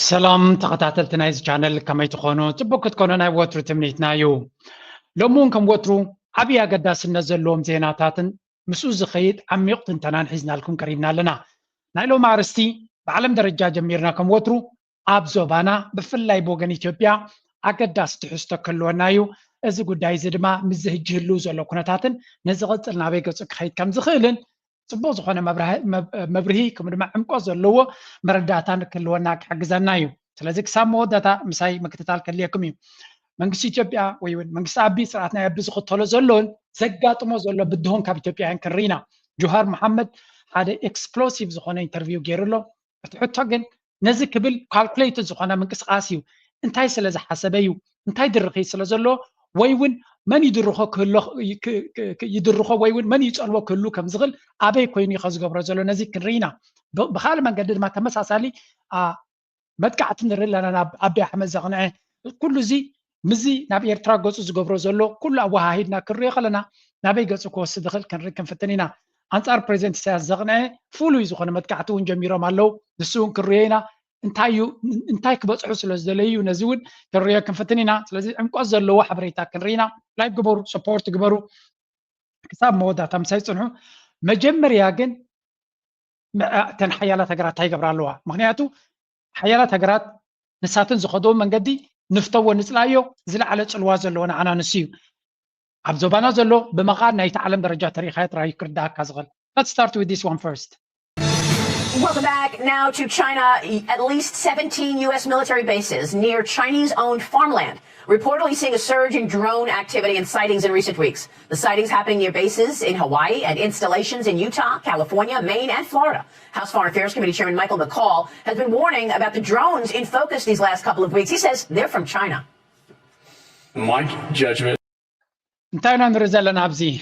سلام تقاطعتلتنا إذا channel كما يتخونوا تبوك تكونوا ناي وترو تمنيتنا يو لومون كم وترو عبيا قداس النزل لوم زيناتاتن مسوز خيد عميق تنتنان حزنا لكم كريمنا لنا نايلو مارستي بعلم درجة جميرنا كم وترو عب زوبانا بفلاي بوغن إثيوبيا أقداس تحستا كلو نايو إذا قد دايزدما مزه جهلو زولو كنتاتن نزغت النابيق خيد كم زخيلن ጽቡቕ ዝኾነ መብርሂ ከምኡ ድማ ዕምቆ ዘለዎ መረዳእታን ክህልወና ክሕግዘና እዩ ስለዚ ክሳብ መወዳእታ ምሳይ ምክትታል ከድልየኩም እዩ መንግስቲ ኢትዮጵያ ወይ እውን መንግስቲ ኣቢ ስርዓት ናይ ኣቢ ዝኽተሎ ዘሎን ዘጋጥሞ ዘሎ ብድሆን ካብ ኢትዮጵያውያን ክንርኢና ጆሃር መሓመድ ሓደ ኤክስፕሎሲቭ ዝኾነ ኢንተርቪው ገይሩሎ እቲ ሕቶ ግን ነዚ ክብል ካልኩሌትድ ዝኾነ ምንቅስቃስ እዩ እንታይ ስለ ዝሓሰበ እዩ እንታይ ድርኺ ስለ ዘሎ ወይ እውን من يدرخو كله يدرخو ويون من يصلو كله كم زغل ابي كويني خزغبر زلو نزي كنرينا بخال من قدد ما تمساسالي مدقعت نرلنا ابي احمد زغنع كل زي مزي ناب ايرترا غص زغبر زلو كل واحدنا كري خلنا نابي غص كوس دخل كنري كنفتنينا انصار بريزنت ساز زغنع فولو يزخونه مدقعت ون جميرو مالو نسون كرينا እንታይ ክበፅሑ ስለ ዝደለዩ ነዚ እውን ክርዮ ክንፈትኒና ስለዚ ዕምቆ ዘለዎ ሓበሬታ ክንርኢና ላይቭ ግበሩ ሰፖርት ግበሩ ክሳብ መወዳእታ ምሳይ ፅንሑ መጀመርያ ግን ተን ሓያላት ሃገራት እንታይ ይገብራ ኣለዋ ምክንያቱ ሓያላት ሃገራት ንሳትን ዝኸደዎ መንገዲ ንፍተዎ ንፅላዮ ዝለዓለ ፅልዋ ዘለዎ ንዓና ንስ እዩ ኣብ ዞባና ዘሎ ብምኻድ ናይቲ ዓለም ደረጃ ተሪኻዮ ጥራይ ክርዳእካ ዝኽእል let's start with this one first. Welcome back now to China. At least 17 U.S. military bases near Chinese-owned farmland reportedly seeing a surge in drone activity and sightings in recent weeks. The sightings happening near bases in Hawaii and installations in Utah, California, Maine, and Florida. House Foreign Affairs Committee Chairman Michael McCaul has been warning about the drones in focus these last couple of weeks. He says they're from China. My judgment. انتهينا نرزلنا نابزي.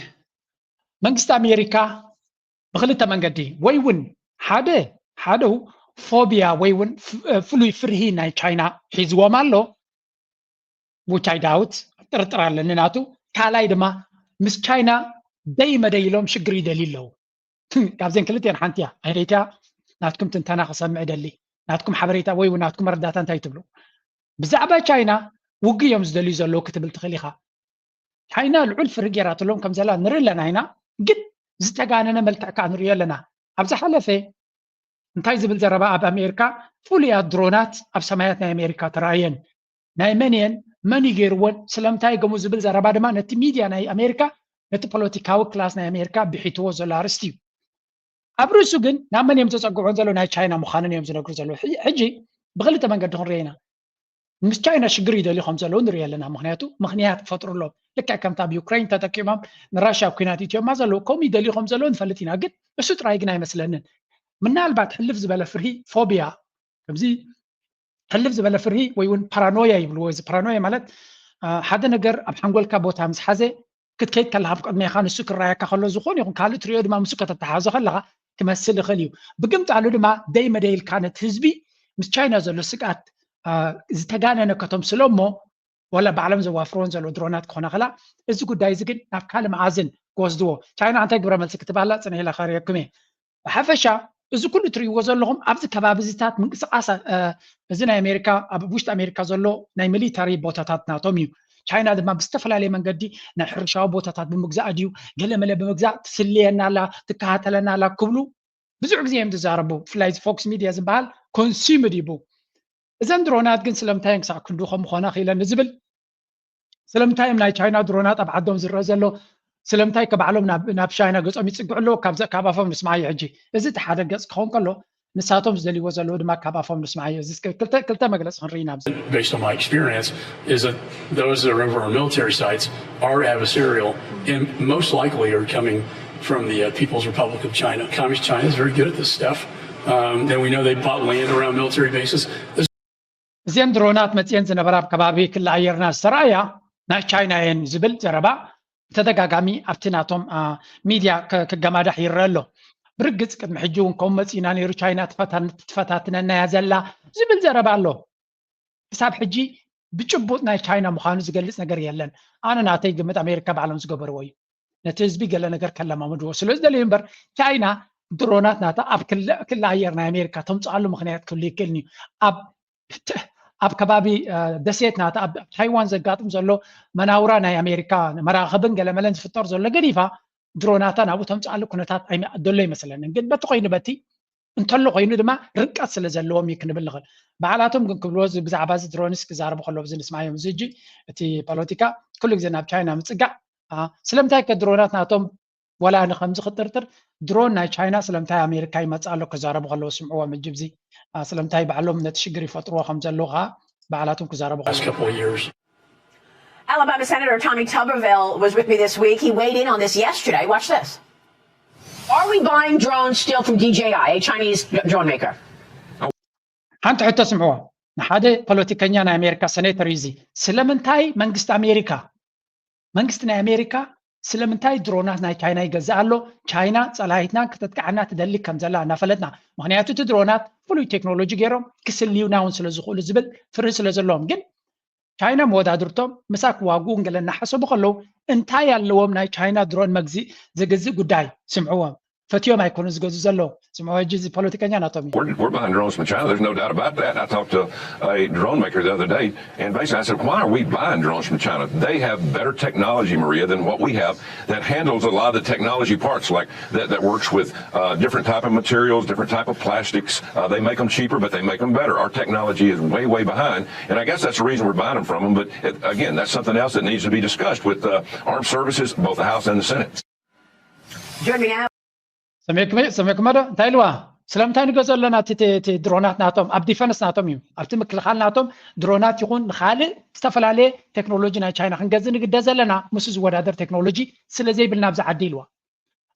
منجست أمريكا بخلت منجدي ويون حاده فوبيا ويون فلوي فرهي ناي تشاينا حيزوا مالو which I doubt ترتر لناتو كالاي دما مس تشاينا دايما دايلوم شجري دليلو كابزين كلتين حنتيا هريتا ناتكم تنتنا خصم عدلي ناتكم حبريتا ويون ناتكم رداتا انتي تبلو بزعبا تشاينا وقي يوم زدلي زلو كتبل تخليخا تشاينا العل فرقيرات لهم كم زلا نري لنا هنا قد زتقاننا ملتعكا نري لنا أبز حلفه انتاي زبل زربا أب أمريكا فوليا درونات أب سماياتنا أمريكا تراين نايمانيان ماني غيرون سلامتاي قمو زبل زربا دما نتي ميديا ناي أمريكا نتي بوليتيكاو كلاس ناي أمريكا بحيتو زلارستيو أبرسو جن نامان يمزو تقعون زلو ناي تشاينا مخانن يمزو نقر زلو حجي بغلتا من قدهم رينا مش تشاينا شقري دولي خمزلو نريا لنا مخنيات فتر اللوب لكا كم تاب يوكرين تتكيمام نراشا وكيناتي تيوم مازلو كومي دولي خمزلو نفلتينا قد بسو ترايقنا يمثلنن من البعض حلف زبالة فرهي فوبيا كمزي حلف زبالة فرهي ويون بارانويا يبلو بارانويا مالت حدا نجر أب حنقول كابوت همس حزة كت كيت كلها بقد ما يخان السكر رايك خلوا زخون يكون كالو تريد ما مسكة التحازة خلها تمثل خليو بقمت على دما دايما دايل كانت حزبي مش تشاينا زلو سكات زتجانا نكتم سلومو ولا بعلم زوافرون زلو درونات كونا خلا إذا قد دايزقن نفكال معازن قصدو تشاينا عن تجربة ملك كتب هلا سنة إلى خارج كمي وحفشة إذا كل تري وزلهم أبز كباب زيتات من قصة زنا أمريكا أب وشت أمريكا زلوا ناي ميليتاري بوتاتات ناتوميو تشاينا ده ما بستفل عليه من قدي نحرشوا بوتاتات بمجزاء ديو قال ملا بمجزاء تسلينا لا تكهتلنا لا كبلو بزعج زي متزاربو فلايز فوكس ميديا زبال كونسيومر يبو إذا درونات جن سلامتاين ساعة كندوخم خنا خيلا نزبل سلامتاين ناي تشاينا درونات أبعدهم زرزلو سلامتاي كبعلم ناب شاينا قص أمي تسقع له كابافهم نسمعي عجي إذا تحدث قص كون كله نساتهم زلي وزلوا دما كابافهم نسمعي إذا كلتا مجلس هنرينا Based on my experience, is that those that are over our military sites are adversarial and most likely are coming from the People's Republic of China. Communist China is very good at this stuff. And we know they bought land around military bases. زين درونات متين زنبراب كبابي كل عيرنا السرايا نا تشاينا ين زبل زربا تدقاقامي أفتناتهم ميديا كجماعة حيرلو برجس كم حجون كومس إناني رشاينا تفتاتنا نازلا زبل زربالو حساب حجي بتشبوتنا تشاينا مخانز جلس نجار يلن أنا نعطي قمة أمريكا بعلم زجبروي نتزبي قال نجار كلام مدرو سلوز دليمبر تشاينا درونات ناتا أب كل عيرنا أمريكا تمتص على مخنيات كل كلني أب ኣብ ከባቢ ደሴት ናታ ኣብ ታይዋን ዘጋጥም ዘሎ መናውራ ናይ ኣሜሪካ መራኸብን ገለመለን ዝፍጠር ዘሎ ገዲፋ ድሮናታ ናብኡ ተምፃኣሉ ኩነታት ኣይደሎ ይመስለንን ግን በቲ ኮይኑ በቲ እንተሎ ኮይኑ ድማ ርቀት ስለ ዘለዎም ክንብል ንኽእል በዓላቶም ግን ክብልዎ ብዛዕባ እዚ ድሮንስ ክዛረቡ ከለዉ ዝንስማዮም እዚ እቲ ፖለቲካ ኩሉ ግዜ ናብ ቻይና ምፅጋዕ ስለምንታይ ከድሮናት ናቶም ወላ ንከምዚ ክጥርጥር ድሮን ናይ ቻይና ስለምንታይ ኣሜሪካ ይመፅእ ኣሎ ክዛረቡ ከለዉ ስምዕዎም እጅብዚ ስለምንታይ ባዕሎም ነቲ ሽግር ይፈጥርዎ ከም ዘለዉ ከዓ በዓላቶም ክዛረቡ Alabama Senator Tommy Tuberville was with me this week. He weighed in on this yesterday. Watch this. Are we buying drones still from DJI, a Chinese drone maker? ሓንቲ ሕቶ ስምዕዎ ንሓደ ፖለቲከኛ ናይ ኣሜሪካ ሴኔተር እዙ ስለምንታይ መንግስቲ ናይ ኣሜሪካ ስለምንታይ ድሮናት ናይ ቻይና ይገዝእ ኣሎ ቻይና ፀላይትና ክተጥቅዓና ትደሊ ከም ዘላ እናፈለጥና ምክንያቱ እቲ ድሮናት ፍሉይ ቴክኖሎጂ ገይሮም ክስልዩና እውን ስለ ዝኽእሉ ዝብል ፍርህ ስለ ዘለዎም ግን ቻይና መወዳድርቶም ምሳክ ዋጉን ገለ እናሓሰቡ ከለዉ እንታይ ኣለዎም ናይ ቻይና ድሮን መግዚእ ዝግዝእ ጉዳይ ስምዕዎም ፈትዮም ኣይኮኑ ዝገዝኡ ዘለዉ ስምዕዎ እጂ ፖለቲከኛ ናቶም We're buying drones from China. There's no doubt about that. I talked to a drone maker the other day, and basically I said, why are we buying drones from China? They have better technology, Maria, than what we have that handles a lot of the technology parts, like that works with different type of materials, different type of plastics. They make them cheaper, but they make them better. Our technology is way behind, and I guess that's the reason we're buying them from them. But again, that's something else that needs to be discussed with armed services, both the House and the Senate. Join me now. ሰሜክመዶ እንታይ ኢልዋ ስለምንታይ ንገዝኦ ኣለና እቲ ድሮናት ናቶም ኣብ ዲፈንስ ናቶም እዩ ኣብቲ ምክልኻል ናቶም ድሮናት ይኹን ንካልእ ዝተፈላለየ ቴክኖሎጂ ናይ ቻይና ክንገዝእ ንግደ ዘለና ምስ ዝወዳደር ቴክኖሎጂ ስለዘይብልና ኣብዚ ዓዲ ኢልዋ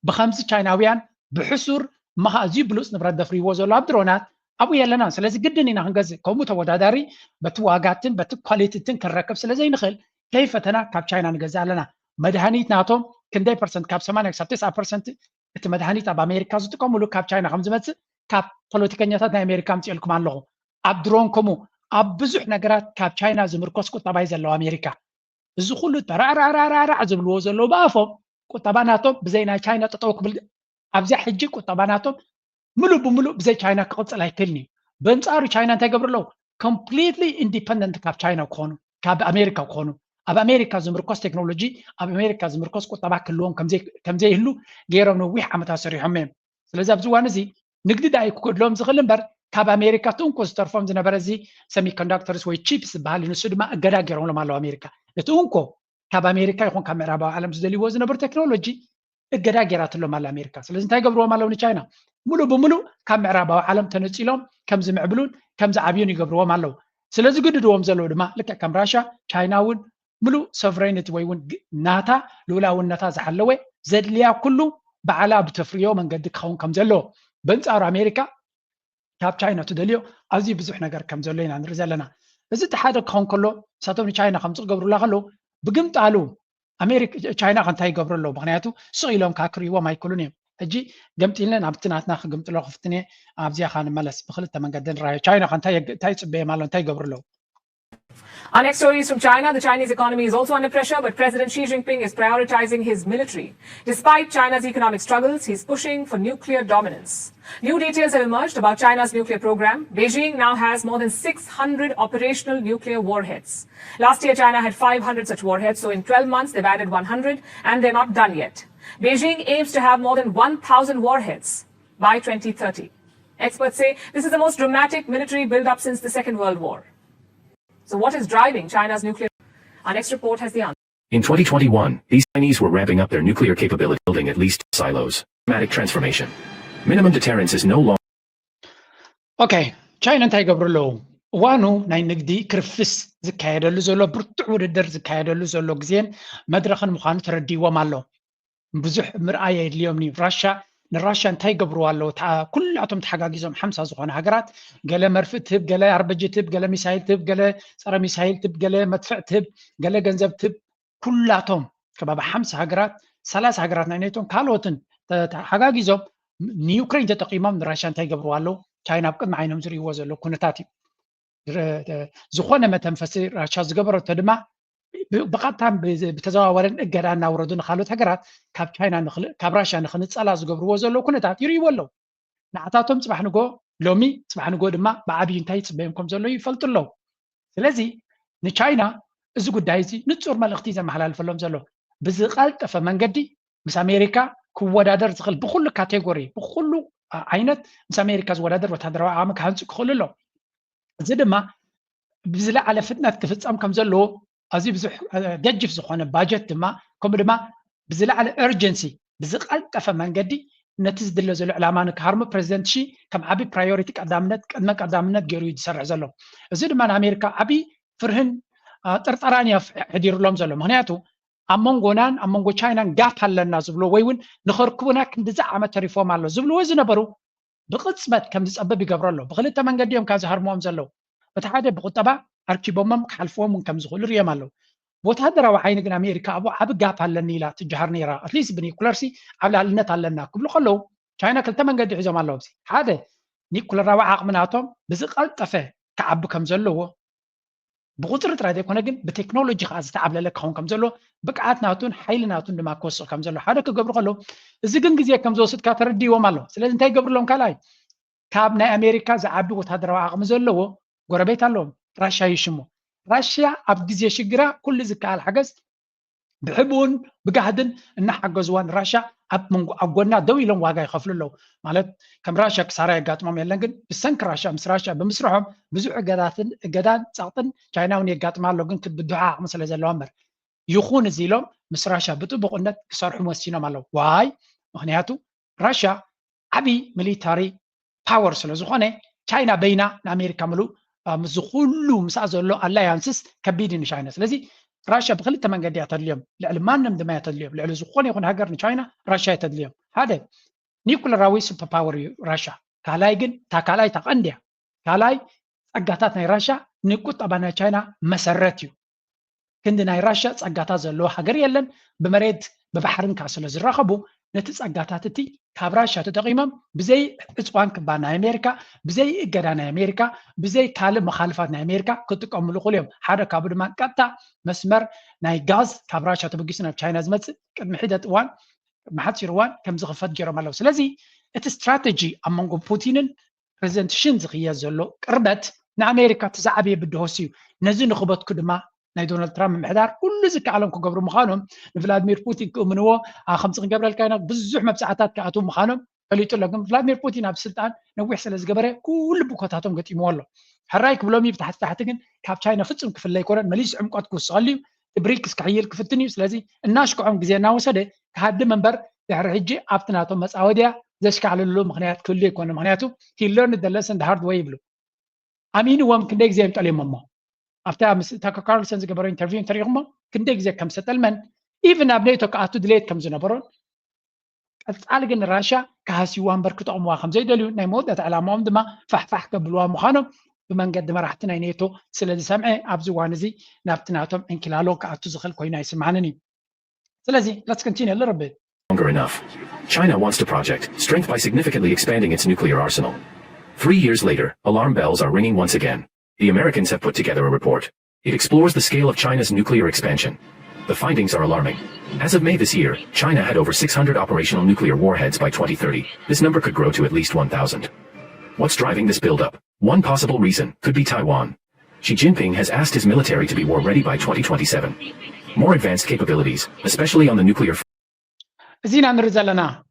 ብከምዚ ቻይናውያን ብሕሱር ኣዝዩ ብሉፅ ንብረት ደፍርይዎ ዘሎ ኣብ ድሮናት ኣብኡ የለና ስለዚ ግድን ኢና ክንገዝእ ከምኡ ተወዳዳሪ በቲ ዋጋትን በቲ ኳሊቲትን ክንረክብ ስለዘይንኽእል ከይ ፈተና ካብ ቻይና ንገዝእ ኣለና መድሃኒት ናቶም ክንደይ ፐርሰንት ካብ 80 ክሳብ 90% እቲ መድሃኒት ኣብ ኣሜሪካ ዝጥቀምሉ ካብ ቻይና ከም ዝመፅእ ካብ ፖለቲከኛታት ናይ ኣሜሪካ ምፅልኩም ኣለኹ ኣብ ድሮን ከምኡ ኣብ ብዙሕ ነገራት ካብ ቻይና ዝምርኮስ ቁጠባ እዩ ዘለዎ ኣሜሪካ እዚ ኩሉ ተራራራራራዕ ዝብልዎ ዘለዉ ብኣፎም ቁጠባ ናቶም ብዘይ ናይ ቻይና ጠጠው ክብል ኣብዚያ ሕጂ ቁጠባ ናቶም ሙሉእ ብሙሉእ ብዘይ ቻይና ክቕፅል ኣይክእልን እዩ በንፃሩ ቻይና እንታይ ገብር ኣለዉ ኮምፕሊትሊ ኢንዲፐንደንት ካብ ቻይና ክኾኑ ካብ ኣሜሪካ ክኾኑ ኣብ ኣሜሪካ ዝምርኮስ ቴክኖሎጂ ኣብ ኣሜሪካ ዝምርኮስ ቁጠባ ክህልዎም ከምዘይህሉ ገይሮም ነዊሕ ዓመታት ሰሪሖም እዮም ስለዚ ኣብዚ እዋን እዚ ንግዲ ዳ ክክድሎም ዝኽእል እምበር ካብ ኣሜሪካ ትንኮ ዝተርፎም ዝነበረ እዚ ሰሚኮንዳክተርስ ወይ ቺፕስ ዝበሃል ንሱ ድማ እገዳ ገይሮምሎም ኣለዉ ኣሜሪካ እቲ እንኮ ካብ ኣሜሪካ ይኹን ካብ ምዕራባዊ ዓለም ዝደልይዎ ዝነበሩ ቴክኖሎጂ እገዳ ገይራትሎም ኣለ ኣሜሪካ ስለዚ እንታይ ገብርዎም ኣለዉ ንቻይና ሙሉእ ብሙሉእ ካብ ምዕራባዊ ዓለም ተነፂሎም ከም ዝምዕብሉን ከም ዝዓብዩን ይገብርዎም ኣለዉ ስለዚ ግድድዎም ዘለዉ ድማ ልክዕ ከም ራሻ ቻይና እውን ሙሉእ ሶቨሬኒቲ ወይ እውን ናታ ልኡላውነታ ዝሓለወ ዘድልያ ኩሉ በዓላ ብተፍርዮ መንገዲ ክኸውን ከም ዘለዎ በንፃሩ ኣሜሪካ ካብ ቻይና ትደልዮ ኣዝዩ ብዙሕ ነገር ከም ዘሎ ኢና ንርኢ ዘለና እዚ እቲ ሓደ ክኸውን ከሎ ንሳቶም ንቻይና ከምዚ ክገብሩላ ከለዉ ብግምጣሉ ኣሜሪካ ቻይና ከንታይ ይገብሩ ኣለዉ ምክንያቱ ስቕ ኢሎም ካክርይዎም ኣይክእሉን እዮም ሕጂ ገምጢልነ ናብቲ ናትና ክግምጥሎ ክፍትነ ኣብዚያ ካ ንመለስ ብክልተ መንገዲ ንራዮ ቻይና ከንታይ ፅበዮም ኣሎ እንታይ ይገብሩ ኣለዉ Our next story is from China. The Chinese economy is also under pressure, but President Xi Jinping is prioritizing his military. Despite China's economic struggles, he's pushing for nuclear dominance. New details have emerged about China's nuclear program. Beijing now has more than 600 operational nuclear warheads. Last year, China had 500 such warheads, so in 12 months, they've added 100, and they're not done yet. Beijing aims to have more than 1,000 warheads by 2030. Experts say this is the most dramatic military build-up since the Second World War. So what is driving China's nuclear? Our next report has the answer. In 2021, these Chinese were ramping up their nuclear capability, building at least silos. Dramatic transformation. Minimum deterrence is no longer. Okay, China እንታይ ይገብሩ ኣለዉ እዋኑ ናይ ንግዲ ክርፍስ ዝካየደሉ ዘሎ ብርቱዕ ውድድር ዝካየደሉ ዘሎ ግዜን መድረኽን ምዃኑ ተረዲዎም ኣሎ ብዙሕ ምርኣይ የድልዮም እዩ ራሻ ንራሻ እንታይ ይገብርዎ ኣለዉ ኩላቶም ተሓጋጊዞም 50 ዝኾነ ሃገራት ገለ መርፍእ ትህብ ገለ ኣርበጂ ትህብ ገለ ሚሳይል ትህብ ገለ ፀረ ሚሳይል ትህብ ገለ መድፍዕ ትህብ ገለ ገንዘብ ትህብ ኩላቶም ከባቢ 50 ሃገራት 30 ሃገራት ናይ ኔቶን ካልኦትን ተሓጋጊዞም ንዩክሬን ተጠቂሞም ንራሻ እንታይ ይገብርዎ ኣለዉ ቻይና ኣብ ቅድሚ ዓይኖም ዝርእይዎ ዘሎ ኩነታት እዩ ዝኾነ መተንፈሲ ራሻ ዝገበረቶ ድማ ብቐጥታ ብተዘዋወረን እገዳ እናውረዱ ንካልኦት ሃገራት ካብ ራሻ ንክንፀላ ዝገብርዎ ዘሎ ኩነታት ይርእይዎ ኣለዉ ንዓታቶም ፅባሕ ንጎ لومي صباح نقول ما بعبي انتهي تبينكم زلو يفلت له سلازي نتشاينا إذا قد دايزي نتصور مالختي زي محلال فلهم زلو بزقال تفا منقدي مس أمريكا كودادر زغل بكل كاتيجوري بكل عينت مس أمريكا زودادر وتهدروا عامك هانسو كخل له زي ما بزلا على فتنة كفتام كم زلو أزي بزح دجف زخانة باجت ما كم دما بزلا على urgency بزقال تفا منقدي نتز دلو زلو علامانك هارمو بريزيدنت شي كم عبي برايوريتي قدامنت جيرو يتسرع زلو زي ما أمريكا عبي فرهن طرطرانيا حدير لهم زلو مهنياتو أمونغونان أمونغو تشاينا جاب هلنا زبلو ويون نخركونا كندزع عمت ريفورم على زبلو وزنا برو بقصبت كم تسبب يقبرلو بخلت من قديم كاز هرموم زلو بتحادى بقطبة أركيبومم كحلفوم من كم زغل ريامالو وتهدر وعين جن أمريكا أبو عب جاب هلني لا تجهر نيرا أتليس بني كولرسي على النت هلنا قبل خلو تشاينا كلتا من قدي عزام الله بسي هذا نيكول الرواع عقمناتهم بزق الطفة كعب كم زلو بقدرة رادي كنا جن بتكنولوجي خاص تعبل لك هون كم زلو بقعات ناتون حيل ناتون لما كوسر كم زلو هذا كقبل خلو إذا جزية كم زوسد كاتردي ومالو سلازم تاي قبل لهم كلاي كابنا أمريكا زعبي وتهدر وعقم زلو قربيت لهم راشيا يشمو راشيا أبجزية شجرة كل ذكاء الحجز بحبون بقعدن إن حجزوان راشيا أب من أقولنا دوي لهم واقع يخفلوا له مالت كم راشيا كسارة قات ما ميلانجن بسنك راشيا مس راشيا بمسرحهم بزوع قدان ساعتن كايناون يقات ما لوجن كد بالدعاء مثلا زي الأمر يخون زيلهم مس راشيا بتبقى قلنا كسرهم وسينا مالو واي مهنياتو راشيا عبي ميليتاري باور سلزخانة كاينا بينا أمريكا ملو مزخولو مسازلو ألايانسس كبيدين شاينا لذي راشيا بخلت من قد يعتدليهم لألمان نمد ما يعتدليهم لأن زخون يكون هاجر شاينا راشيا يعتدليهم هذا نيكولا راوي سوبر باور راشيا كالايجن تاكالاي تاقنديا كالاي أجاتاتنا راشيا نيكوت أبانا شاينا مسرتيو كندنا راشيا أجاتات زلو هاجر يلن بمريد ببحرن كاسل زراخبو نتس أجاتاتتي كابراشا تتقيمم بزي إسبان كبانا أمريكا بزي إجرانا أمريكا بزي كالب مخالفاتنا أمريكا كنت أملو كل يوم حدا كابر ما قطع مسمر ناي غاز كابراشا تبقيسنا بتشاينا زمت محيدة وان ما حد يروان كم زغفت جرى مالو سلازي إت استراتيجي أمانغو بوتينن بريزنت شينز غيا زلو قربت نا أمريكا تزعبي بدهوسيو نزين خبط كدما ناي دونالد ترامب محدار كل زك عالم كقبر مخانهم فلاديمير بوتين كمنو 5 قبل الكائنة بزح مبسعتات كاتو مخانهم اللي تقول لكم فلاديمير بوتين اب سلطان نوح سلاز قبره كل بوكاتاتهم قد يمولو حرايك بلومي بتحت تحتكن كاب تشاينا فتصم كفل لا يكون ماليش عمقات كوساليو بريكس كحيل كفتني سلازي الناش كعم غزينا وسده كهاد منبر دحر حجي ابتناتهم مصاوديا زشك على له مخنيات كل يكون مخنياتو هي ليرن ذا ليسن ذا هارد واي بلو امين وام كندك زي مطلي ماما أفتح تاكا كارلسون زجبرو انترفيو تريهم كندك زي كم ستلمن even أبنيتو كأتو دليت كم زنبرون ألقن راشا كهاسيوان بركتو أموا خمسة دليو نيمود ده على مام دما فح قبلوا مخانم بمن قد ما رحتنا نيتو سلذي سمعي أبزو وانزي نابتناتهم إن كلالو كأتو زخل كوينا يسمعنني سلذي let's continue a little bit. Longer enough. China wants to project strength by significantly expanding its nuclear arsenal. 3 years later, alarm bells are ringing once again. The Americans have put together a report. It explores the scale of China's nuclear expansion. The findings are alarming. As of May this year, China had over 600 operational nuclear warheads by 2030. This number could grow to at least 1,000. What's driving this buildup? One possible reason could be Taiwan. Xi Jinping has asked his military to be war ready by 2027. More advanced capabilities, especially on the nuclear front. زينا نرزلنا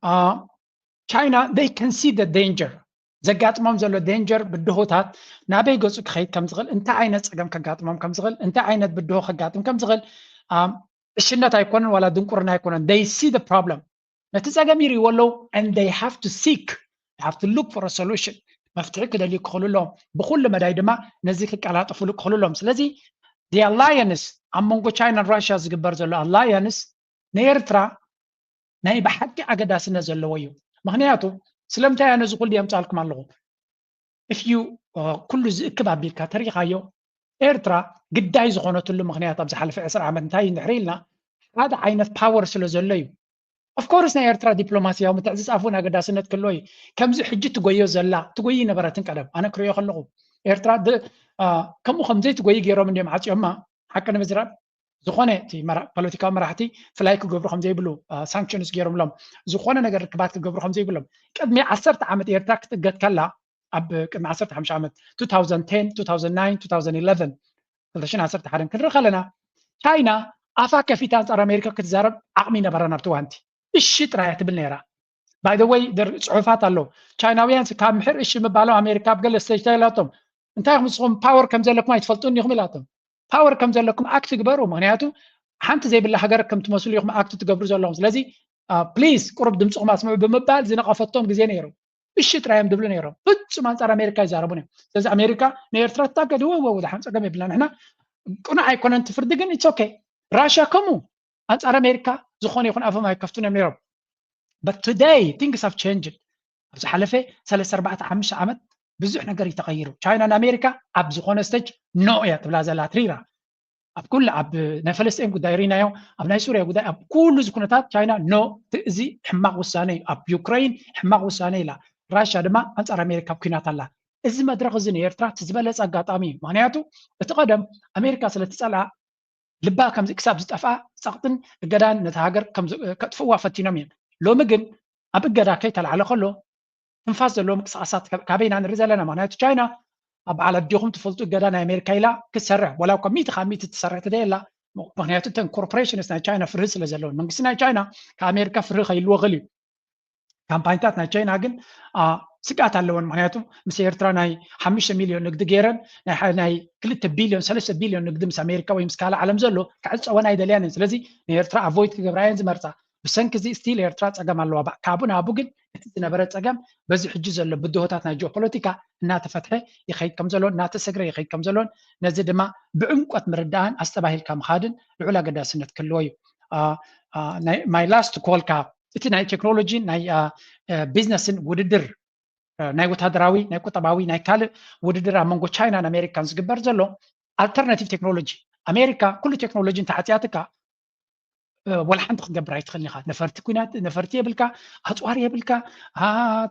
China they can see the danger. زقاطمهم زلو دينجر بدهوتات نابي قصك خيط كم زغل انت عينت سقم كقاطمهم كم زغل انت عينت بدهو خقاطم كم زغل الشنة يكون ولا دنكرنا يكون they see the problem نتساقم يريولو and they have to seek they have to look for a solution مفتعي كده اللي يقولوا لهم بكل مدايدما نزيك على طفل يقولوا لهم سلازي the alliance أمونغو China and Russia زقبر زلو alliance نيرترا ناي بحكي أقداسنا زلو ويو مغنياتو سلمتها أنا زقول لي أمثالكم الله. If you كل كباب بيلك تاريخ أيو إيرترا قد عايز غنى تلو مغنيات أبز حلف عسر عمل نتاين نحريلنا هذا عينة باور سلوزليو. Of course نا إيرترا دبلوماسية ومتعزز عفونا قد سنة كلوي كم زي حجة تقويه زلا تقويه نبرتين كلام أنا كريو خلقه إيرترا كم خمسة تقويه جيرو من يوم عاتي أما حكنا مزرعة زخانة تي بوليتيكا مرحتي فلايك قبر خمسة يبلو سانكشنز جيرو ملهم زخانة نجار كبات قبر خمسة يبلهم قد مي عصرت عمد إيرترا قد كلا ኣብ ቅድሚ 15 ዓመት 2010 2009 2011 2011 ክንርኢ ከለና ቻይና ኣፋ ከፊታ አንጻር ኣሜሪካ ክትዛረብ ዓቕሚ ነበረን ኣብቲ ዋንቲ እሺ ጥራይ ትብል ነይራ ባይ ዘ ወይ ፅሑፋት ኣሎ ቻይናውያን ካብ ምሕር እሺ ምባሎም ኣሜሪካ ብገለ ዝተይላቶም እንታይ ንስኹም ፓወር ከም ዘለኩም ኣይትፈልጡን ኢኹም ኢላቶም ፓወር ከም ዘለኩም ኣክት ግበሩ ምክንያቱ ሓንቲ ዘይብላ ሃገር ከም ትመስሉ ኢኹም ኣክት ትገብሩ ዘለኹም ስለዚ ፕሊዝ ቁርብ ድምፅኹም ኣስምዑ ብምባል ዝነቐፈቶም ግዜ ነይሩ እሺ ጥራዮም ድብሉ ነይሮም ፍጹም አንጻር ኣሜሪካ ይዛረቡን እዮም ስለዚ ኣሜሪካ ንኤርትራ ትታገድ ወ ዝሓን ፀገም የብልና ንሕና ቁኑዕ ኣይኮነን ትፍርዲ ግን ኢትስ ኦኬ ራሽያ ከምኡ አንጻር ኣሜሪካ ዝኾነ ይኹን ኣፎም ኣይከፍቱን እዮም ነይሮም but today things have changed ኣብዚ ሓለፈ 3-4-5 ዓመት ብዙሕ ነገር ይተቐይሩ ቻይና ንኣሜሪካ ኣብ ዝኾነ ስቴጅ ኖ እያ ትብላ ዘላ ትሪራ ኣብ ኩሉ ኣብ ናይ ፈለስጢን ጉዳይ ሪናዮ ኣብ ናይ ሱርያ ጉዳይ ኣብ ኩሉ ዝኩነታት ቻይና ኖ እዚ ሕማቅ ውሳነ እዩ ኣብ ዩክሬን ሕማቅ ውሳነ ኢላ ራሽያ ድማ አንጻር ኣሜሪካ ኩናት ኣላ እዚ መድረክ እዚ ንኤርትራ ዝበለፀ ኣጋጣሚ እዩ ምክንያቱ እቲ ቀደም ኣሜሪካ ስለትፀልዓ ልባ ከምዚ ክሳብ ዝጠፍኣ ፀቕጥን እገዳን ነቲ ሃገር ከጥፍዋ ፈቲኖም እዮም ሎሚ ግን ኣብ እገዳ ከይተላዕለ ከሎ ትንፋስ ዘለዎ ምንቅስቃሳት ካበይና ንርኢ ዘለና ምክንያቱ ቻይና ኣብ በዓል ኣዲኹም ትፈልጡ እገዳ ናይ ኣሜሪካ ኢላ ክትሰርሕ ወላ እኳ 100 ትሰርሕ ትደላ ምክንያቱ እተን ኮርፖሬሽንስ ናይ ቻይና ፍርህ ስለ ዘለውን መንግስቲ ናይ ቻይና ካብ ኣሜሪካ ፍርህ ከይልዎ ኽእል እዩ ካምፓኒታት ናይ ቻይና ግን ስጋት ኣለወን ምክንያቱ ምስ ኤርትራ ናይ 5 ሚልዮን ንግዲ ገይረን ናይ 2 ቢልዮን 3 ቢልዮን ንግዲ ምስ ኣሜሪካ ወይ ምስ ካልእ ዓለም ዘሎ ክዕፀወን ኣይደልያንን ስለዚ ንኤርትራ ኣቮይድ ክገብራየን ዝመርፃ ብሰንኪ እዚ ስቲል ኤርትራ ፀገም ኣለዋ ካብኡ ናብኡ ግን እቲ ዝነበረ ፀገም በዚ ሕጂ ዘሎ ብድሆታት ናይ ጂኦፖለቲካ እናተፈትሐ ይኸይድ ከም ዘሎ እናተሰግረ ይኸይድ ከም ዘሎን ነዚ ድማ ብዕምቆት ምርዳእን ኣስተባሂልካ ምኻድን ልዑል ኣገዳስነት ክህልዎ እዩ ማይ ላስት ኮልካ እቲ ናይ ቴክኖሎጂ ናይ ቢዝነስን ውድድር ናይ ወታደራዊ ናይ ቁጠባዊ ናይ ካልእ ውድድር ኣብ መንጎ ቻይናን ኣሜሪካን ዝግበር ዘሎ ኣልተርናቲቭ ቴክኖሎጂ ኣሜሪካ ኩሉ ቴክኖሎጂ እንተሓፅያትካ ወላ ሓንቲ ክትገብር ኣይትኽእልን ኢኻ ነፈርቲ ኩናት ነፈርቲ የብልካ ኣፅዋር የብልካ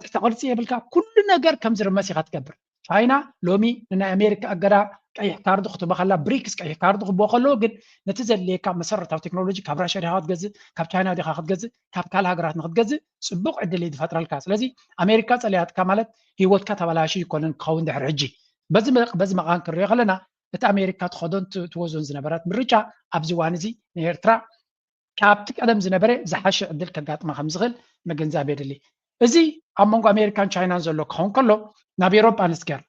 ትሕቲ ቅርፂ የብልካ ኩሉ ነገር ከም ዝርመስ ኢኻ ትገብር ቻይና ሎሚ ንናይ ኣሜሪካ ኣገዳ ቀይሕ ካርዲ ክትቦ ከላ ብሪክስ ቀይሕ ካርዲ ክቦ ከለዎ ግን ነቲ ዘድልየካ መሰረታዊ ቴክኖሎጂ ካብ ራሽያ ዲኻ ክትገዝእ ካብ ቻይና ዲኻ ክትገዝእ ካብ ካልእ ሃገራት ንክትገዝእ ፅቡቅ ዕድል እዩ ዝፈጥረልካ ስለዚ ኣሜሪካ ፀልያትካ ማለት ሂወትካ ተበላሽ ይኮነን ክኸውን ድሕሪ ሕጂ በዚ መቃን ክንሪኦ ከለና እቲ ኣሜሪካ ትኸዶን ትወዞን ዝነበረት ምርጫ ኣብዚ እዋን እዚ ንኤርትራ ካብቲ ቀደም ዝነበረ ዝሓሸ ዕድል ከጋጥማ ከም ዝኽእል ምግንዛብ የድሊ እዚ ኣብ መንጎ ኣሜሪካን ቻይናን ዘሎ ክኸውን ከሎ ናብ ኤሮጳ ንስገር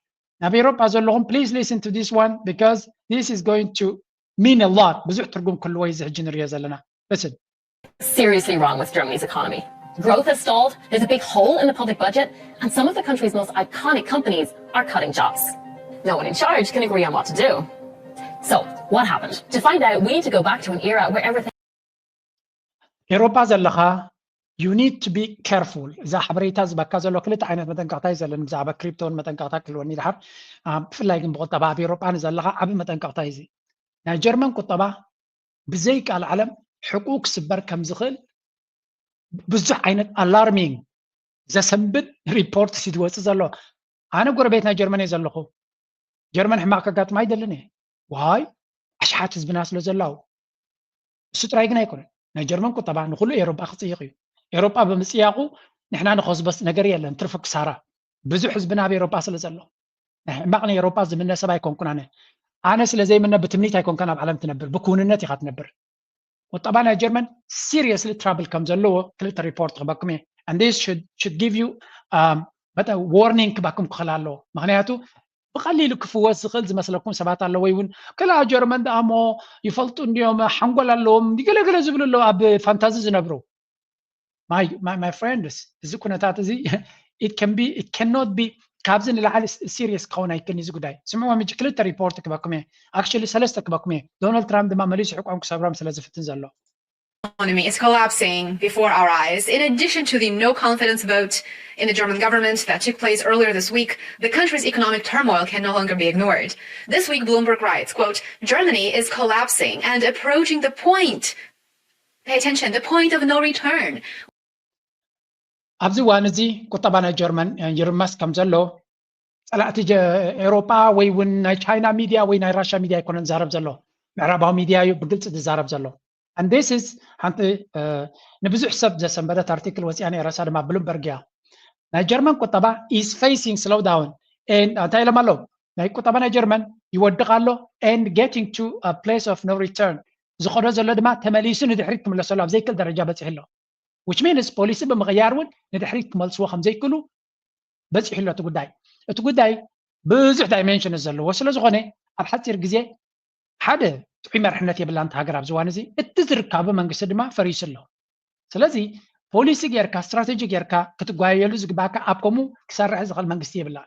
ናብ ኤሮጳ ዘለኹም ፕሊዝ ሊስን ቱ ዲስ ዋን ቢካዝ ዲስ ኢዝ ጎይንግ ቱ ሚን አ ሎት ብዙሕ ትርጉም ክህልዎ እዩ እዚ ሕጂ ንሪኦ ዘለና listen seriously wrong with Germany's economy. Growth has stalled, there's a big hole in the public budget, and some of the country's most iconic companies are cutting jobs. No one in charge can agree on what to do. So, what happened? To find out, we need to go back to an era where everything ኤሮጳ ዘለኻ you need to be careful እዛ ሓበሬታ ዝበካ ዘሎ ክልተ ዓይነት መጠንቀቕታ እዩ ዘለን ብዛዕባ ክሪፕቶን መጠንቀቕታ ክህልወኒ ድሓር ብፍላይ ግን ብቁጠባ ኣብ ኤሮጳ ንዘለኻ ዓብ መጠንቀቕታ እዩ ናይ ጀርመን ቁጠባ ብዘይ ቃል ዓለም ሕቁ ክስበር ከም ዝኽእል ብዙሕ ዓይነት ኣላርሚንግ ዘሰንብድ ሪፖርት ሲድወፅእ ዘሎ ኣነ ጎረቤት ናይ ጀርመን እየ ዘለኹ ጀርመን ሕማቅ ከጋጥማ ኣይደልን እየ ዋይ ኣሽሓት ህዝብና ስለ ዘላው እሱ ጥራይ ግን ኣይኮነን ናይ ጀርመን ቁጠባ ንኩሉ ኤሮጳ ክፅይቕ እዩ ኤሮጳ ብምፅያቑ ንሕና ንኸስበስ ነገር የለን ትርፊ ክሳራ ብዙሕ ህዝብና ኣብ ኤሮጳ ስለ ዘሎ ናይ ሕማቕ ንኤሮጳ ዝምነ ሰብ ኣይኮንኩን ኣነ ስለዘይምነ ብትምኒት ኣይኮንከን ኣብ ዓለም ትነብር ብኩንነት ኢኻ ትነብር ቁጠባ ናይ ጀርመን ሲሪየስሊ ትራብል ከም ዘለዎ ክልተ ሪፖርት ክበኩም እየ and this should give you but a warning ክበኩም ክኽእል ኣለዎ ምክንያቱ ብቐሊሉ ክፍወስ ዝኽእል ዝመስለኩም ሰባት ኣለዎ ይውን ክላ ጀርመን ደኣሞ ይፈልጡ እንዲዮም ሓንጎል ኣለዎም ገለገለ ዝብሉ ኣለዉ ኣብ ፋንታዚ ዝነብሩ my friends እዚ ኩነታት እዚ it cannot be ካብዚ ንላዕሊ ሲሪየስ ክኸውን ኣይክእልን እዚ ጉዳይ ስምዕዎም ሕጂ ክልተ ሪፖርት ክበኩም እየ ኣክቹዋሊ ሰለስተ ክበኩም እየ ዶናልድ ትራምፕ ድማ መሊሱ ሕቋም ክሰብሮም ስለ ዝፍትን ዘሎ economy is collapsing before our eyes. In addition to the no confidence vote in the German government that took place earlier this week, the country's economic turmoil can no longer be ignored. This week, Bloomberg writes, quote, Germany is collapsing and approaching the point, pay attention, the point of no return. ኣብዚ እዋን እዚ ቁጠባ ናይ ጀርመን ይርመስ ከም ዘሎ ፀላእቲ ኤሮጳ ወይ እውን ናይ ቻይና ሚድያ ወይ ናይ ራሽያ ሚድያ ኣይኮነን ዝዛረብ ዘሎ ምዕራባዊ ሚድያ እዩ ብግልፂ ዝዛረብ ዘሎ and this is ሓንቲ ንብዙሕ ሰብ ዘሰንበደት ኣርቲክል ወፂኣ ነይራ ድማ ብሉምበርግ እያ ናይ ጀርመን ቁጠባ is facing slowdown and እንታይ ኢሎም ኣለዉ ናይ ቁጠባ ናይ ጀርመን ይወድቕ ኣሎ and getting to a place of no return ዝኸዶ ዘሎ ድማ ተመሊሱ ንድሕሪት ክምለስ ኣሎ ኣብ ዘይክእል ደረጃ በፂሕ ኣሎ which means ፖሊሲ ብምቕያር እውን ንድሕሪት ክመልስዎ ከም ዘይክእሉ በፂሕ ኣሎ እቲ ጉዳይ ብዙሕ ዳይሜንሽን ዘለዎ ስለ ዝኾነ ኣብ ሓፂር ግዜ ሓደ ጥዑይ መርሕነት የብላ እንቲ ሃገር ኣብ ዝዋን እዚ እቲ ዝርከቡ መንግስቲ ድማ ፈሪሱ ኣሎ ስለዚ ፖሊሲ ጌርካ ስትራቴጂ ጌርካ ክትጓየሉ ዝግባእካ ኣብ ከምኡ ክሰርሕ ዝኽእል መንግስቲ የብላ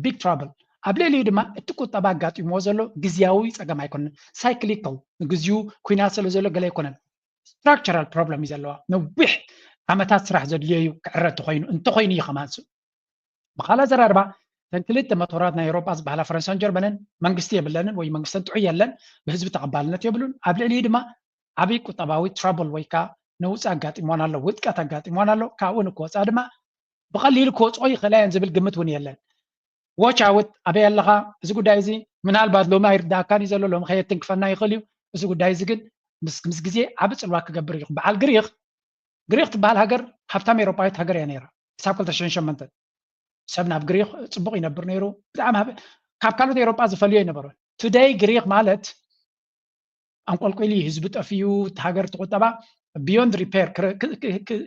ቢግ ትራብል ኣብ ልዕሊኡ ድማ እቲ ቁጠባ ኣጋጢምዎ ዘሎ ግዝያዊ ፀገም ኣይኮነን ሳይክሊካል ንግዚኡ ኩናት ስለ ዘሎ ገለ ኣይኮነን ስትራክቸራል ፕሮብለም እዩ ዘለዋ ነዊሕ ዓመታት ስራሕ ዘድልየዩ ክዕረ እንተኮይኑ እዩ ከማንሱ ብካልእ ዘራርባ ተን ክልተ መቶራት ናይ ኤውሮጳ ዝበሃላ ፈረንሳይን ጀርመንን መንግስቲ የብለንን ወይ መንግስተን ጥዑይ የለን ብህዝቢ ተቐባልነት የብሉን ኣብ ልዕሊኡ ድማ ዓብይ ቁጠባዊ ትራብል ወይ ከዓ ነውፅእ ኣጋጢምዋን ኣሎ ውጥቀት ኣጋጢምዋን ኣሎ ካብኡ ንክወፃ ድማ ብቐሊሉ ክወፅኦ ይኽእላ እየን ዝብል ግምት እውን የለን ዎች ኣውት ኣበይ ኣለኻ እዚ ጉዳይ እዚ ምናልባት ሎሚ ኣይርዳእካን እዩ ዘሎ ሎሚ ከየትንክፈና ይኽእል እዩ እዚ ጉዳይ እዚ ግን ምስ ግዜ ዓብ ፅልዋ ክገብር እዩ በዓል ግሪክ ትበሃል ሃገር ሃብታም ኤውሮጳዊት ሃገር እያ ነይራ ክሳብ 2008 ሰብ ናብ ግሪክ ፅቡቅ ይነብር ነይሩ ብጣዕሚ ካብ ካልኦት ኤውሮጳ ዝፈልዮ ይነበሩ ቱዴይ ግሪክ ማለት ኣንቆልቆይሉ ህዝቢ ጠፍዩ እቲ ሃገር ትቁጠባ ቢዮንድ ሪፔር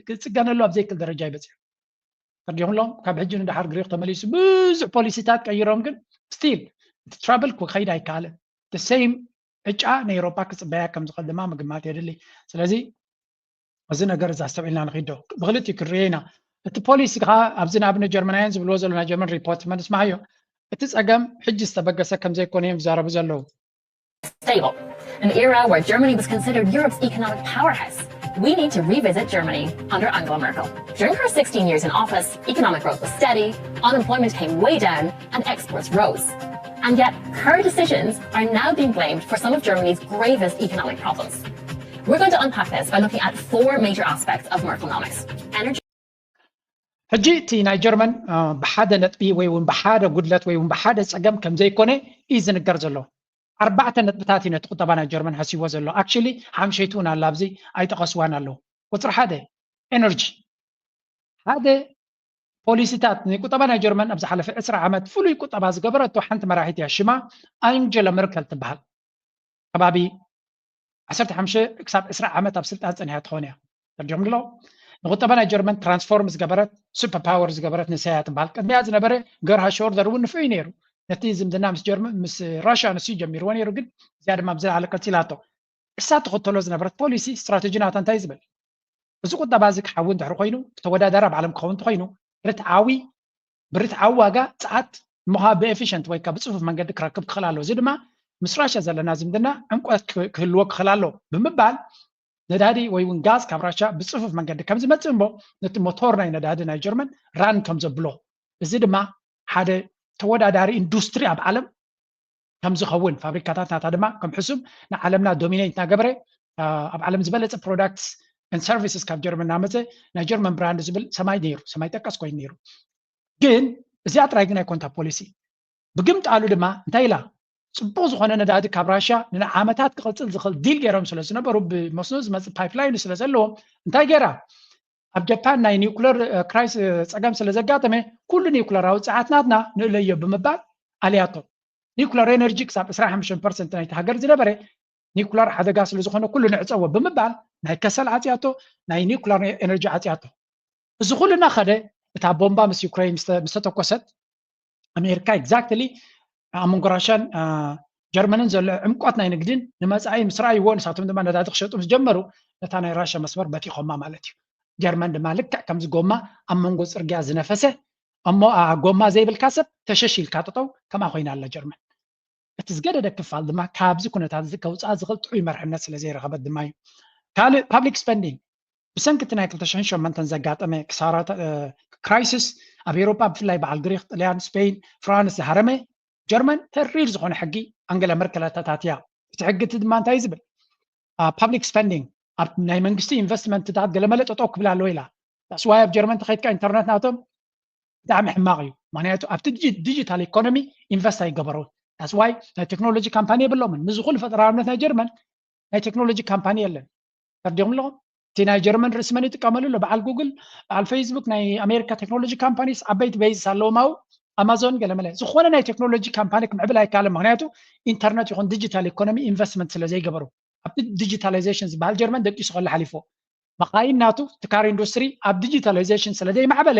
ክፅገነሉ ኣብ ዘይክእል ደረጃ ይበፅሑ ተርዲኹምሎም ካብ ሕጂ ንድሓር ግሪክ ተመሊሱ ብዙሕ ፖሊሲታት ቀይሮም ግን ስቲል እቲ ትራብል ክኸይድ ኣይከኣልን ሴም ዕጫ ንኤውሮጳ ክፅበያ ከም ዝኽእል ድማ ምግማት የድሊ ስለዚ እዚ ነገር እዛ ኣስተብዒልና ንኽይዶ ብክልቲኡ ክንሪኦ ኢና እቲ ፖሊሲ ከዓ ኣብዚ ንኣብነት ጀርመናውያን ዝብልዎ ዘሎ ናይ ጀርመን ሪፖርት መንስማዕዮ እቲ ፀገም ሕጂ ዝተበገሰ ከም ዘይኮነ እዮም ዝዛረቡ ዘለዉ Stable. An era where Germany was considered Europe's economic powerhouse. We need to revisit Germany under Angela Merkel. During her 16 years in office, economic growth was steady, unemployment came way down, and exports rose. And yet, her decisions are now being blamed for some of Germany's gravest economic problems. We're going to unpack this by looking at four major aspects of Merkelnomics. Energy. ሕጂ እቲ ናይ ጀርመን ብሓደ ነጥቢ ወይ እውን ብሓደ ጉድለት ወይ እውን ብሓደ ፀገም ከም ዘይኮነ እዩ ዝንገር ዘሎ 4 ነጥብታት እዩ ነቲ ቁጠባ ናይ ጀርመን ሓሲብዎ ዘሎ ኣክቹሊ ሓምሸይቱ እውን ኣላ ኣብዚ ኣይጠቐስዋን ኣለዉ ቁፅሪ ሓደ ኤነርጂ ሓደ ፖሊሲታት ንቁጠባ ናይ ጀርመን ኣብ ዝሓለፈ 20 ዓመት ፍሉይ ቁጠባ ዝገበረቶ ሓንቲ መራሒት እያ ሽማ ኣንጀላ መርከል ትበሃል ከባቢ 15 ክሳብ 20 ዓመት ኣብ ስልጣን ፀኒሓ ትኾን እያ ተርዲኹምሎ ንቁጠባ ናይ ጀርመን ትራንስፎርም ዝገበረት ሱፐር ፓወር ዝገበረት ንሰያ ትበሃል ቅድሚያ ዝነበረ ገርሃ ሾርደር እውን ንፍዑ ነይሩ ነቲ ዝምድና ምስ ራሽያ ንስዩ ጀሚርዎ ነይሩ ግን እዚኣ ድማ ብዝለዓለ ቀፂላቶ እሳ ተኸተሎ ዝነበረት ፖሊሲ ስትራቴጂ ናታ እንታይ ዝብል እዚ ቁጠባ እዚ ክሓዊ እንድሕሪ ኮይኑ ተወዳዳሪ ኣብ ዓለም ክኸውን እንተኮይኑ ብርትዓዊ ዋጋ ፀዓት ምሃብ ብኤፊሽንት ወይ ከዓ ብፅፉፍ መንገዲ ክረክብ ክኽእል ኣለዎ እዚ ድማ ምስ ራሽያ ዘለና ዝምድና ዕንቆት ክህልዎ ክኽእል ኣሎ ብምባል ነዳዲ ወይ እውን ጋዝ ካብ ራሽያ ብፅፉፍ መንገዲ ከም ዝመፅእ እሞ ነቲ ሞቶር ናይ ነዳዲ ናይ ጀርመን ራን ከም ዘብሎ እዚ ድማ ሓደ ተወዳዳሪ ኢንዱስትሪ ኣብ ዓለም ከም ዝኸውን ፋብሪካታት ናታ ድማ ከም ሕሱም ንዓለምና ዶሚኔት እናገበረ ኣብ ዓለም ዝበለፀ ፕሮዳክትስ and services ካብ ጀርመን እናመፀ ናይ ጀርመን ብራንድ ዝብል ሰማይ ጠቀስ ኮይኑ ነይሩ ግን እዚኣ ጥራይ ግን ኣይኮንታ ፖሊሲ ብግምጣሉ ድማ እንታይ ኢላ ጽቡቕ ዝኾነ ነዳዲ ካብ ራሽያ ንዓመታት ክቕፅል ዝኽእል ዲል ገይሮም ስለ ዝነበሩ ብመስኖ ዝመፅእ ፓይፕላይን ስለ ዘለዎም እንታይ ገይራ ኣብ ጃፓን ናይ ኒውክለር ክራይስ ፀገም ስለ ዘጋጠመ ኩሉ ኒውክለራዊ ፀዓት ናትና ንእለዮ ብምባል ኣልያቶ ኒውክለር ኤነርጂ ክሳብ 25% ናይቲ ሃገር ዝነበረ ኒውክለር ሓደጋ ስለ ዝኾነ ኩሉ ንዕፀዎ ብምባል ናይ ከሰል ዓፅያቶ ናይ ኒውክለር ኤነርጂ ዓፅያቶ እዚ ኩሉ እናኸደ እታ ቦምባ ምስ ዩክሬን ምስ ተተኮሰት ኣሜሪካ ኤግዛክትሊ ኣብ መንጎ ራሽያን ጀርመንን ዘሎ ዕምቆት ናይ ንግድን ንመፃኢ ምስ ረኣይዎ ንሳቶም ድማ ነዳዲ ክሸጡ ምስ ጀመሩ ነታ ናይ ራሽያ መስመር በቲኾማ ማለት እዩ ጀርመን ድማ ልክዕ ከምዚ ጎማ ኣብ መንጎ ፅርግያ ዝነፈሰ እሞ ጎማ ዘይብልካ ሰብ ተሸሺልካ ጠጠው ከምኣ ኮይና ኣላ ጀርመን እቲ ዝገደደ ክፋል ድማ ካብዚ ኩነታት እዚ ከውፃእ ዝኽእል ጥዑይ መርሕነት ስለ ዘይረኸበት ድማ እዩ ካልእ ፓብሊክ ስፔንዲንግ ብሰንኪ ናይ 2008 ዘጋጠመ ክሳራት ክራይሲስ ኣብ ኤውሮጳ ብፍላይ በዓል ግሪክ ጣልያን ስፔን ፍራንስ ዝሃረመ ጀርመን ተሪር ዝኾነ ሕጊ ኣንገላ መርከል ኣታትያ እቲ ሕጊ እቲ ድማ እንታይ ዝብል ፓብሊክ ስፔንዲንግ ኣብ ናይ መንግስቲ ኢንቨስትመንትታት ገለመለ ጠጠው ክብል ኣለዎ ኢላ ታስዋይ ኣብ ጀርመን ተኸይድካ ኢንተርኔት ናቶም ብጣዕሚ ሕማቕ እዩ ምክንያቱ ኣብቲ ዲጂታል ኢኮኖሚ ኢንቨስት ኣይገበሩን ታስዋይ ናይ ቴክኖሎጂ ካምፓኒ የብሎምን ንዝኹሉ ፈጠራውነት ናይ ጀርመን ናይ ቴክኖሎጂ ካምፓኒ የለን ተርዲኹም ኣለኹም እቲ ናይ ጀርመን ርእሲ መን ይጥቀመሉ ኣሎ በዓል ጉግል በዓል ፌስቡክ ናይ ኣሜሪካ ቴክኖሎጂ ካምፓኒስ ዓበይቲ ቤዝ ኣለውማው ኣማዞን ገለመለ ዝኾነ ናይ ቴክኖሎጂ ካምፓኒ ክምዕብል ኣይከኣልን ምክንያቱ ኢንተርኔት ይኹን ዲጂታል ኢኮኖሚ ኢንቨስትመንት ስለ ዘይገበሩ ኣብቲ ዲጂታላይዜሽን ዝበሃል ጀርመን ደቂሱ ከላ ሓሊፎ መኻይን ናቱ ትካር ኢንዱስትሪ ኣብ ዲጂታላይዜሽን ስለ ዘይማዕበለ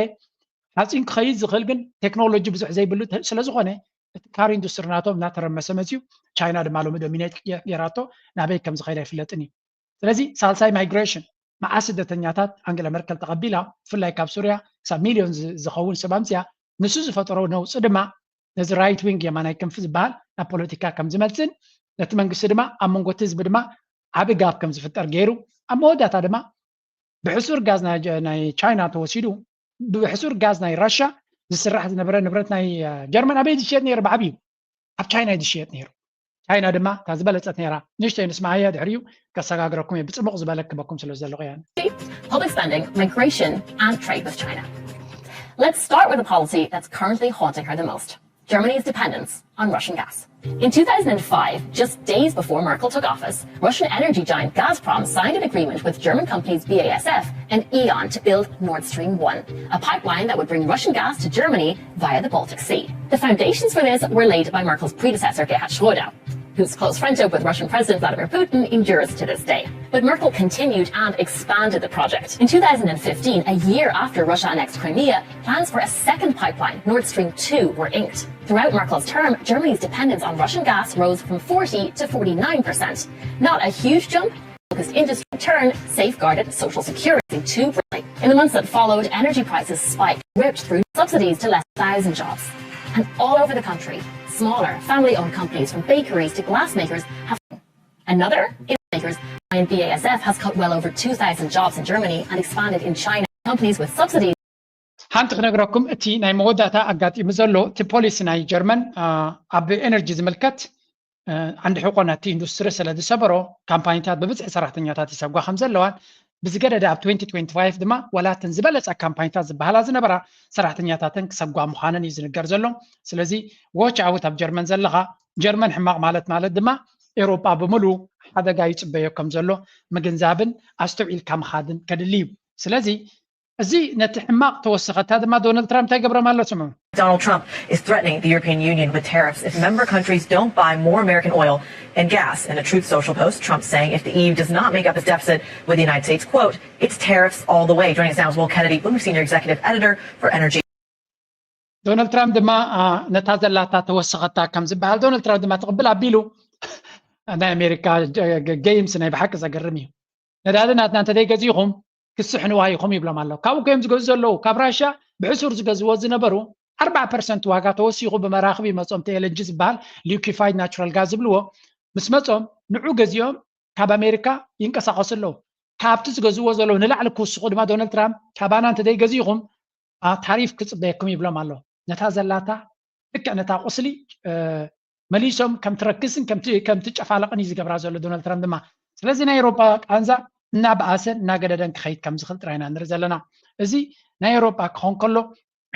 ሓፂን ክኸይድ ዝኽእል ግን ቴክኖሎጂ ብዙሕ ዘይብሉ ስለ ዝኾነ እቲ ካር ኢንዱስትሪ ናቶም እናተረመሰ መፅዩ ቻይና ድማ ሎሚ ዶሚኔት ጌራቶ ናበይ ከም ዝኸይድ ኣይፍለጥን እዩ ስለዚ ሳልሳይ ማይግሬሽን መዓ ስደተኛታት ኣንገላ መርከል ተቐቢላ ብፍላይ ካብ ሱርያ ክሳብ ሚልዮን ዝኸውን ሰብ ኣምፅያ ንሱ ዝፈጠሮ ነውፂ ድማ ነዚ ራይት ዊንግ የማናይ ክንፊ ዝበሃል ናብ ፖለቲካ ከም ዝመልፅን ነቲ መንግስቲ ድማ ኣብ መንጎ እቲ ህዝቢ ድማ ዓብይ ጋብ ከም ዝፍጠር ገይሩ ኣብ መወዳእታ ድማ ብሕሱር ጋዝ ናይ ቻይና ተወሲዱ ብሕሱር ጋዝ ናይ ራሽያ ዝስራሕ ዝነበረ ንብረት ናይ ጀርመን ኣበይ ዝሽየጥ ነይሩ ብዓብዩ ኣብ ቻይና ዝሽየጥ ነይሩ ቻይና ድማ እታ ዝበለፀት ነይራ ንእሽተይ ንስማዓያ ድሕሪኡ ከሰጋግረኩም እየ ብፅቡቅ ዝበለክበኩም ስለ ዘለኹ እያ public spending, migration, and trade with China. Let's start with a policy that's currently haunting her the most. Germany's dependence on Russian gas. In 2005, just days before Merkel took office, Russian energy giant Gazprom signed an agreement with German companies BASF and E.ON to build Nord Stream 1, a pipeline that would bring Russian gas to Germany via the Baltic Sea. The foundations for this were laid by Merkel's predecessor Gerhard Schröder, whose close friendship with Russian President Vladimir Putin endures to this day. But Merkel continued and expanded the project. In 2015, a year after Russia annexed Crimea, plans for a second pipeline, Nord Stream 2, were inked. Throughout Merkel's term, Germany's dependence on Russian gas rose from 40 to 49%. Not a huge jump, because industry in turn safeguarded social security too brilliantly. In the months that followed, energy prices spiked, ripped through subsidies to less than 1,000 jobs. And all over the country, smaller, family-owned companies from bakeries to glassmakers have... Another, makers and BASF has cut well over 2,000 jobs in Germany and expanded in China. Companies with subsidies... ሓንቲ ክነግረኩም እቲ ናይ መወዳእታ ኣጋጢሙ ዘሎ እቲ ፖሊሲ ናይ ጀርመን ኣብ ኤነርጂ ዝምልከት ዓንዲ ሕቆና እቲ ኢንዱስትሪ ስለ ዝሰበሮ ካምፓኒታት ብብዝሒ ሰራሕተኛታት ይሰጓ ከም ዘለዋን ብዝገደደ ኣብ 2025 ድማ ወላትን ዝበለፀ ካምፓኒታት ዝበሃላ ዝነበራ ሰራሕተኛታትን ክሰጓ ምዃነን እዩ ዝንገር ዘሎ ስለዚ ዎች ዓውት ኣብ ጀርመን ዘለኻ ጀርመን ሕማቕ ማለት ድማ ኤውሮጳ ብምሉእ ሓደጋ ይፅበዮ ከም ዘሎ ምግንዛብን ኣስተውዒልካ ምኻድን ከድሊ እዩ ስለዚ እዚ ነቲ ሕማቕ ተወሰኸታ ድማ ዶናልድ ትራምፕ እንታይ ገብረ ማለት ነው Donald Trump is threatening the European Union with tariffs if member countries don't buy more American oil and gas. In a Truth Social post, Trump saying if the EU does not make up its deficit with the United States, quote, it's tariffs all the way. Joining us now is Will Kennedy, Bloomberg Senior Executive Editor for Energy. ዶናልድ ትራምፕ ድማ ነታ ዘላታ ተወሰኸታ ከም ዝበሃል ዶናልድ ትራምፕ ድማ ተቕብል ኣቢሉ ናይ ኣሜሪካ ጌምስ ናይ ብሓቂ ዘገርም እዩ ነዳድናትና እንተ ዘይገዚኹም ክስሕንዋ ኢኹም ይብሎም ኣለዉ ካብኡ ከዮም ዝገዝኡ ዘለዉ ካብ ራሽያ ብሕሱር ዝገዝዎ ዝነበሩ 4% ዋጋ ተወሲኹ ብመራኽቢ መፆም ቴኤልጂ ዝበሃል ሊኩፋይድ ናቹራል ጋዝ ዝብልዎ ምስ መፆም ንዑ ገዚኦም ካብ ኣሜሪካ ይንቀሳቐሱ ኣለዉ ካብቲ ዝገዝዎ ዘለዉ ንላዕሊ ክውስኹ ድማ ዶናልድ ትራምፕ ካባና እንተ ዘይገዚኹም ታሪፍ ክፅበየኩም ይብሎም ኣለዉ ነታ ዘላታ ልክዕ ነታ ቁስሊ መሊሶም ከም ትረክስን ከም ትጨፋለቕን እዩ ዝገብራ ዘሎ ዶናልድ ትራምፕ ድማ ስለዚ ናይ ኤውሮጳ ቃንዛ እናበኣሰን እናገደደን ክኸይድ ከም ዝኽእል ጥራይና ንርኢ ዘለና እዚ ናይ ኤውሮጳ ክኾን ከሎ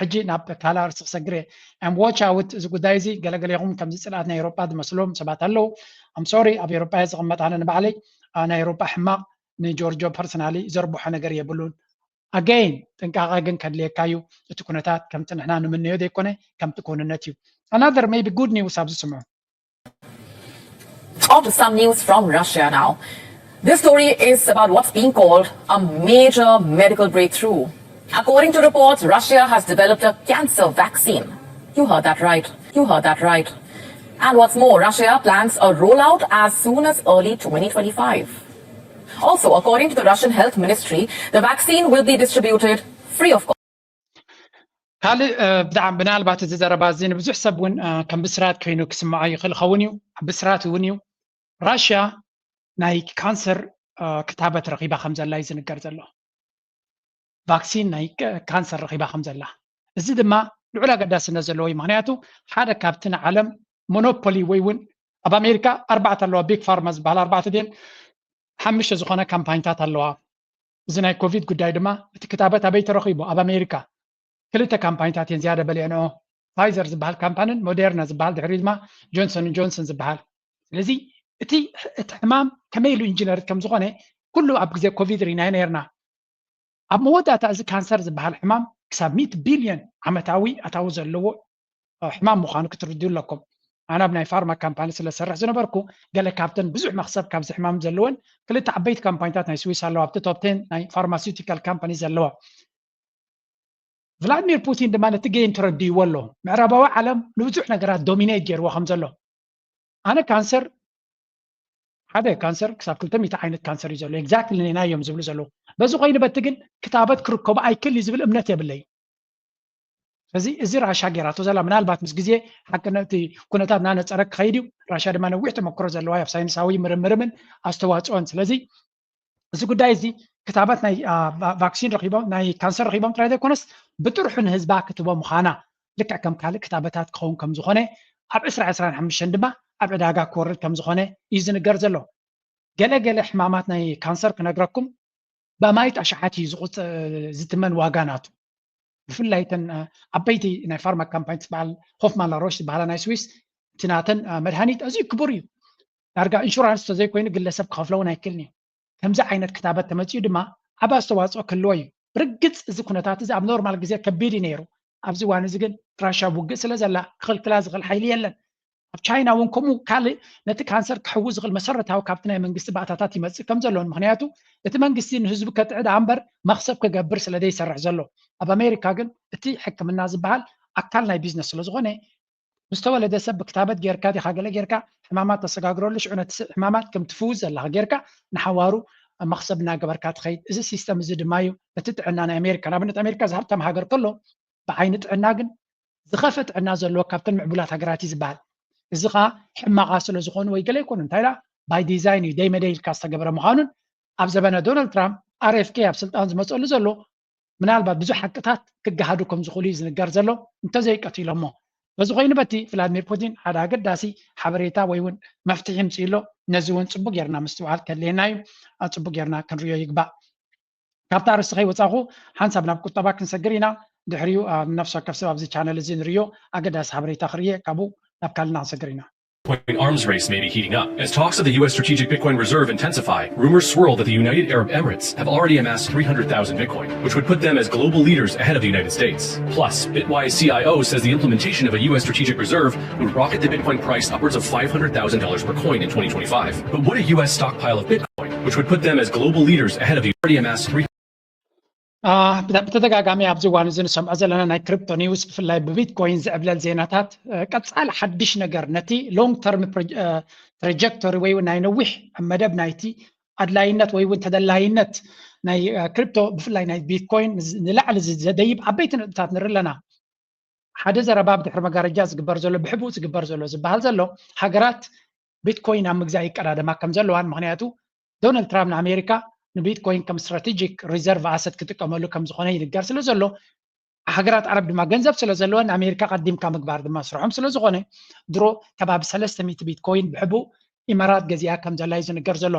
ሕጂ ናብ ካልእ ርእሲ ክሰግር እየ ኣም ዋች ኣውት እዚ ጉዳይ እዚ ገለገለኹም ከምዚ ፅልኣት ናይ ኤውሮጳ ዝመስሎም ሰባት ኣለዉ ኣም ሶሪ ኣብ ኤውሮጳ እየ ዝቕመጥ ኣነ ንባዕለይ ናይ ኤውሮጳ ሕማቕ ንጆርጆ ፐርሰናሊ ዘርብሖ ነገር የብሉን ኣገይን ጥንቃቐ ግን ከድልየካ እዩ እቲ ኩነታት ከምቲ ንሕና ንምንዮ ዘይኮነ ከምቲ ኩንነት እዩ ኣናዘር ሜይቢ ጉድ ኒውስ ኣብ ዝስምዑ On to some news from Russia now. This story is about what's being called a major medical breakthrough. According to reports, Russia has developed a cancer vaccine. You heard that right. You heard that right. And what's more, Russia plans a rollout as soon as early 2025. Also, according to the Russian Health Ministry, the vaccine will be distributed free of cost. ካልእ ብዛዕባ ብናልባት እዚ ዘረባ እዚ ንብዙሕ ሰብ እውን ከም ብስራት ኮይኑ ክስምዖ ይኽእል ኸውን እዩ ብስራት እውን እዩ ራሽያ ናይ ካንሰር ክታበት ረኺባ ከም ዘላ እዩ ዝንገር ዘሎ ቫክሲን ናይ ካንሰር ረኺባ ከም ዘላ እዚ ድማ ልዑል ኣገዳስነት ዘለዎ እዩ ምክንያቱ ሓደ ካብቲ ንዓለም ሞኖፖሊ ወይ እውን ኣብ ኣሜሪካ 4 ኣለዋ ቢግ ፋርማ ዝበሃል 4 ድን 5 ዝኾነ ካምፓኒታት ኣለዋ እዚ ናይ ኮቪድ ጉዳይ ድማ እቲ ክታበት ኣበይ ተረኺቡ ኣብ ኣሜሪካ ክልተ ካምፓኒታት እየን ዝያደ በሊዕንኦ ፋይዘር ዝበሃል ካምፓኒን ሞዴርና ዝበሃል ድሕሪ ድማ ጆንሰን ጆንሰን ዝበሃል ስለዚ እቲ ሕማም ከመይ ኢሉ ኢንጂነር ከም ዝኾነ ኩሉ ኣብ ግዜ ኮቪድ ሪና ነርና ኣብ መወዳእታ እዚ ካንሰር ዝበሃል ሕማም ክሳብ 100 ቢልዮን ዓመታዊ ኣታዊ ዘለዎ ሕማም ምዃኑ ክትርድዩ ኣለኩም ኣነ ኣብ ናይ ፋርማ ካምፓኒ ስለ ዝሰርሕ ዝነበርኩ ገለ ካብተን ብዙሕ መክሰብ ካብዚ ሕማም ዘለወን ክልተ ዓበይቲ ካምፓኒታት ናይ ስዊስ ኣለዋ ኣብቲ ቶፕ 10 ናይ ፋርማሲውቲካል ካምፓኒ ዘለዋ ቭላድሚር ፑቲን ድማ ነቲ ጌም ተረድይዎ ኣሎ ምዕራባዊ ዓለም ንብዙሕ ነገራት ዶሚኔት ገይርዎ ከም ዘሎ ኣነ ካንሰር ሓደ ካንሰር ክሳብ 200 ዓይነት ካንሰር እዩ ዘሎ ኤግዛክትሊ ናዮም ዝብሉ ዘለዉ በዚ ኮይኑ በቲ ግን ክታበት ክርከቡ ኣይክእል ዝብል እምነት የብለይ እዚ ራሻ ጌራቶ ዘላ ምናልባት ምስ ግዜ ሓቅነቲ ኩነታት እናነፀረ ክኸይድ እዩ ራሻ ድማ ነዊሕ ተመክሮ ዘለዋ ኣብ ሳይንሳዊ ምርምርን ኣስተዋፅኦን ስለዚ እዚ ጉዳይ እዚ ክታበት ናይ ቫክሲን ረኺቦም ናይ ካንሰር ረኺቦም ጥራይ ዘይኮነስ ብጥርሑ ንህዝባ ክትቦ ምዃና ልክዕ ከም ካልእ ክታበታት ክኸውን ከም ዝኾነ ኣብ 2025 ድማ ኣብ ዕዳጋ ክወርድ ከም ዝኾነ እዩ ዝንገር ዘሎ ገለገለ ሕማማት ናይ ካንሰር ክነግረኩም ብማይት ኣሽሓት እዩ ዝትመን ዋጋ ናቱ ብፍላይ ተን ዓበይቲ ናይ ፋርማ ካምፓኒ ትበሃል ሆፍማን ላሮሽ ዝበሃላ ናይ ስዊስ እቲ ናተን መድሃኒት ኣዝዩ ክቡር እዩ ዳርጋ ኢንሹራንስ ተዘይኮይኑ ግለሰብ ክኸፍሎ እውን ኣይክእልን እዩ ከምዚ ዓይነት ክታበት ተመፅኡ ድማ ዓብ ኣስተዋፅኦ ክህልዎ እዩ ብርግፅ እዚ ኩነታት እዚ ኣብ ኖርማል ግዜ ከቢድ እዩ ነይሩ ኣብዚ እዋን እዚ ግን ራሻ ውግእ ስለ ዘላ ክኽልክላ ዝኽእል ሓይሊ የለን ኣብ ቻይና እውን ከምኡ ካልእ ነቲ ካንሰር ክሕው ዝኽእል መሰረታዊ ካብቲ ናይ መንግስቲ ባእታታት ይመፅእ ከም ዘለዎን ምክንያቱ እቲ መንግስቲ ንህዝቢ ከጥዕዳ እምበር መክሰብ ክገብር ስለ ዘይሰርሕ ዘሎ ኣብ ኣሜሪካ ግን እቲ ሕክምና ዝበሃል ኣካል ናይ ቢዝነስ ስለ ዝኾነ ምስተወለደ ሰብ ብክታበት ጌርካ ዲኻ ገለ ጌርካ ሕማማት ተሰጋግረሉ ሽዑ ነቲ ሕማማት ከም ትፍውስ ዘለካ ጌርካ ንሓዋሩ መክሰብ እናገበርካ ትኸይድ እዚ ሲስተም እዚ ድማ እዩ እቲ ጥዕና ናይ ኣሜሪካ ንኣብነት ኣሜሪካ ዝሃብተም ሃገር ከሎ ብዓይኒ ጥዕና ግን ዝኸፈ ጥዕና ዘለዎ ካብተን ምዕቡላት ሃገራት እዩ ዝበሃል እዚ ከዓ ሕማቃ ስለ ዝኾኑ ወይ ገለ ይኮኑ እንታይ ባይ ዲዛይን እዩ ደይመደ ኢልካ ዝተገብረ ምዃኑን ኣብ ዘበነ ዶናልድ ትራምፕ RFK ኣብ ስልጣን ዝመፀሉ ዘሎ ምናልባት ብዙሕ ሓቅታት ክገሃዱ ከም ዝኽእሉ እዩ ዝንገር ዘሎ እንተዘይቀትሎ እሞ በዚ ኮይኑ በቲ ቭላድሚር ፑቲን ሓደ ኣገዳሲ ሓበሬታ ወይ እውን መፍትሒ ምፅኢ ኣሎ ነዚ እውን ፅቡቅ ጌርና ምስትውዓል ከድልየና እዩ ፅቡቅ ጌርና ክንሪዮ ይግባእ ካብታ ኣርስቲ ከይወፃኹ ሓንሳብ ናብ ቁጠባ ክንሰግር ኢና ድሕሪኡ ነፍሲ ወከፍ ሰብ ኣብዚ ቻነል እዚ ንሪዮ ኣገዳሲ ሓበሬታ ክርየ ካብኡ ናብ ካልእ ናንሰግር ኢና Bitcoin arms race may be heating up. As talks of the U.S. Strategic Bitcoin Reserve intensify, rumors swirl that the United Arab Emirates have already amassed 300,000 Bitcoin, which would put them as global leaders ahead of the United States. Plus, Bitwise CIO says the implementation of a U.S. Strategic Reserve would rocket the Bitcoin price upwards of $500,000 per coin in 2025. But would a U.S. stockpile of Bitcoin, which would put them as global leaders ahead of the already amassed ብተደጋጋሚ ኣብዚ እዋን እዚ ንሰምዖ ዘለና ናይ ክሪፕቶ ኒውስ ብፍላይ ብቢትኮይን ዝዕብለል ዜናታት ቀፃሊ ሓድሽ ነገር ነቲ ሎንግ ተርም ትራጀክቶሪ ወይ ናይ ነዊሕ መደብ ናይቲ ኣድላይነት ወይ እውን ተደላይነት ናይ ክሪፕቶ ብፍላይ ናይ ቢትኮይን ንላዕሊ ዘደይብ ዓበይቲ ነጥብታት ንርኢ ኣለና ሓደ ዘረባ ብድሕሪ መጋረጃ ዝግበር ዘሎ ብሕቡእ ዝግበር ዘሎ ዝበሃል ዘሎ ሃገራት ቢትኮይን ኣብ ምግዛእ ይቀዳደማ ከም ዘለዋን ምክንያቱ ዶናልድ ትራምፕ ንኣሜሪካ ንቢትኮይን ከም ስትራቴጂክ ሪዘርቭ ኣሰት ክጥቀመሉ ከም ዝኾነ ይንገር ስለ ዘሎ ሃገራት ዓረብ ድማ ገንዘብ ስለ ዘለወን ኣሜሪካ ቀዲምካ ምግባር ድማ ስርሖም ስለ ዝኾነ ድሮ ከባቢ 300 ቢትኮይን ብሕቡእ ኢማራት ገዚኣ ከም ዘላ እዩ ዝንገር ዘሎ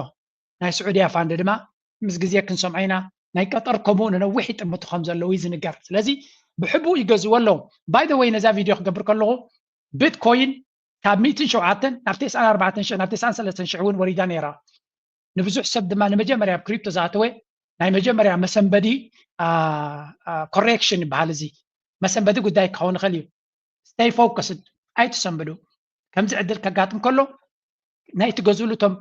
ናይ ስዑድያ ፋንድ ድማ ምስ ግዜ ክንሰምዖ ኢና ናይ ቀጠር ከምኡ ንነዊሕ ይጥምቱ ከም ዘለዉ እዩ ዝንገር ስለዚ ብሕቡእ ይገዝዎ ኣለዉ ባይ ዘ ወይ ነዛ ቪድዮ ክገብር ከለኹ ቢትኮይን ካብ 107 ናብ 94 ናብ 93 እውን ወሪዳ ነይራ ንብዙሕ ሰብ ድማ ንመጀመርያ ኣብ ክሪፕቶ ዝኣተወ ናይ መጀመርያ መሰንበዲ ኮሬክሽን ይበሃል እዚ መሰንበዲ ጉዳይ ክኸውን ይኽእል እዩ ስቴይ ፎከስድ ኣይትሰንብዱ ከምዚ ዕድል ከጋጥም ከሎ ናይ ትገዝእሉ እቶም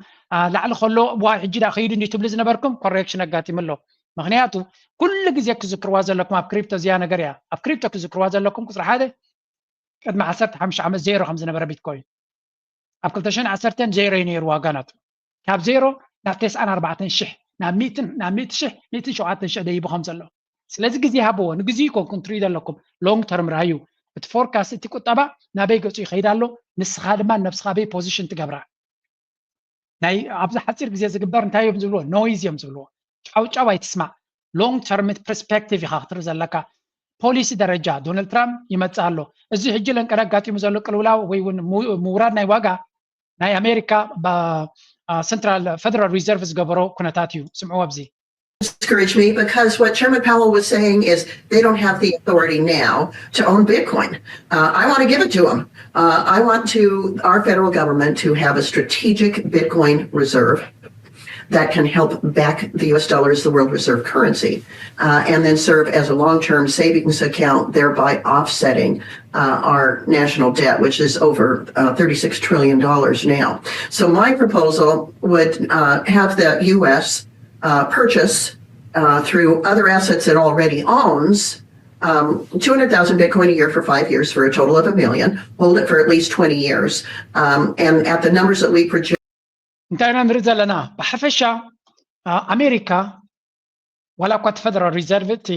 ላዕሊ ከሎ ዋ ሕጂ ዳ ከይዱ እንዲ ትብሉ ዝነበርኩም ኮሬክሽን ኣጋጢሙ ኣሎ ምክንያቱ ኩሉ ግዜ ክዝክርዋ ዘለኩም ኣብ ክሪፕቶ እዚኣ ነገር እያ ኣብ ክሪፕቶ ክዝክርዋ ዘለኩም ቁፅሪ ሓደ ቅድሚ 15 ዓመት ዜሮ ከም ዝነበረ ቢትኮይን ኣብ 2010 ዜሮ እዩ ነይሩ ዋጋ ናቱ ካብ ዜሮ ናብ 94,000 ናብ 100,000 ደይቡ ከም ዘሎ ስለዚ ግዜ ሃብዎ ንግዜ ኮንኩም ትሪኢ ዘለኩም ሎንግ ተርም ራዩ እቲ ፎርካስት እቲ ቁጠባ ናበይ ገፁ ይኸይድ ኣሎ ንስኻ ድማ ነብስኻ በይ ፖዚሽን ትገብራ ናይ ኣብዚ ሓፂር ግዜ ዝግበር እንታይ እዮም ዝብልዎ ኖይዝ እዮም ዝብልዎ ጫውጫው ኣይትስማዕ ሎንግ ተርም ፐርስፔክቲቭ ኢኻ ክትርኢ ዘለካ ፖሊሲ ደረጃ ዶናልድ ትራምፕ ይመፅእ ኣሎ እዚ ሕጂ ለንቀዳ ኣጋጢሙ ዘሎ ቅልውላው ወይ እውን ምውራድ ናይ ዋጋ ናይ ኣሜሪካ Central Federal Reserve ዝገበሮ ኩነታት እዩ ስምዑ ኣብዚ discourage me because what Chairman Powell was saying is they don't have the authority now to own Bitcoin. I want to give it to them. I want our federal government to have a strategic Bitcoin reserve. that can help back the US dollar as the world reserve currency, and then serve as a long-term savings account, thereby offsetting our national debt, which is over $36 trillion now. So my proposal would have the US purchase through other assets it already owns, 200,000 Bitcoin a year for 5 years for a total of $1 million, hold it for at least 20 years. And at the numbers that we project. انتهينا نريد لنا بحفشة أمريكا ولا قد فدرال ريزيرف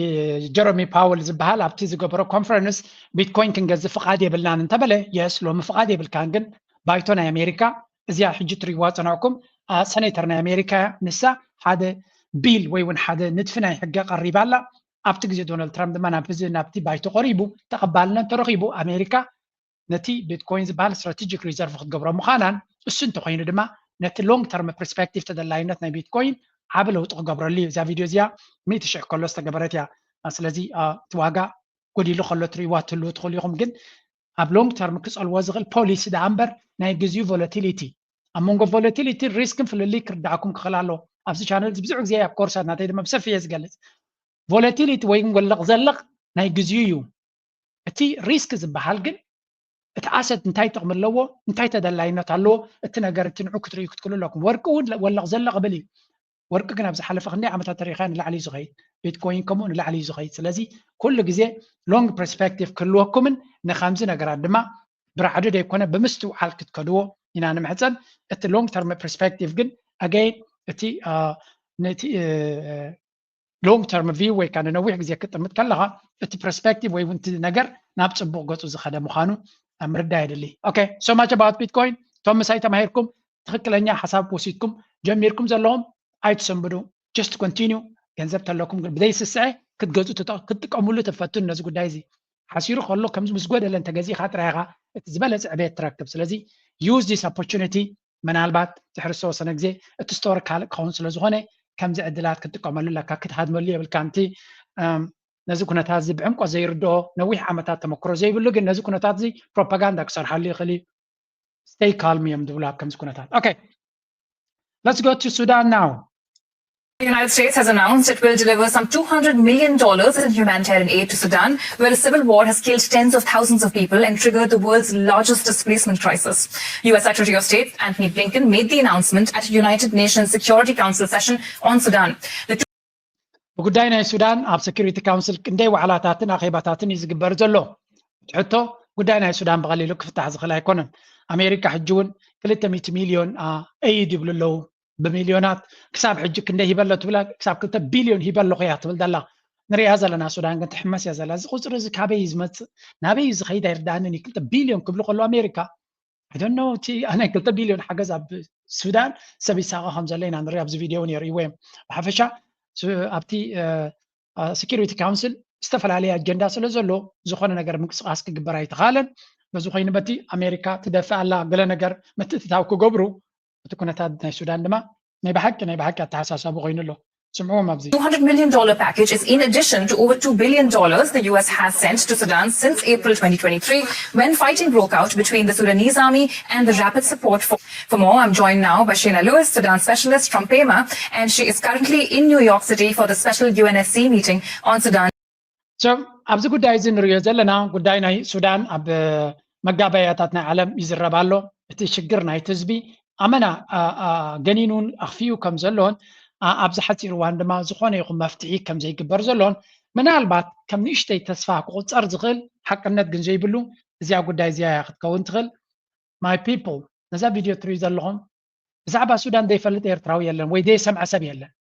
جيرمي باول زبهال أبتي زقبرو كونفرنس بيتكوين كنجز فقادي بلان انتبله يس لو مفقادي بالكانجن بايتونا أمريكا إزيا حجة ريوات أناكم سنيترنا أمريكا نسا هذا بيل ويون هذا ندفنا حقا قريبا لا أبتي دونالد ترامب دما نابزي نابتي بايتو قريبو تقبلنا ترغيبو أمريكا نتي بيتكوين زبهال استراتيجيك ريزيرف قبرو مخانان السنتو خين دما نتي لونج تيرم برسبكتيف تدلاينت ናይ ቢትኮይን ዓብ ለውጢ ክገብረሉ እዛ ቪድዮ እዚኣ 100,000 ከሎ ዝተገበረት እያ ስለዚ እቲ ዋጋ ጎዲሉ ከሎ ትሪእዋ ትህልው ትኽእሉ ኢኹም ግን ኣብ ሎንግ ተርም ክፀልዎ ዝኽእል ፖሊሲ ዳ እምበር ናይ ግዜኡ ቮላቲሊቲ ኣብ መንጎ ቮላቲሊቲ ሪስክን ፍልልይ ክርዳዕኩም ክኽእል ኣሎ ኣብዚ ቻነል ብዙሕ ግዜ ኣብ ኮርሳት ናተይ ድማ ብሰፊ እየ ዝገልፅ ቮላቲሊቲ ወይ ወለቕ ዘለቕ ናይ ግዜኡ እዩ እቲ ሪስክ ዝበሃል ግን እቲ ኣሰት እንታይ ጥቕሚ ኣለዎ እንታይ ተደላይነት ኣለዎ እቲ ነገር እቲ ንዑ ክትርእዩ ክትክእሉ ኣለኩም ወርቂ እውን ወለቕ ዘለቕ ብል እዩ ወርቂ ግን ኣብ ዝሓለፈ ክንደይ ዓመታት ታሪኻ ንላዕሊ እዩ ዝኸይድ ቢትኮይን ከምኡ ንላዕሊ እዩ ዝኸይድ ስለዚ ኩሉ ግዜ ሎንግ ፐርስፔክቲቭ ክህልወኩምን ንከምዚ ነገራት ድማ ብራዕዲ ደይኮነ ብምስትውዓል ክትከድዎ ኢና ንምሕፀን እቲ ሎንግ ተርም ፐርስፔክቲቭ ግን ኣገይን እቲ ነቲ ሎንግ ተርም ቪው ወይ ከዓ ነዊሕ ግዜ ክትጥምት ከለኻ እቲ ፐርስፔክቲቭ ወይ እውን እቲ ነገር ናብ ፅቡቅ ገፁ ዝኸደ ምዃኑ ምርዳእ የድሊ ኦኬ ሶ ማች ኣባውት ቢትኮይን ቶም ምሳይ ተማሂርኩም ትክክለኛ ሓሳብ ወሲድኩም ጀሚርኩም ዘለኹም ኣይትሰንብዱ ጀስት ኮንቲኒው ገንዘብ ተለኩም ግን ብዘይ ስስዐ ክትገዙ ክትጥቀምሉ ተፈቱን ነዚ ጉዳይ እዚ ሓሲሩ ከሎ ከምዚ ምስ ጎደለ እንተገዚእካ ጥራይኻ እቲ ዝበለፀ ዕብየት ትረክብ ስለዚ ዩዝ ዲስ ኦፖርቹኒቲ ምናልባት ድሕሪ ዝተወሰነ ግዜ እቲ ስቶር ካልእ ክኸውን ስለዝኾነ ከምዚ ዕድላት ክትጥቀመሉ ኣለካ ክትሃድመሉ የብልካ እንቲ ነዚ ኩነታት እዚ ብዕምቆ ዘይርድኦ ነዊሕ ዓመታት ተመክሮ ዘይብሉ ግን ነዚ ኩነታት እዚ ፕሮፓጋንዳ ክሰርሓሉ ይኽእል እዩ stay calm እዮም ዝብሉ ኣብ ከምዚ ኩነታት ኦኬ let's go to Sudan now. The United States has announced it will deliver some $200 million in humanitarian aid to Sudan, where a civil war has killed tens of thousands of people and triggered the world's largest displacement crisis. U.S. Secretary of State Antony Blinken made the announcement at a United Nations Security Council session on Sudan. ጉዳይ ናይ ሱዳን ኣብ ሴኩሪቲ ካውንስል ክንደይ ዋዕላታትን ኣኼባታትን እዩ ዝግበር ዘሎ ትሕቶ ጉዳይ ናይ ሱዳን ብቐሊሉ ክፍታሕ ዝኽእል ኣይኮነን ኣሜሪካ ሕጂ እውን 200 ሚልዮን ኤይድ ይብሉ ኣለዉ ብሚልዮናት ክሳብ ሕጂ ክንደይ ሂበሎ ትብላ ክሳብ 2 ቢልዮን ሂበሎ እያ ትብል ዘላ ንሪኣ ዘለና ሱዳን ግን ትሕመስ እያ ዘላ እዚ ቁፅሪ እዚ ካበይ ዝመፅእ ናበይ ዝኸይድ ኣይርዳእንን እዩ 2 ቢልዮን ክብሉ ከሎ ኣሜሪካ I don't know እቲ ኣነ 2 ቢልዮን ሓገዝ ኣብ ሱዳን ሰብ ይሳቐ ከም ዘሎ ኢና ንሪኦ ኣብዚ ቪድዮ እውን የርእይዎ እዮም ብሓፈሻ ኣብቲ ሴኩሪቲ ካውንስል ዝተፈላለየ ኣጀንዳ ስለ ዘሎ ዝኾነ ነገር ምንቅስቃስ ክግበር ኣይተኻለን በዚ ኮይኑ በቲ ኣሜሪካ ትደፍእ ኣላ ገለ ነገር ምትእትታው ክገብሩ እቲ ኩነታት ናይ ሱዳን ድማ ናይ ብሓቂ ኣተሓሳሰቡ ኮይኑ ኣሎ ስምዑዎም ኣብዚ $200 million package is in addition to over $2 billion the U.S. has sent to Sudan since April 2023 when fighting broke out between the Sudanese army and the Rapid Support Force. For more, I'm joined now by Shayna Lewis, Sudan specialist from PEMA, and she is currently in New York City for the special UNSC meeting on Sudan. So, ኣብዚ ጉዳይ እዚ ንሪኦ ዘለና ጉዳይ ናይ ሱዳን ኣብ መጋበያታት ናይ ዓለም ይዝረብ ኣሎ እቲ ሽግር ናይቲ ህዝቢ ኣመና ገኒኑን ኣኽፊኡ ከም ዘሎን ኣብዚ ሓፂር እዋን ድማ ዝኾነ ይኹን መፍትሒ ከም ዘይግበር ዘሎን ምናልባት ከም ንእሽተይ ተስፋ ክቁፀር ዝኽእል ሓቅነት ግን ዘይብሉ እዚኣ ጉዳይ እዚኣ እያ ክትከውን ትኽእል ማይ ፒፕል ነዛ ቪድዮ ትሪኡ ዘለኹም ብዛዕባ ሱዳን ዘይፈልጥ ኤርትራዊ የለን ወይ ዘይሰምዐ ሰብ የለን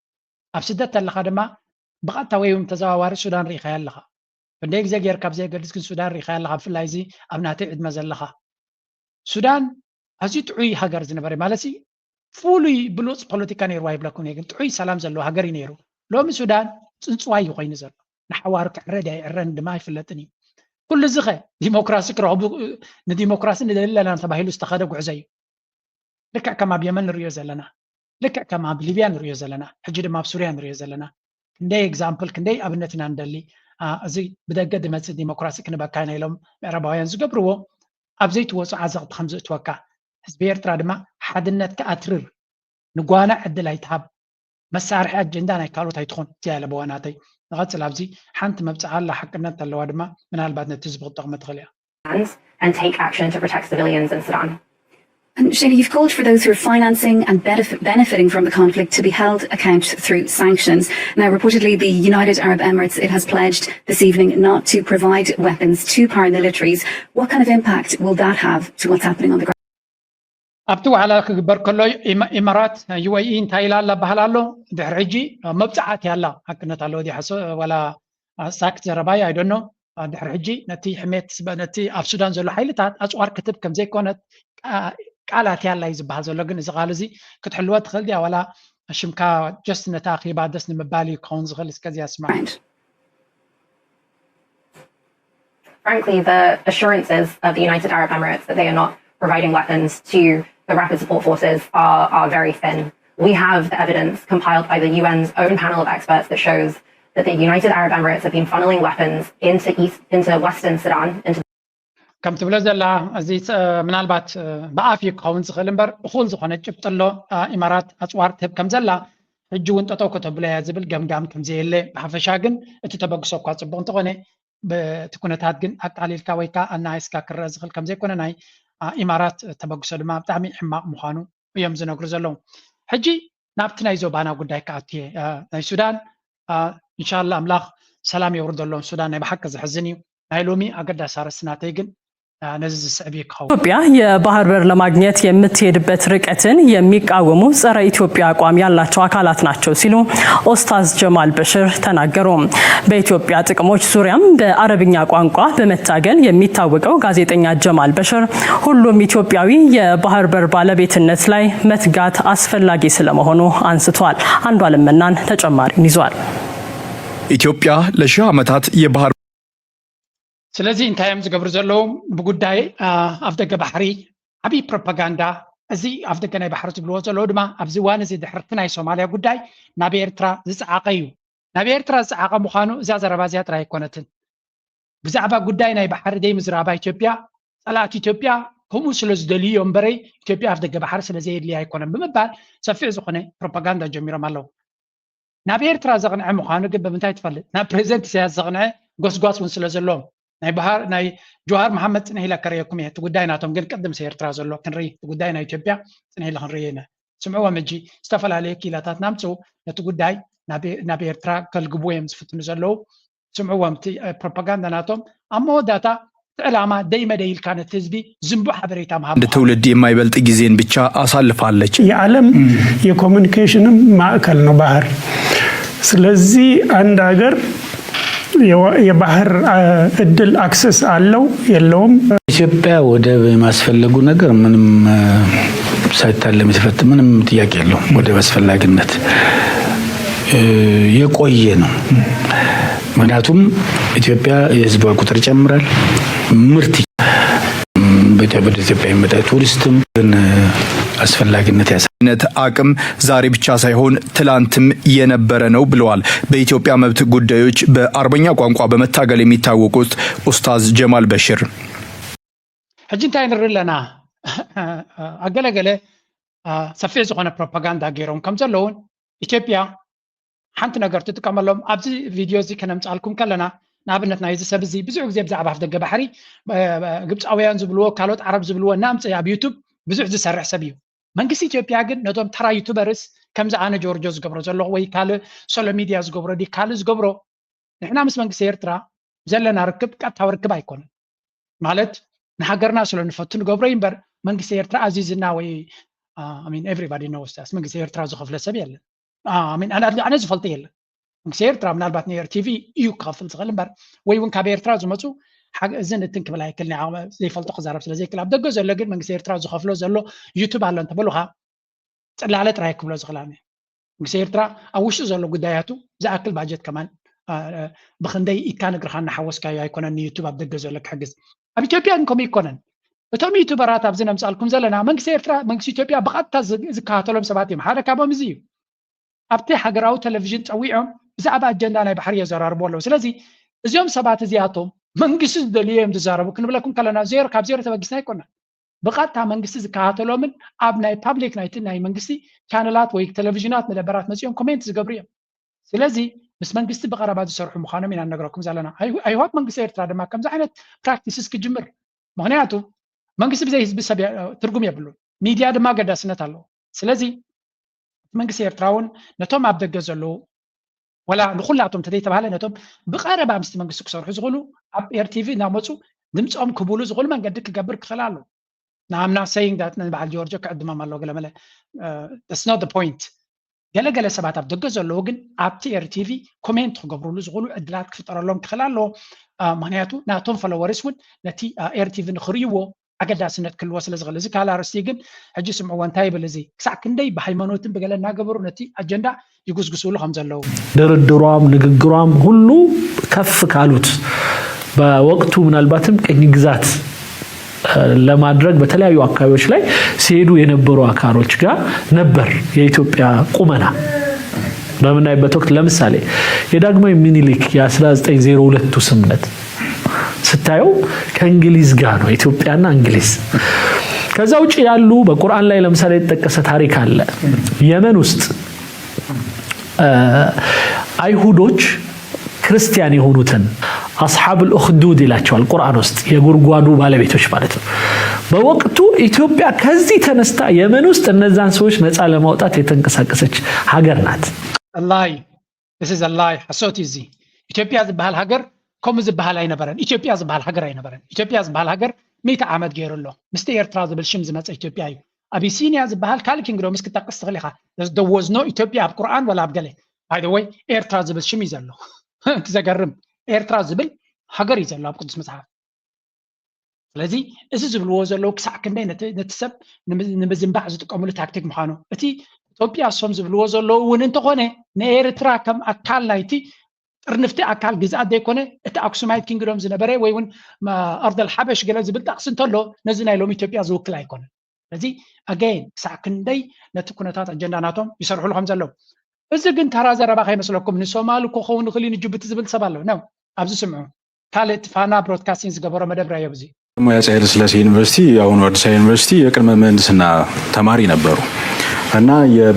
ኣብ ስደት ኣለኻ ድማ ብቐጥታ ወይ እውን ተዘዋዋሪ ሱዳን ሪኢኻ ኣለኻ ክንደይ ግዜ ጌርካ ብዘይገድስ ግን ሱዳን ሪኢኻ ኣለኻ ብፍላይ እዚ ኣብ ናተይ ዕድመ ዘለኻ ሱዳን ኣዝዩ ጥዑይ ሃገር ዝነበረ ማለት ፍሉይ ብሉፅ ፖለቲካ ነይርዋ ይብለኩም ግን ጥዑይ ሰላም ዘለዎ ሃገር እዩ ነይሩ ሎሚ ሱዳን ፅንፅዋ እዩ ኮይኑ ዘሎ ንሓዋሩ ክዕረድ ኣይዕረን ድማ ኣይፍለጥን እዩ ኩሉ እዚ ኸ ዲሞክራሲ ክረኽቡ ንዲሞክራሲ ንደሊ ኣለና ተባሂሉ ዝተኸደ ጉዕዞ እዩ ልክዕ ከም ኣብ የመን ንሪኦ ዘለና ልክዕ ከም ኣብ ሊብያ ንሪኦ ዘለና ሕጂ ድማ ኣብ ሱርያ ንሪኦ ዘለና ክንደይ ኤግዛምፕል ክንደይ ኣብነት ኢና ንደሊ እዚ ብደገ ድመፅእ ዲሞክራሲ ክንበካ ኢና ኢሎም ምዕራባውያን ዝገብርዎ ኣብ ዘይትወፁ ዓዘቕቲ ከም ዝእትወካ ህዝቢ ኤርትራ ድማ ሓድነት ክኣትርር ንጓናዕ ዕድል ኣይትሃብ مسارح أجندة أنا كارو تايتخون تيالا بواناتي نغطس لابزي حانت مبتع الله حقنا تلوا دما من هالبعد تزبط طغمة غليا. And take action to protect civilians in Sudan. And Shayna, you've called for those who are financing and benefiting from the conflict to be held account through sanctions. Now, reportedly, the United Arab Emirates, it has pledged this evening not to provide weapons to paramilitaries. What kind of impact will that have to what's happening on the ground? أبتو على كبر كله إمارات UAE تايلا لا بحلالو دحرجي مبتعات يلا حكنا تعلو دي حسو ولا ساكت زرباي I don't know دحرجي نتي حميت نتي أف سودان زلو حيلتات أسوار كتب كم زي كونت قالات يلا يزبها زلو جن زغالزي كنت حلوة تخل دي ولا شمكا جست نتاقي بعد دسن مبالي كونز غلس كذي أسمع. Frankly, the assurances of the United Arab Emirates that they are not providing weapons to the rapid support forces are very thin. We have the evidence compiled by the UN's own panel of experts that shows that the United Arab Emirates have been funneling weapons into Western Sudan, into كم تبلغ زلا أزيت من البات بقى قوون زخلنبر بخول زخانة جبت له إمارات أسوار تب كم زلا الجون تطوق تبلغ زبل جم كم زي اللي بحفشاجن تتبقى سوق عصبون تغني بتكون تهدجن أقاليل كويكا الناس كرز خل كم زي كنا ناي إمارات تبقى سلمة بتعمي حما مخانو ويوم زنقر زلهم حجي نابتنا يزوبانا قداي كاتيه ناي السودان إن شاء الله أملاخ سلام يورد لهم السودان بحق زحزني نايلومي أقدر صار السنتين ኢትዮጵያ የባህር በር ለማግኘት የምትሄድበት ርቀትን የሚቃወሙ ጸረ ኢትዮጵያ አቋም ያላቸው አካላት ናቸው ሲሉ ኡስታዝ ጀማል በሽር ተናገሩ። በኢትዮጵያ ጥቅሞች ዙሪያም በአረብኛ ቋንቋ በመታገል የሚታወቀው ጋዜጠኛ ጀማል በሽር ሁሉም ኢትዮጵያዊ የባህር በር ባለቤትነት ላይ መትጋት አስፈላጊ ስለመሆኑ አንስቷል። አንዱ አለምናን ተጨማሪውን ይዟል። ኢትዮጵያ ለሺህ ዓመታት የባህር ስለዚህ እንታይም ዝገብር ዘለው ብጉዳይ ኣፍደገ ባሕሪ ዓብይ ፕሮፓጋንዳ እዚ ኣፍደገ ናይ ባሕሪ ዝብልዎ ዘለው ድማ ኣብዚ ዋን እዚ ድሕርቲ ናይ ሶማልያ ጉዳይ ናብ ኤርትራ ዝፀዓቐ እዩ። ናብ ኤርትራ ዝፀዓቐ ምዃኑ እዛ ዘረባ እዚኣ ጥራይ ኣይኮነትን ብዛዕባ ጉዳይ ናይ ባሕሪ ደይ ምዝራባ ኢትዮጵያ ፀላእቲ ኢትዮጵያ ከምኡ ስለ ዝደልዮ እምበረይ ኢትዮጵያ ኣፍደገ ባሕሪ ስለ ዘየድልያ ኣይኮነን ብምባል ሰፊሕ ዝኾነ ፕሮፓጋንዳ ጀሚሮም ኣለዉ። ናብ ኤርትራ ዘቕንዐ ምዃኑ ግን ብምንታይ ትፈልጥ ናብ ፕሬዚደንት ኢሳያስ ዘቕንዐ ጎስጓስ እውን ስለ ዘለዎም ናይ ባህር ናይ ጆሃር መሐመድ ጽንሕ ኢላ ከረየኩም እየ ጉዳይ ናቶም ግን ቅድም ኤርትራ ዘሎ ክንርኢ ጉዳይ ናይ ኢትዮጵያ ጽንሕ ኢላ ክንርኢ ኢና ስምዕዎም እጂ ዝተፈላለየ ኪላታት ናምፅኡ ነቲ ጉዳይ ናብ ኤርትራ ከልግቡ እዮም ዝፍትኑ ዘለው ስምዕዎም እቲ ፕሮፓጋንዳ ናቶም ኣብ መወዳእታ ዕላማ ደይመ ደይልካ ነቲ ህዝቢ ዝንቡ ሓበሬታ ምሃብ ትውልድ የማይበልጥ ጊዜን ብቻ አሳልፋለች። የዓለም የኮሙኒኬሽንም ማዕከል ነው ባህር። ስለዚህ አንድ ሀገር የባህር እድል አክሰስ አለው የለውም። ኢትዮጵያ ወደብ የማስፈለጉ ነገር ምንም ሳይታለም የተፈታ ምንም ጥያቄ የለውም። ወደብ አስፈላጊነት የቆየ ነው። ምክንያቱም ኢትዮጵያ የህዝቧ ቁጥር ይጨምራል፣ ምርት ወደ ኢትዮጵያ የሚመጣ ቱሪስትም ግን አስፈላጊነት ያሳይነት አቅም ዛሬ ብቻ ሳይሆን ትላንትም የነበረ ነው ብለዋል። በኢትዮጵያ መብት ጉዳዮች በአረብኛ ቋንቋ በመታገል የሚታወቁት ኡስታዝ ጀማል በሽር ሕጂ እንታይ ንርኢ ኣለና ኣገለገለ ሰፊሕ ዝኾነ ፕሮፓጋንዳ ገይሮም ከም ዘለውን ኢትዮጵያ ሓንቲ ነገር ትጥቀመሎም ኣብዚ ቪድዮ እዚ ከነምፃልኩም ከለና ንኣብነት ናይዚ ሰብ እዚ ብዙሕ ግዜ ብዛዕባ ኣፍደገ ባሕሪ ግብፃውያን ዝብልዎ ካልኦት ዓረብ ዝብልዎ ናምፀ ኣብ ዩቱብ ብዙሕ ዝሰርሕ ሰብ እዩ። መንግስቲ ኢትዮጵያ ግን ነቶም ተራ ዩቱበርስ ከምዚ ኣነ ጆርጆ ዝገብሮ ዘለኹ ወይ ካልእ ሶሎ ሚድያ ዝገብሮ ዲ ካልእ ዝገብሮ ንሕና ምስ መንግስቲ ኤርትራ ዘለና ርክብ ቀጥታዊ ርክብ ኣይኮነን ማለት ንሃገርና ስለ ንፈቱ ንገብሮ እምበር መንግስቲ ኤርትራ ኣዚዝና ወይ ኤቭሪባዲ ኖውስ ዳስ መንግስቲ ኤርትራ ዝኸፍለ ሰብ የለን ኣነ ዝፈልጦ የለን መንግስቲ ኤርትራ ምናልባት ንኤርቲቪ እዩ ክኸፍል ዝኽእል እምበር ወይ እውን ካብ ኤርትራ ዝመፁ እዝን እንትን ክብል ኣይክልኒ ዘይፈልጦ ክዛረብ ስለ ዘይክእል ኣብ ደገ ዘሎ ግን መንግስቲ ኤርትራ ዝኸፍሎ ዘሎ ዩቱብ ኣሎ እንተበሉኻ ፅላለ ጥራይ ክብሎ ዝኽእላኒ መንግስቲ ኤርትራ ኣብ ውሽጡ ዘሎ ጉዳያቱ ዝኣክል ባጀት ከማን ብክንደይ ኢካ ንግርካ እናሓወስካዮ ኣይኮነን ዩቱብ ኣብ ደገ ዘሎ ክሕግዝ ኣብ ኢትዮጵያ ግን ከምኡ ይኮነን። እቶም ዩቱበራት ኣብዚ ነምፃልኩም ዘለና መንግስቲ ኤርትራ መንግስቲ ኢትዮጵያ ብቐጥታ ዝከታተሎም ሰባት እዮም። ሓደ ካብኦም እዚ እዩ። ኣብቲ ሃገራዊ ቴሌቭዥን ፀዊዖም ብዛዕባ ኣጀንዳ ናይ ባሕሪ የዘራርቡ ኣለዉ። ስለዚ እዚኦም ሰባት እዚኣቶም መንግስቲ ዝደልዮም ዝዛረቡ ክንብለኩም ከለና ዜሮ ካብ ዜሮ ተበጊስና ኣይኮነን። بقاطع منجستي زكاتلو من أبناء public نايت ناي منجستي channelات ويك تلفزيونات مدبرات مسيون كومنت زقبريا سلازي بس منجستي بقربات يسرحوا مخانو من نقراكم زعلنا أي هوت منجستي إرترا دما كم زعلت practices كجمر مغنياتو منجستي بزي حزب سبيع ترجم يبلو ميديا دما قداسنة الله سلازي منجستي إرتراون نتوم عبد الجزلو ولا نخلعتهم تدي تبعها نتوم بقرب أمس منجستي كسر حزقولو أب إير تي في ناموسو دمتهم كبولو زغول من قدك الجبر خلالو. Now I'm not saying that نبع جورجيا كقدم ما لو قال that's not the point. قال سبعة بدقة زلوجن أبتي إير تي في كومنت خبروا له زغلو أدلات كفتر لهم خلاله معناته ناتهم فلورسون نتي إير تي في نخريوه أجد سنة كل وصل زغل زك على رستيجن هجي سمعوا تايب الذي ساكن داي بحيمانوتن بقال ناقبرو نتي أجندة يجوز جسوله خمسة لو. درام نجرام كله كف كالوت بوقته من الباتم كنجزات ለማድረግ በተለያዩ አካባቢዎች ላይ ሲሄዱ የነበሩ አካሮች ጋር ነበር የኢትዮጵያ ቁመና በመናይበት ወቅት ለምሳሌ የዳግማዊ ሚኒሊክ የ1902 ስምምነት ስታየው ከእንግሊዝ ጋር ነው ኢትዮጵያና እንግሊዝ ከዛ ውጪ ያሉ በቁርአን ላይ ለምሳሌ የተጠቀሰ ታሪክ አለ የመን ውስጥ አይሁዶች ክርስቲያን የሆኑትን أصحاب الأخدود ይላቸዋል ቁርአን ውስጥ የጉርጓዱ ባለቤቶች ማለት ነው በወቅቱ ኢትዮጵያ ከዚህ ተነስታ የመን ውስጥ እነዛን ሰዎች ነፃ ለማውጣት የተንቀሳቀሰች ሀገር ናት الله this is a lie حسوت يزي ኢትዮጵያ ዝበሃል ሀገር ከም ዝበሃል አይነበረን ኢትዮጵያ ዝበሃል ሀገር አይነበረን ኢትዮጵያ ዝበሃል ሀገር 100 ዓመት ገይሩሎ ምስቲ ኤርትራ ዝብል ሽም ዝመፀ ኢትዮጵያ እዩ አቢሲኒያ ዝበሃል ካልክ እንግዶ ምስክ ተቀስ ተኸሊኻ there was no ኢትዮጵያ ኣብ ቁርአን ወላ ኣብ ገለ by the way ኤርትራ ዝብል ሽም ይዘሎ تزجرم إيرترا زبل حجر يزلوا بقدس مسحاب. لذي إذا زبل وزلوا كساع كندي نتسب نبزين بعض تقامل تكتيك محانو. أتي توبيا صوم زبل وزلوا وننتقونه نإيرترا كم أكال نايتي رنفتي أكال جزء ديكونه أكسومايت كينغدوم زنبرة وين ما أرض الحبش جل زبل تقسم تلو نزلنا لهم توبيا زوك لايكونه. لذي again كساع كندي نتكونه تات الجنداناتهم يسرحوا لهم زلوا. إذا كنت هرازة ربع خيمة سلوكم من الصومال وكوخون خليني جبت زبل سبالو نو أبزو سمعوا كالت فانا برودكاستين زقبورة مدبرا يبزي ሙያ ጻይር ስለሲ ዩኒቨርሲቲ አሁን አዲስ አበባ ዩኒቨርሲቲ የቅድመ ምህንድስና ተማሪ ነበሩ እና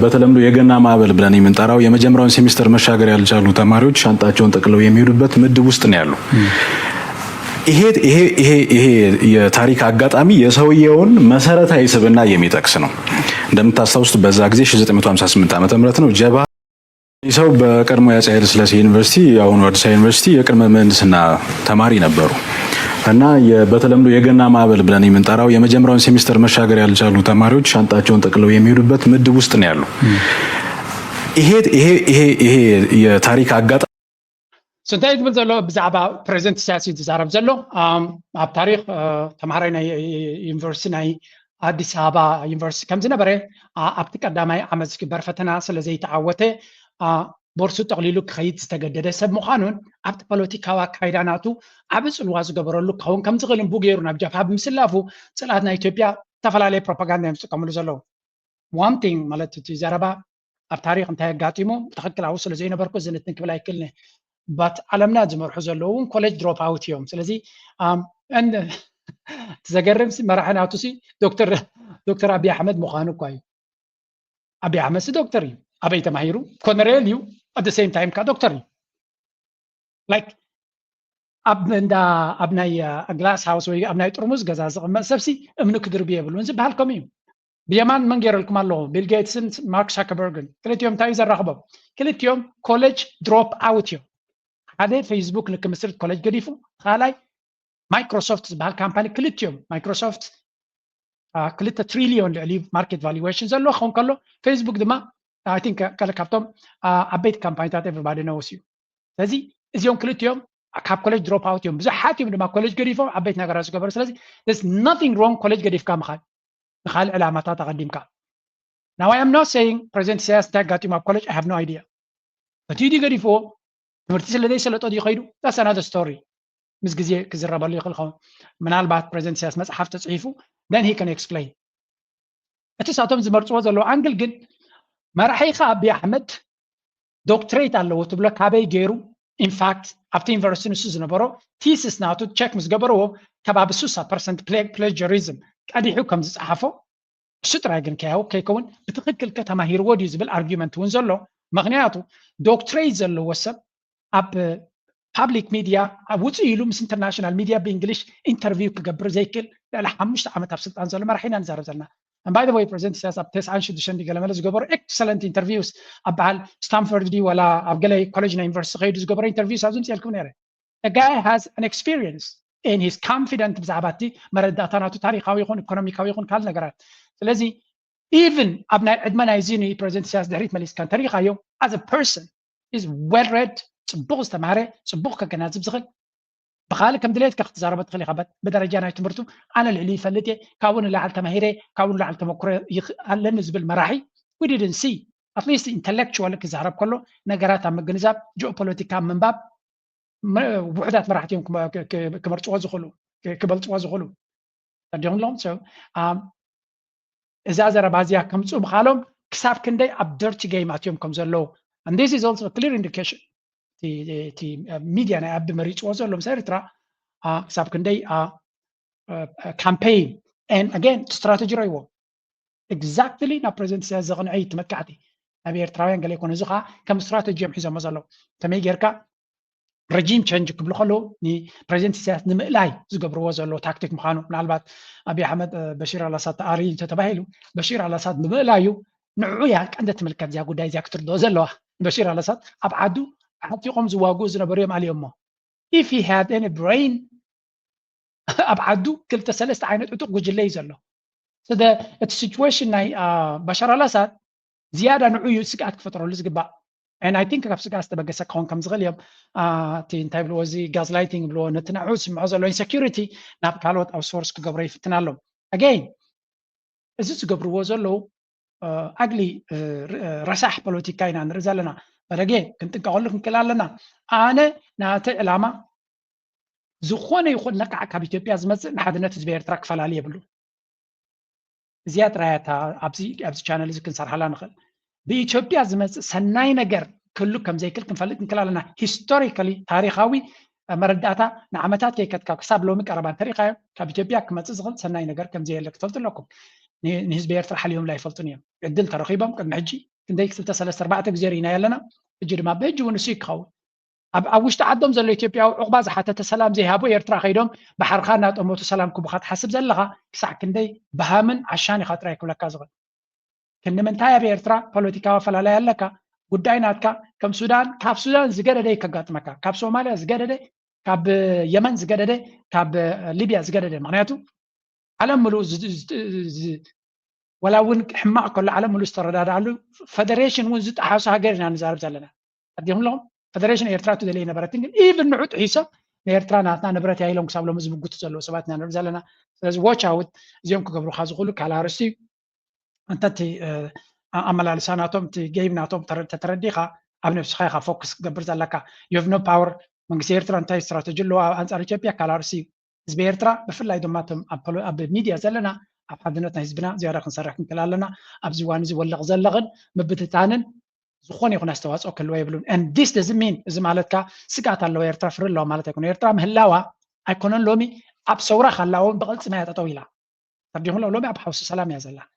በተለምዶ የገና ማዕበል ብለን የምንጠራው የመጀመሪያውን ሴሚስተር መሻገር ያልቻሉ ተማሪዎች ሻንጣቸውን ጠቅለው የሚሄዱበት ምድብ ውስጥ ነው ያሉ ይሄ የታሪክ አጋጣሚ የሰውየውን መሰረታዊ ስብዕና የሚጠቅስ ነው እንደምታስታውሱት በዛ ጊዜ 1958 ዓመተ ምህረት ነው ጀባ ይሰው በቀድሞ ያጻይር ስለሲ ዩኒቨርሲቲ አሁን አዲስ አበባ ዩኒቨርሲቲ የቅድመ ምህንድስና ተማሪ ነበሩ እና በተለምዶ የገና ማዕበል ብለን የምንጠራው የመጀመሪያውን ሴሚስተር መሻገር ያልቻሉ ተማሪዎች ሻንጣቸውን ጠቅለው የሚሄዱበት ምድብ ውስጥ ነው ያሉ ይሄ የታሪክ አጋጣሚ سنتين من زلوا بزعبة بريزنت سياسي تزارب زلوا عب تاريخ تمهرينا يونيفرسيتي አዲስ አበባ ዩኒቨርሲቲ ከምዝነ በረ ኣብቲ ቀዳማይ ዓመት ዝግበር ፈተና ስለ ዘይተዓወተ ቦርሱ ጠቕሊሉ ክኸይድ ዝተገደደ ሰብ ምዃኑን ኣብቲ ፖለቲካዊ ኣካይዳናቱ ዓብ ፅልዋ ዝገበረሉ ክኸውን ከም ዝኽእል እምቡ ገይሩ ናብ ጃፓ ብምስላፉ ፅላት ናይ ኢትዮጵያ ዝተፈላለየ ፕሮፓጋንዳ እዮም ዝጥቀምሉ ዘለዉ ዋን ቲንግ ማለት እቲ ዘረባ ኣብ ታሪክ እንታይ ኣጋጢሙ ብትኽክል ኣብኡ ስለ ዘይነበርኩ ዝንትን ክብል ኣይክእልኒ ባት ዓለምና ዝመርሑ ዘለዉ እውን ኮሌጅ ድሮፕ ኣውት እዮም ስለዚ تزجرم مرحنا توسي دكتور أبي أحمد مخانو كوي أبي أحمد سي دكتوري أبي تماهيرو كونريليو at the same time كدكتوري like أبناء glass house وي أبناء ترمز جزاز ما سبسي أمنو كدر بيبلون زي بهالكميم بيمان من غير لكم الله بيل جيتسن مارك زاكربرغ كلت يوم تايز الرغبة كلت يوم كوليج دروب أوت يوم هذا فيسبوك لكم مسرت كوليج قريفو خالاي مايكروسوفت بهال كامباني كلتيوم مايكروسوفت كلتا تريليون اللي ماركت فالويشنز اللي خون كله فيسبوك دما اي ثينك كلا كابتوم ابيت كامباني تاع everybody knows you لذي ازيون كلتيوم كاب كوليج دروب اوت يوم بزحات يوم دما كوليج قريفو ابيت نغراس كبر لذي there's nothing wrong كوليج قريف كام خال علامات تقدم كا now I am not saying present سياس تاع got him up college I have no idea but يدي قريفو مرتي سلدي سلطو دي خيدو that's another story مس جزء كزرب اللي يخلقهم من البعض present سياس مس حفظ تصحيفه then he can explain أتساعتهم زمرت وزر لو أنجل جد ما راح يخا أبي أحمد doctorate على لو تبلا كابي جيرو in fact after university نسوز نبرو thesis ناتو check مس جبرو كباب سوسا percent plagiarism ቀዲሑ ከም ዝፀሓፎ እሱ ጥራይ ግን ከይከውን ብትክክል ከተማሂርዎ ድዩ ዝብል ኣርጊመንት እውን ዘሎ ምክንያቱ ዶክትሬት ዘለዎ ሰብ ኣብ ፓብሊክ ሚድያ ውፅእ ኢሉ ምስ ኢንተርናሽናል ሚድያ ብእንግሊሽ ኢንተርቪው ክገብር ዘይክእል ልዕሊ 5 ዓመት ኣብ ስልጣን ዘሎ መራሒ ኢና ንዛረብ ዘለና And by the way, President Isaias ab 96 ገለመለ ዝገበሩ excellent interviews ኣብ በዓል ስታንፎርድ ዲ ወላ ኣብ ገለ ኮሌጅ ና ዩኒቨርሲቲ ከይዱ ዝገበሩ ኢንተርቪውስ ኣብዞም ፅልኩም ነይረ The guy has an experience and he's confident ብዛዕባ እቲ መረዳእታ ናቱ ታሪካዊ ይኹን ኢኮኖሚካዊ ይኹን ካል ነገራት ስለዚ even ኣብ ናይ ዕድመ ናይ ዚኒ ፕሬዚደንት ኢሳያስ ድሕሪት መሊስካ እንተሪእካዮ as a person is well read ጽቡቕ ዝተማሃረ ጽቡቕ ከገናዝብ ዝኽእል بخالك كم دليت كخت زاربت خلي خبت بدرجة أنا تمرتو أنا اللي فلتي كون اللي على تمهيري كون اللي على تمكري على نسبة المراحي we didn't see at least intellectual كزارب كله نجارات عم الجنزاب geopolitical من باب وحدات مراحتهم كبرت وازخلو كبلت وازخلو تديهم لهم so إذا زار بعضيها كم تصوم خالهم كسب كندي أبدرت جاي معتهم كم زلوا and this is also a clear indication تي ميديا أنا أبدي مريض وصل لهم سيرترا كسب كندي campaign and again strategy رايو exactly نا present سيزغن عيد مكعتي أبي إرتراوين قال يكون زخا كم strategy يم حزام مزلو تمي جركا regime change قبل خلو ني present سياس نملاي زقبر وصل له تكتيك مخانو من البعض أبي أحمد بشير على سات آرين تتباهلو بشير على سات نملايو نعوياك عند تملكات زي قداي زي أكتر دوزلوا بشير على سات أبعدو حتى يقوم زواجوز نبريم على يومه if he had any brain أبعدو كل تسلست عينت أتوق وجلي زلوا so the situation ناي بشار الأسد زيادة نوعية سكات كفترة لزقبا and I think كف سكات تبقى سكون كم زغليب تين تايب لوزي gas lighting بلو نتنعوس معزلو insecurity نابكالوت أو source كجبري فتنالهم again إذا تجبروا وزلوا أجلي رسح بوليتيكاين عن رزالنا but again كنت أقول لكم كلامنا أنا ناتي علامة زخونة يخون نقع كابيتوبيا زمز نحدنا تزبير تراك فلالية بلو زيادة رايتها أبزي channel زي كنصار حالا نخل بإثيوبيا زمز سناي نجر كله كم زي كلكم فلت كلامنا historically تاريخاوي مرداتا نعمتات كي كتكسب لو مقربان طريقة كابيتوبيا كم تزغل سناي نجر كم زي اللي قلت لكم نهزبير فرح اليوم لا يفلتونيهم عدل ترخيبهم كنا حجي كنديك 3-4 جزيرينا يلنا اجري ما بيجي ونسيك خو اب وش تعدم زل اثيوبيا عقبه حتى تسلام زي هابو يرترا خيدهم بحر خانات اموت سلام كبخات حسب زلغه كسع كندي بهامن عشان خاطر يكون لك زغل كن من تايا بيرترا بوليتيكا فلا يلك ጉዳይናትካ ከም ሱዳን ካብ ሱዳን ዝገደደ ከጋጥመካ ካብ ሶማሊያ ዝገደደ ካብ የመን ዝገደደ ካብ ሊብያ ዝገደደ ምክንያቱ ዓለም ሙሉ ولا ون حماق كل عالم ملوش ترداد فدريشن ون زت حاسة هجرنا نزارب زلنا أديهم لهم فدريشن إيرترا تدلي نبرتين even نعود عيسى إيرترا ناتنا نبرت هاي لهم كسب لهم زبون قط زلوا سباتنا نرد زلنا لازم watch out زيهم كقبرو خازو خلوك على رأسي أنت تي أمل لساناتهم تي جايبناتهم تترديها أبني بسخيخة فوكس قبر زلك you have no power من إيرترا أنت استراتيجي لو أنصار إثيوبيا على رأسي زبيرترا بفلا يدوماتهم أب ميديا زلنا أبحدناتنا حزبنا زيارة خنصرح كلالنا أبزوان زي ولا غزلغن مبتتانن زخون يكون استواصل كل ويبلون and this doesn't mean إذا مالتك سكات الله يرترا فر الله مالتك يكون يرترا مهلاوا أيكونن لومي أبصورة خلاهم بغلط سماعة طويلة ترجمون لو لومي أبحوس السلام يا زلا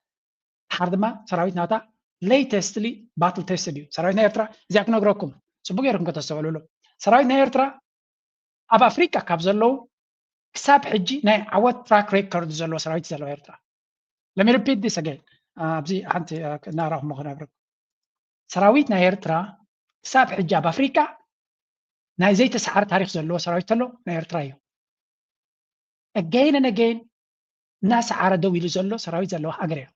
حردما سراويتنا تا latestly battle tested you سراويتنا يرترا زي أكنا غروكم سبوك يركم كتستوعبوا له سراويتنا يرترا أب أفريقيا كابزلو كسب حجي ناي عوض تراك ريكورد زلوا سراويت زلوا يرترا let me repeat this again أبزي أنت نعرف مغنى سراويت ناي يرترا كسب حجي بأفريقيا ناي زي تسعر تاريخ زلوا سراويت له ناي يرترايو again and again ناس عردوا يلو زلوا سراويت زلوا أجريا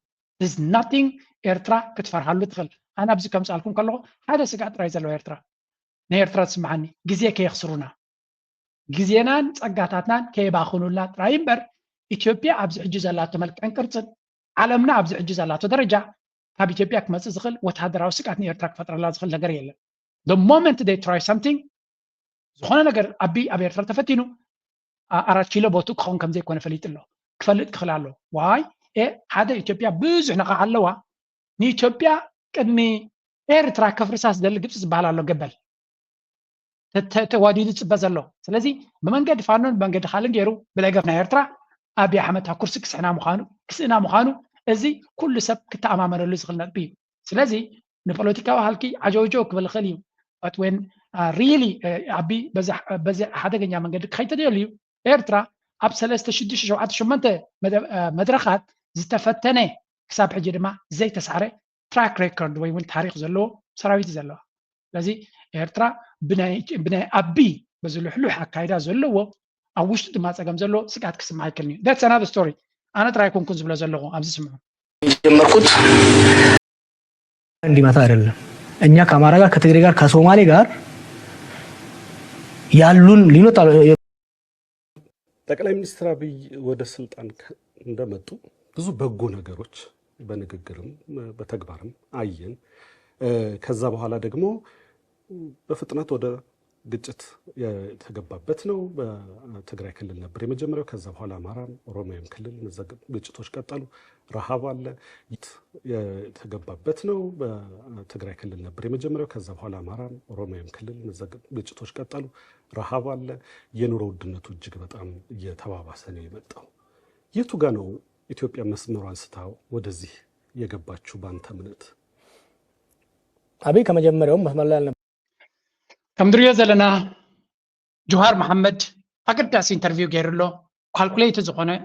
there's nothing يرترا كتفرح له تخل أنا أبزي كم سألكم كله هذا سقط راي زلوا يرترا ناي يرترا تسمعني جزية كي يخسرونا جزينان صقاتاتنا كي باخونولا رايمبر إثيوبيا أبز عجز الله تملك أنكرتن عالمنا أبز عجز الله تدرجة كاب إثيوبيا كمس زغل وتهدر وسكاتني يرترك فترة لا زغل نجار يلا the moment they try something زخونا نجار أبي يرتر تفتينو أراد كيلو بوتوك خون كم زي كون فليت له كفلت خلاله واي إيه هذا إثيوبيا بز إحنا قالوا ني إثيوبيا كدمي إيرترا كفرساس دل جبس بحال الله قبل تواديد تبزلو سلازي بمنقد فانون بمنقد خالن جيرو بلا قفنا إيرترا أبي أحمد هكرسي كسنا مخانو إزي كل سب كتأمامنا اللي زغلنا بيه سلازي نبوليتيكا وهالكي عجوجوك بالخليو وين ريلي أبي بزح حدا جنيا من قدك خيط دياليو إيرترا أب سلسة شدش شوعات شمنت مدرخات زتفتنة كساب حجرما زي تسعره تراك ريكورد وين تاريخ زلو سراويت زلو لذي إيرترا بناي أبي بزلو حلو حكايدا زلو أو وش دما تقام زلو سكات كسم هايكلني that's another story أنا ترى يكون كنز بلا زلو أمس سمعوا ጀመርኩት እንዲመታ አይደለም እኛ ከአማራ ጋር ከትግሬ ጋር ከሶማሌ ጋር ያሉን ሊኖት ጠቅላይ ሚኒስትር አብይ ወደ ስልጣን እንደመጡ ብዙ በጎ ነገሮች በንግግርም በተግባርም አየን ከዛ በኋላ ደግሞ በፍጥነት ወደ ግጭት የተገባበት ነው በትግራይ ክልል ነበር የመጀመሪያው ከዛ በኋላ አማራም ኦሮሚያም ክልል ግጭቶች ቀጠሉ ረሃብ አለ የተገባበት ነው በትግራይ ክልል ነበር የመጀመሪያው ከዛ በኋላ አማራም ኦሮሚያም ክልል ግጭቶች ቀጠሉ ረሃብ አለ የኑሮ ውድነቱ እጅግ በጣም እየተባባሰ ነው የመጣው የቱ ጋር ነው ኢትዮጵያ መስመሯን ስታው ወደዚህ የገባችው ባንተ እምነት አብይ ከመጀመሪያው መስመር ላይ كم دريو زلنا جوهر محمد أقداس انترفيو غيرلو كالكوليت زخونه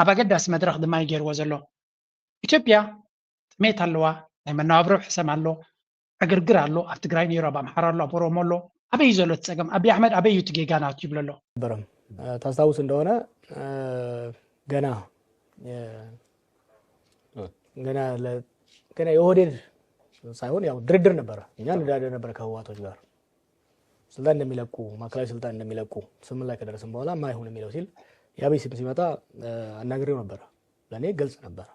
أبقداس مدرخ دماي غير وزلو إثيوبيا ميت اللوا لما نابرو حسام اللو أقرقر اللو أفتقراي نيرو بامحار اللو برومولو أبي يزولو تساقم أبي أحمد أبي يتجي غانا تجيبلو برم تستاوس እንደሆነ ገና የሆዴድ ሳይሆን ያው ድርድር ነበር እኛ እንደዳደር ነበር ከህዋቶች ጋር ስልጣን እንደሚለቁ ማክላይ ስልጣን እንደሚለቁ ስም ላይ ከደረሰን በኋላ ማይሆን የሚለው ሲል ያበይ ስም ሲመጣ አናግሬው ነበር ለኔ ግልጽ ነበር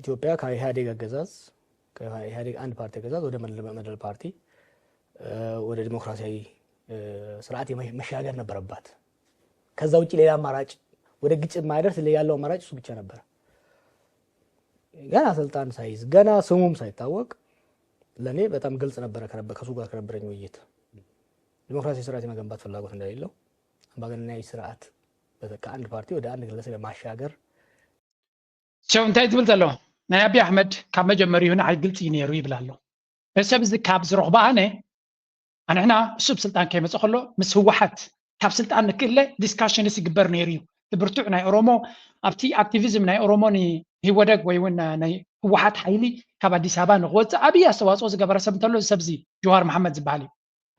ኢትዮጵያ ከኢህአዴግ አገዛዝ ከኢህአዴግ አንድ ፓርቲ አገዛዝ ወደ መድረል ፓርቲ ወደ ዲሞክራሲያዊ ስርዓት መሻገር ነበረባት ከዛ ውጪ ሌላ አማራጭ ወደ ግጭት ማይደርስ ያለው አማራጭ እሱ ብቻ ነበር ገና ስልጣን ሳይዝ ገና ስሙም ሳይታወቅ ለኔ በጣም ግልጽ ነበር ከሱ ጋር ከነበረኝ ውይይት ዲሞክራሲያዊ ስርዓት የመገንባት ፍላጎት እንደሌለው አምባገነናዊ ስርዓት ከአንድ ፓርቲ ወደ አንድ ግለሰብ ማሻገር شو انت تقول له انا ابي احمد كان مجمري هنا عاد قلت ينيرو يبلالو بس بزك كاب زروخ بانا انا هنا سب سلطان كيما صخلو مس هو حد كاب سلطان كله ديسكشن يسقبر نيريو تبرتوعنا اورومو ابتي اكتيفيزم ناي اوروموني هي ودق ويونا ناي هو حد حيلي كاب اديس ابا نغوت ابي اسواصو زغبر سبتلو سبزي جوهر محمد زبالي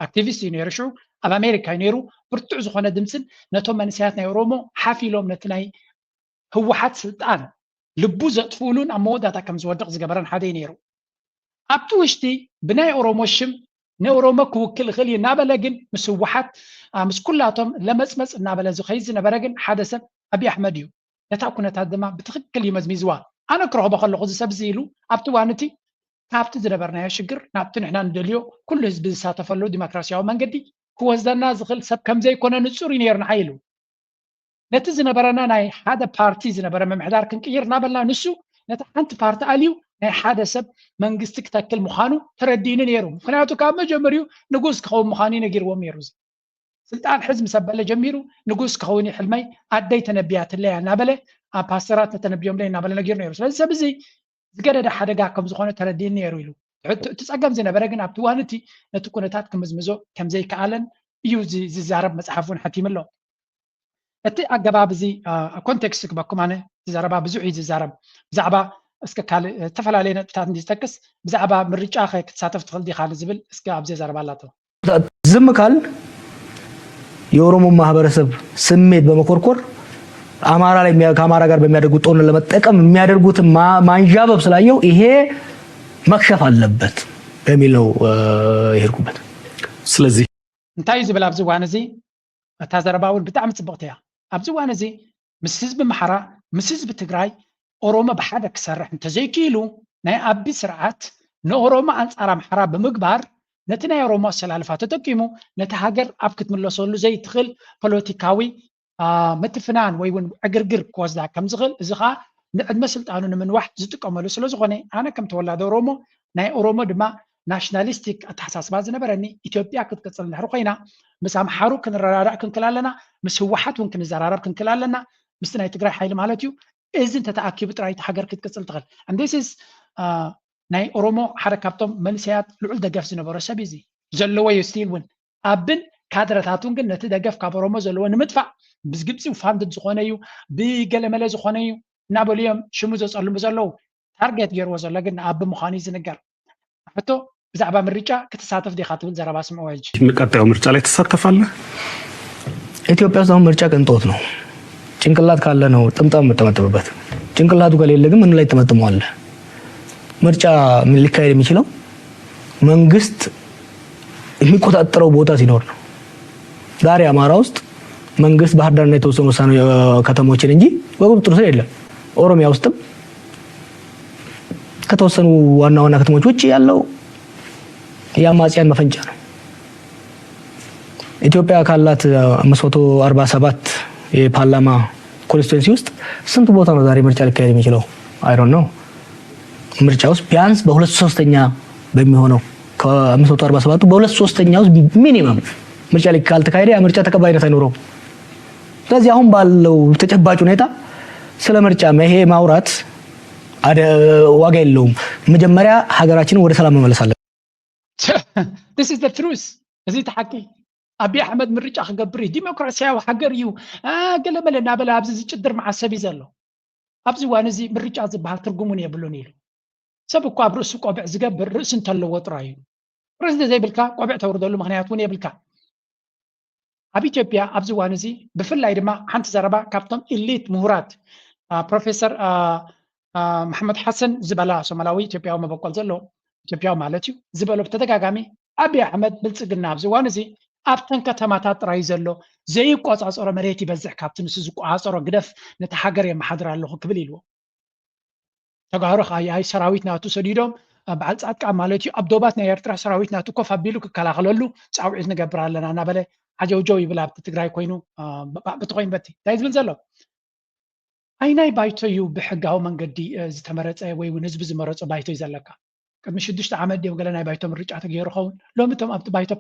اكتيفيست ينيرشو اب امريكا ينيرو برتوع زخونه دمسن نتو منسيات ناي اورومو حافيلوم نتناي هو حد سلطان لبو زطفولون اموداتا كم زودق زغبرن حدا ينيرو ابتو وشتي بناي اوروموشم نوروما كوكل غلي نابلغن مسوحات مس كلاتهم لمصمص نابل زخيز نبرغن حدث ابي احمديو نتاكونه تادما بتخكل يمزميزوا انا كره بخلو خذ سبزيلو ابتو وانتي كابت زنبرنا يا شجر نابتن احنا ندليو كل حزب يساتفلو ديمقراطياو منغدي كوزدنا زخل سب كم زي كنا نصور ينيرنا حيلو نتزنبرنا ناي حدا بارتي زنبر ممحدار كنقير نابلنا نسو نتا انت بارت اليو ناي حدا سب منغستك تاكل مخانو تردين نيرو مخنياتو كاب مجمريو نغوس كخو مخاني نغير وميروز سلطان حزم سبله جميرو نغوس كخوني حلمي ادي تنبيات الله نابله اباسترات تنبيوم لي نابله نغير نيرو سبزي زغدد حدغا كم زخونه تردين نيرو يلو تصقم زنبر غن ابتوانتي نتكونتات كمزمزو كم زي كالن يو زي زارب مصحفون حكيم الله أتى أجابة بزي كونتكست كبكم أنا زاربا بزوعي زارب زعبا اسك كال تفعل علينا بتاعت ديستكس زعبا من رجع أخي كتساتف تخل دي خالد زبل اسك أبزي زاربا لاته ዝም ካል የኦሮሞ ማህበረሰብ ስሜት በመኮርኮር አማራ ላይ ከአማራ ጋር በሚያደርጉት ጦርነት ለመጠቀም የሚያደርጉት ማንዣበብ ስላየው ይሄ መክሸፍ አለበት በሚለው ይሄርኩበት ስለዚህ እንታይ ዝብል ኣብዚ ዋነዚ እታ ዘረባውን ብጣዕሚ ጽብቕቲ እያ ኣብዚ ዋነዚ ምስ ህዝቢ ማሕራ ምስ ህዝቢ ትግራይ ኦሮሞ ብሓደ ክሰርሕ እንተዘይክኢሉ ናይ ኣቢ ስርዓት ንኦሮሞ ኣንጻር ኣምሓራ ብምግባር ነቲ ናይ ኦሮሞ ኣሰላልፋ ተጠቂሙ ነቲ ሃገር ኣብ ክትምለሰሉ ዘይትኽእል ፖለቲካዊ ምትፍናን ወይ እውን ዕግርግር ክወስዳ ከም ዝኽእል እዚ ከዓ ንዕድመ ስልጣኑ ንምንዋሕ ዝጥቀመሉ ስለ ዝኾነ ኣነ ከም ተወላዲ ኦሮሞ ናይ ኦሮሞ ድማ ናሽናሊስቲክ ኣተሓሳስባ ዝነበረኒ ኢትዮጵያ ክትቅፅል እንድሕር ኮይና ምስ ኣምሓሩ ክንረዳዳእ ክንክል ኣለና ምስ ህወሓት እውን ክንዘራረብ ክንክል ኣለና ምስቲ ናይ ትግራይ ሓይሊ ማለት እዩ እዚ እንተተኣኪቡ ጥራይ እቲ ሃገር ክትቅፅል ትኽእል and this is ናይ ኦሮሞ ሓደ ካብቶም መንስያት ልዑል ደገፍ ዝነበሮ ሰብ እዚ ዘለዎ እዩ ስቲል እውን ኣብን ካድረታት እውን ግን ነቲ ደገፍ ካብ ኦሮሞ ዘለዎ ንምጥፋእ ብግብፂ ፋንድድ ዝኾነ እዩ ብገለመለ ዝኾነ እዩ እናበሉ እዮም ሽሙ ዘፀልሙ ዘለው ታርጌት ገይርዎ ዘሎ ግን ኣብ ምዃኑ እዩ ዝንገር ሕቶ ብዛዕባ ምርጫ ክትሳተፍ ዲኻ ትብል ዘረባ ስምዕዎ ሕጂ ቀጣዩ ምርጫ ላይ ትሳተፋለህ? ኢትዮጵያ ውስጥ አሁን ምርጫ ቅንጦት ነው። ጭንቅላት ካለ ነው ጥምጣም የምጠመጥምበት። ጭንቅላቱ ከሌለ ግን ምን ላይ ትጠመጥመዋለህ? ምርጫ ምን ሊካሄድ የሚችለው መንግስት የሚቆጣጠረው ቦታ ሲኖር ነው። ዛሬ አማራ ውስጥ መንግስት ባህር ዳርና የተወሰኑ ከተሞችን እንጂ በቁጥጥር ስር የለም። ኦሮሚያ ውስጥም ከተወሰኑ ዋና ዋና ከተሞች ውጪ ያለው የአማጽያን መፈንጫ ነው። ኢትዮጵያ ካላት 547 የፓርላማ ኮንስቲትዌንሲ ውስጥ ስንት ቦታ ነው ዛሬ ምርጫ ሊካሄድ የሚችለው? አይ ዶንት ኖ። ምርጫ ውስጥ ቢያንስ በ2/3 በሚሆነው ከ547 በ2/3 ውስጥ ሚኒመም ምርጫ ካልተካሄደ ያ ምርጫ ተቀባይነት አይኖረውም። ስለዚህ አሁን ባለው ተጨባጭ ሁኔታ ስለ ምርጫ ይሄ ማውራት ዋጋ የለውም። መጀመሪያ ሀገራችንን ወደ ሰላም መመለስ አለብን። This is the truth. እዚ ተሓቂ አብይ አሕመድ ምርጫ ክገብር ዲሞክራሲያዊ ሃገር እዩ ገለመለ እናበለ ኣብዚ ዝጭድር ማዓሰብ እዩ ዘሎ ኣብዚ ዋን እዚ ምርጫ ዝበሃል ትርጉሙን የብሉን ኢሉ ሰብ እኮ ኣብ ርእሱ ቆቢዕ ዝገብር ርእሱ እንተለዎ ጥራይ እዩ ርእሲ ዘይብልካ ቆቢዕ ተውርደሉ ምክንያት እውን የብልካ ኣብ ኢትዮጵያ ኣብዚ ዋን እዚ ብፍላይ ድማ ሓንቲ ዘረባ ካብቶም ኢሊት ምሁራት ፕሮፌሰር መሐመድ ሓሰን ዝበላ ሶማላዊ ኢትዮጵያዊ መበቆል ዘሎ ኢትዮጵያዊ ማለት እዩ ዝበሎ ብተደጋጋሚ አብይ አሕመድ ብልጽግና ኣብዚ ዋን እዚ ኣብተን ከተማታት ጥራይ ዘሎ ዘይቆፃፀሮ መሬት ይበዝሕ ካብቲ ንሱ ዝቆፃፀሮ ግደፍ ነቲ ሃገር የመሓድር ኣለኹ ክብል ኢልዎ ተጋሩ አይ ሰራዊት ናቱ ሰዲዶም በዓል ጻድቃን ማለት እዩ ኣብ ዶባት ናይ ኤርትራ ሰራዊት ናቱ ኮፍ ኣቢሉ ክከላኸለሉ ፃውዒት ንገብር ኣለና እናበለ ዓጀውጀው ይብል ኣብቲ ትግራይ ኮይኑ ብትኮይን በቲ እንታይ ዝብል ዘሎ ኣይናይ ባይቶ እዩ ብሕጋዊ መንገዲ ዝተመረፀ ወይ እውን ህዝቢ ዝመረፆ ባይቶ እዩ ዘለካ ቅድሚ 6 ዓመት ድዮም ገለ ናይ ባይቶ ምርጫ ተገይሩ ኸውን ሎሚ እቶም ኣብቲ ባይቶ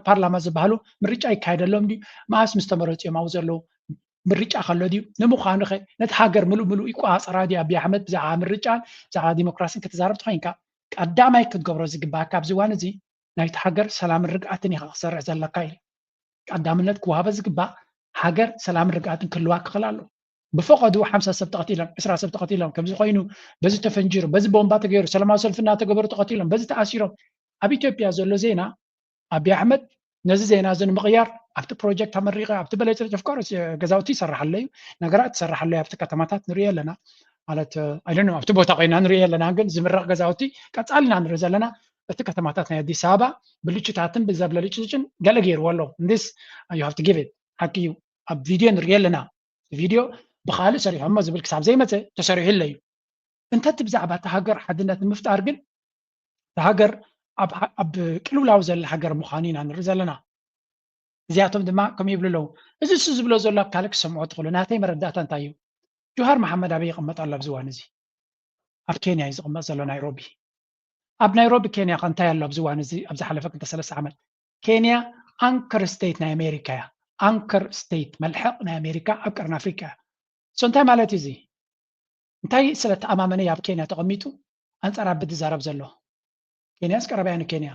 ፓርላማ ዝበሃሉ ምርጫ ይካየደሎም ድዩ ማእስ ምስ ተመረፁ እዮም ኣብኡ ዘለው ምርጫ ከሎ ድዩ ንምዃኑ ኸ ነቲ ሃገር ሙሉእ ሙሉእ ይቆፃፀራ ድዩ አብይ አሕመድ ብዛዕባ ምርጫን ብዛዕባ ዲሞክራሲን ክትዛረብ ትኮይንካ ቀዳማይ ክትገብሮ ዝግባእካ ኣብዚ ዋን እዚ ናይቲ ሃገር ሰላምን ርግኣትን ኢኻ ክሰርሕ ዘለካ ኢሉ ቀዳምነት ክወሃበ ዝግባእ ሃገር ሰላምን ርግኣትን ክህልዋ ክኽእል ኣሎ ብፈቀዱ 50 ሰብ ተቀቲሎም 20 ሰብ ተቀቲሎም ከምዚ ኮይኑ በዚ ተፈንጂሩ በዚ ቦምባ ተገይሩ ሰላማዊ ሰልፊ እናተገበሩ ተቀቲሎም በዚ ተኣሲሮም ኣብ ኢትዮጵያ ዘሎ ዜና አብይ አሕመድ ነዚ ዜና እዚ ንምቕያር ኣብቲ ፕሮጀክት ኣመሪቀ ኣብቲ በለጭ ኦፍ ኮርስ ገዛውቲ ይሰርሓለ እዩ ነገራት ትሰርሓለ ኣብቲ ከተማታት ንሪኦ ኣለና ማለት ኣይደን ኣብቲ ቦታ ኮይና ንሪኦ ኣለና ግን ዝምረቕ ገዛውቲ ቀፃልና ንሪኦ ዘለና እቲ ከተማታት ናይ አዲስ አበባ ብልጭታትን ብዘብለልጭጭን ገለ ገይርዎ ኣሎ እንዲስ you have to give it ሓቂ እዩ ኣብ ቪድዮ ንሪኦ ኣለና ቪድዮ ብኻልእ ሰሪሖሞ ዝብል ክሳብ ዘይመፀ ተሰሪሑ ኣሎ እዩ እንተቲ ብዛዕባ እቲ ሃገር ሓድነት ንምፍጣር ግን ሃገር ኣብ ቅልውላው ዘላ ሃገር ምዃኑ ኢና ንርኢ ዘለና እዚኣቶም ድማ ከም ይብሉ ኣለዉ እዚ እሱ ዝብሎ ዘሎ ኣብ ካልእ ክሰምዖ ትኽእሉ ናተይ መረዳእታ እንታይ እዩ ጆሃር መሓመድ ኣበይ ይቕመጥ ኣሎ ኣብዚ እዋን እዚ ኣብ ኬንያ እዩ ዝቕመጥ ዘሎ ናይሮቢ ኣብ ናይሮቢ ኬንያ ኸ እንታይ ኣሎ ኣብዚ እዋን እዚ ኣብ ዝሓለፈ 2-3 ዓመት ኬንያ አንከር ስቴት ናይ ኣሜሪካ እያ አንከር ስቴት መልሕቕ ናይ ኣሜሪካ ኣብ ቀርኒ ኣፍሪካ እያ እንታይ ማለት እዚ እንታይ ስለተኣማመነ ኣብ ኬንያ ተቐሚጡ ኣንጻር ኣቢ ትዛረብ ዘሎ ኬንያስ ቀረባይ ንኬንያ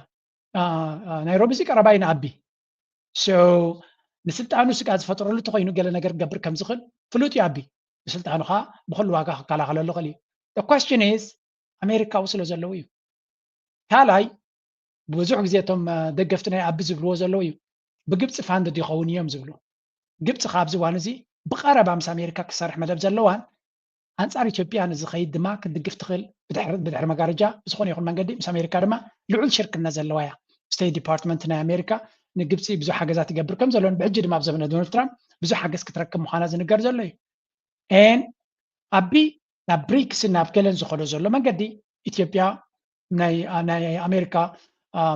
ናይሮቢ እዚ ቀረባይ ንኣቢ ንስልጣኑ ስጋ ዝፈጥረሉ ተኮይኑ ገለ ነገር ክገብር ከም ዝኽእል ፍሉጥ እዩ ኣቢ ንስልጣኑ ከዓ ብኩሉ ዋጋ ክከላኸለሉ ክእል እዩ the question is ኣሜሪካዊ ስለ ዘለው እዩ ካልኣይ ብዙሕ ግዜ እቶም ደገፍቲ ናይ ኣቢ ዝብልዎ ዘለው እዩ ብግብፂ ፋንድድ ይኸውን እዮም ዝብሉ ግብፂ ከዓ ኣብዚ እዋን እዚ ብቀረባ ምስ ኣሜሪካ ክሰርሕ መደብ ዘለዋን አንጻር ኢትዮጵያ ንዝኸይድ ድማ ክድግፍ ትኽእል ብድሕሪ መጋረጃ ብዝኾነ ይኹን መንገዲ ምስ ኣሜሪካ ድማ ልዑል ሽርክነት ዘለዋ እያ ስቴት ዲፓርትመንት ናይ ኣሜሪካ ንግብፂ ብዙሕ ሓገዛት ይገብር ከም ዘሎን ብሕጂ ድማ ኣብ ዘመነ ዶናልድ ትራምፕ ብዙሕ ሓገዝ ክትረክብ ምዃና ዝንገር ዘሎ እዩ ኣቢ ናብ ብሪክስ ናብ ገለን ዝኸዶ ዘሎ መንገዲ ኢትዮጵያ ናይ ኣሜሪካ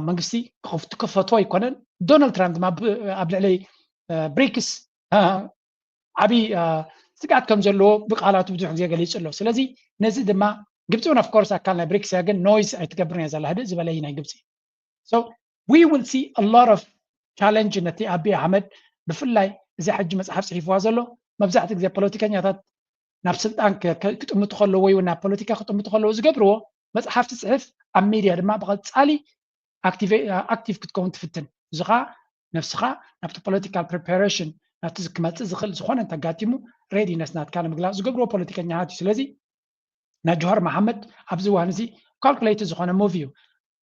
መንግስቲ ክከፈትዎ ኣይኮነን ዶናልድ ትራምፕ ድማ ኣብ ልዕሊ ብሪክስ ዓብይ ስጋት ከም ዘለዎ ብቃላቱ ብዙሕ ግዜ ገሊፁ ኣሎ ስለዚ ነዚ ድማ ግብፅን of course አካልና ብሪክስ ያገን ኖይዝ አይተገብርን ያዛላ ህደ ዝበለይና ግብፂ so we will see a lot of challenge ነቲ አብይ አህመድ ብፍላይ እዚ ሕጂ መጽሓፍ ጽሒፍዋ ዘሎ መብዛሕትኡ ግዜ ፖለቲከኛታት ናብ ስልጣን ክጥምቱ ከለዎ ወይ ናብ ፖለቲካ ክጥምቱ ከለዎ ዝገብርዎ መጽሓፍ ጽሒፍ ኣብ ሚድያ ድማ ብቐጻሊ ኣክቲቭ ክትከውን ትፍትን ዝኻ ነፍስኻ ናብቲ ፖለቲካል ፕሪፓሬሽን ናብቲ ዝክመጽእ ዝኽእል ዝኾነ እንተጋጢሙ ሬዲነስ ናትካ ንምግላጽ ዝገብርዎ ፖለቲከኛታት እዩ ስለዚ ና ጆሃር መሐመድ ኣብዚ እዋን እዚ ካልኩሌትድ ዝኾነ ሙቭ እዩ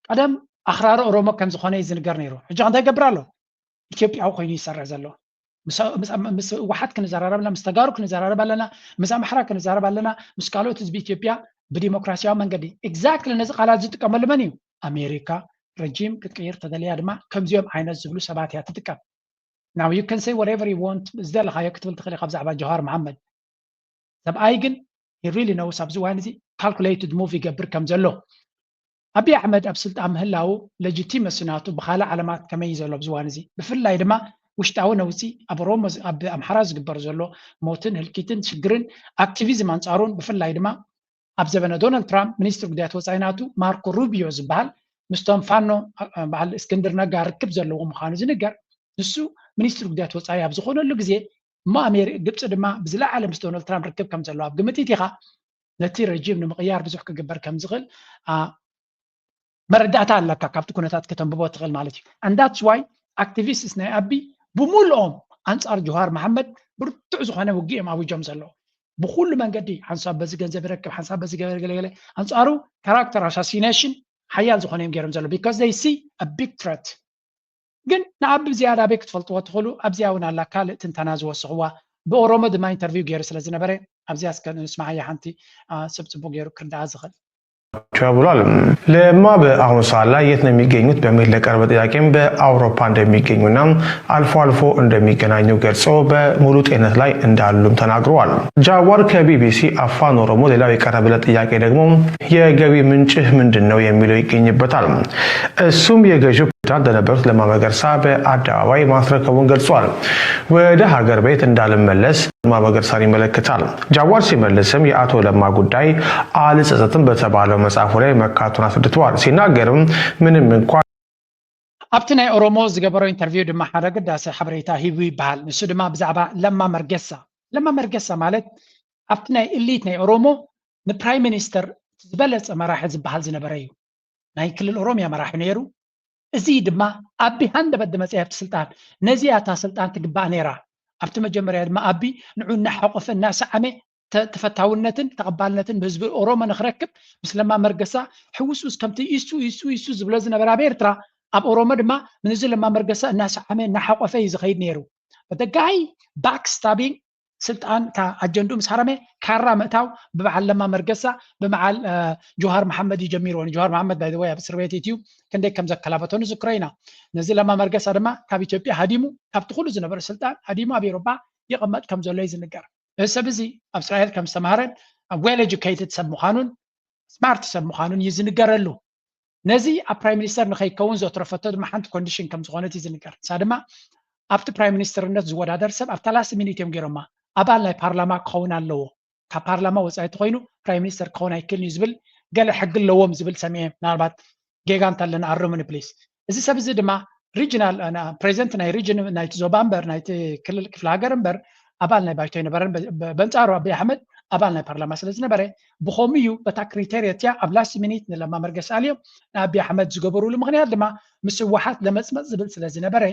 ቀደም ኣኽራሪ ኦሮሞ ከም ዝኾነ ይዝንገር ነይሩ ሕጂ እንታይ ይገብር ኣሎ ኢትዮጵያዊ ኮይኑ ይሰርሕ ዘሎ ምስ ዋሓት ክንዘራረብ ኣለና ምስ ተጋሩ ክንዘራረብ ኣለና ምስ ኣምሓራ ክንዘራረብ ኣለና ምስ ካልኦት ህዝቢ ኢትዮጵያ ብዲሞክራሲያዊ መንገዲ ኤግዛክትሊ ነዚ ቃላት ዝጥቀመሉ መን እዩ ኣሜሪካ ረጂም ክትቀይር ተደልያ ድማ ከምዚኦም ዓይነት ዝብሉ ሰባት እያ ትጥቀም now you can say whatever you want ዝደለኻዮ ክትብል ትኽእል ኢኻ ብዛዕባ ጆሃር መሐመድ ሰብኣይ ግን he really knows ኣብዚ እዋን እዚ calculated move ይገብር ከም ዘሎ አብይ አሕመድ ኣብ ስልጣን ምህላው ሌጂቲመሲ ናቱ ብኻልእ ዓለማት ከመይ ዘሎ ኣብዚ እዋን እዚ ብፍላይ ድማ ውሽጣዊ ነውፂ ኣብ ኦሮሞ ኣብ ኣምሓራ ዝግበር ዘሎ ሞትን ህልቂትን ሽግርን ኣክቲቪዝም አንጻሩን ብፍላይ ድማ ኣብ ዘበነ ዶናልድ ትራምፕ ሚኒስትር ጉዳያት ወፃኢ ናቱ ማርኮ ሩቢዮ ዝበሃል ምስቶም ፋኖ በዓል እስክንድር ነጋ ርክብ ዘለዎ ምዃኑ ዝንገር ንሱ ሚኒስትር ጉዳያት ወፃኢ ኣብ ዝኾነሉ ግዜ እሞ ግብፂ ድማ ብዝለዓለ ምስ ዶናልድ ትራምፕ ርክብ ከም ዘለዎ ኣብ ግምት ኢኻ ነቲ ረጂም ንምቕያር ብዙሕ ክግበር ከም ዝኽእል መረዳእታ ኣለካ ካብቲ ኩነታት ከተንብቦ ትኽእል ማለት እዩ and that's why activists ናይ ኣቢ ብሙሉኦም አንጻር ጆሃር መሐመድ ብርቱዕ ዝኾነ ውግኦም ኣውጆም ዘለዉ ብኩሉ መንገዲ ሓንሳብ በዚ ገንዘብ ይረክብ ሓንሳብ በዚ ገለገለ አንጻሩ ካራክተር አሳሲኔሽን ሓያል ዝኾነ እዮም ገይሮም ዘሎ because they see a big threat ግን ንኣቢ ዝያዳ ቤክ ትፈልጥዎ ትኽእሉ ኣብዚያ እውን ኣላ ካልእ ትንተና ዝወስኽዋ ብኦሮሞ ድማ ኢንተርቪው ገይሩ ስለ ዝነበረ ኣብዚያ እስከ ንስማዕያ ሓንቲ ሰብ ጽቡቅ ገይሩ ክርዳኣ ዝኽእል ብሏል። ለማ በአሁኑ ሰዓት ላይ የት ነው የሚገኙት በሚል ለቀረበ ጥያቄም በአውሮፓ እንደሚገኙና አልፎ አልፎ እንደሚገናኙ ገልጾ በሙሉ ጤንነት ላይ እንዳሉም ተናግረዋል። ጃዋር ከቢቢሲ አፋን ኦሮሞ ሌላው የቀረበለት ጥያቄ ደግሞ የገቢ ምንጭህ ምንድነው የሚለው ይገኝበታል። እሱም የገዢው ፕሬዝዳንት ለነበሩት ለማ መገርሳ በአደባባይ ማስረከቡን ገልጿል። ወደ ሀገር ቤት እንዳልመለስ ለማ መገርሳን ይመለከታል። ጃዋር ሲመልስም የአቶ ለማ ጉዳይ አልጸጸትም በተባለው መጽሐፉ ላይ መካቱን አስረድተዋል። ሲናገርም ምንም እንኳን ኣብቲ ናይ ኦሮሞ ዝገበረው ኢንተርቪው ድማ ሓደ ግዳሴ ሓበሬታ ሂቡ ይበሃል ንሱ ድማ ብዛዕባ ለማ መርገሳ ማለት ኣብቲ ናይ ኢሊት ናይ ኦሮሞ ንፕራይም ሚኒስተር ዝበለፀ መራሒ ዝበሃል ዝነበረ እዩ ናይ ክልል ኦሮሚያ መራሒ ነይሩ እዚ ድማ ኣቢ ሃንደበት መፅያፍቲ ስልጣን ነዚያታ ስልጣን ትግባእ ነይራ ኣብቲ መጀመርያ ድማ ኣቢ ንዑ እናሓቆፈ እናሰዓመ ተፈታውነትን ተቀባልነትን በህዝቢ ኦሮሞ ንኽረክብ ምስ ለማ መርገሳ ሕውስውስ ከምቲ ኢሱ ዝብሎ ዝነበረ ኣብ ኤርትራ ኣብ ኦሮሞ ድማ ንዚ ለማ መርገሳ እናሰዓመ እናሓቆፈ እዩ ዝኸይድ ነይሩ the guy backstabbing ስልጣን አጀንዱ ምሳረመ ካራ መታው በበዓል ለማ መርገሳ በመዓል ጆሃር መሐመድ ይጀሚሩ ጆሃር መሐመድ ባይ ዘ ወይ ኣብ እስር ቤት እዩ ክንደይ ከም ዘከላበተኑ ዝክረይና ነዚ ለማ መርገሳ ድማ ካብ ኢትዮጵያ ሃዲሙ ካብቲ ኩሉ ዝነበረ ስልጣን ሃዲሙ ኣብ ኤውሮፓ ይቕመጥ ከም ዘሎ ይዝንገር ሰብ እዚ ኣብ እስራኤል ከም ዝተምሃረን ዌል ኤጁኬትድ ሰብ ምዃኑን ስማርት ሰብ ምዃኑን ይዝንገረሉ ነዚ ኣብ ፕራይም ሚኒስተር ንኸይከውን ዘትረፈቶ ድማ ሓንቲ ኮንዲሽን ከም ዝኾነት ይዝንገር ንሳ ድማ ኣብቲ ፕራይም ሚኒስተርነት ዝወዳደር ሰብ ኣብ 30 ሚኒት እዮም ገይሮማ ኣባል ናይ ፓርላማ ክኸውን ኣለዎ ካብ ፓርላማ ወፃኢ ተኮይኑ ፕራይም ሚኒስተር ክኸውን ኣይክእልን እዩ ዝብል ገለ ሕጊ ኣለዎም ዝብል ሰሚዐ ምናልባት ጌጋ እንተለና ኣርሙኒ ፕሊስ እዚ ሰብ እዚ ድማ ሪጅናል ፕሬዚደንት ናይ ሪጅን ናይቲ ዞባ እምበር ናይቲ ክልል ክፍለ ሃገር እምበር ኣባል ናይ ባይቶ ይነበረን በንጻሩ ኣቢይ ኣሕመድ ኣባል ናይ ፓርላማ ስለ ዝነበረ ብኸምኡ እዩ በታ ክሪቴርያ ኣብ ላስት ሚኒት ንለማ መርገሳ ኣልዮም ንኣቢይ ኣሕመድ ዝገበሩሉ ምክንያት ድማ ምስ ህወሓት ለመፅመፅ ዝብል ስለ ዝነበረ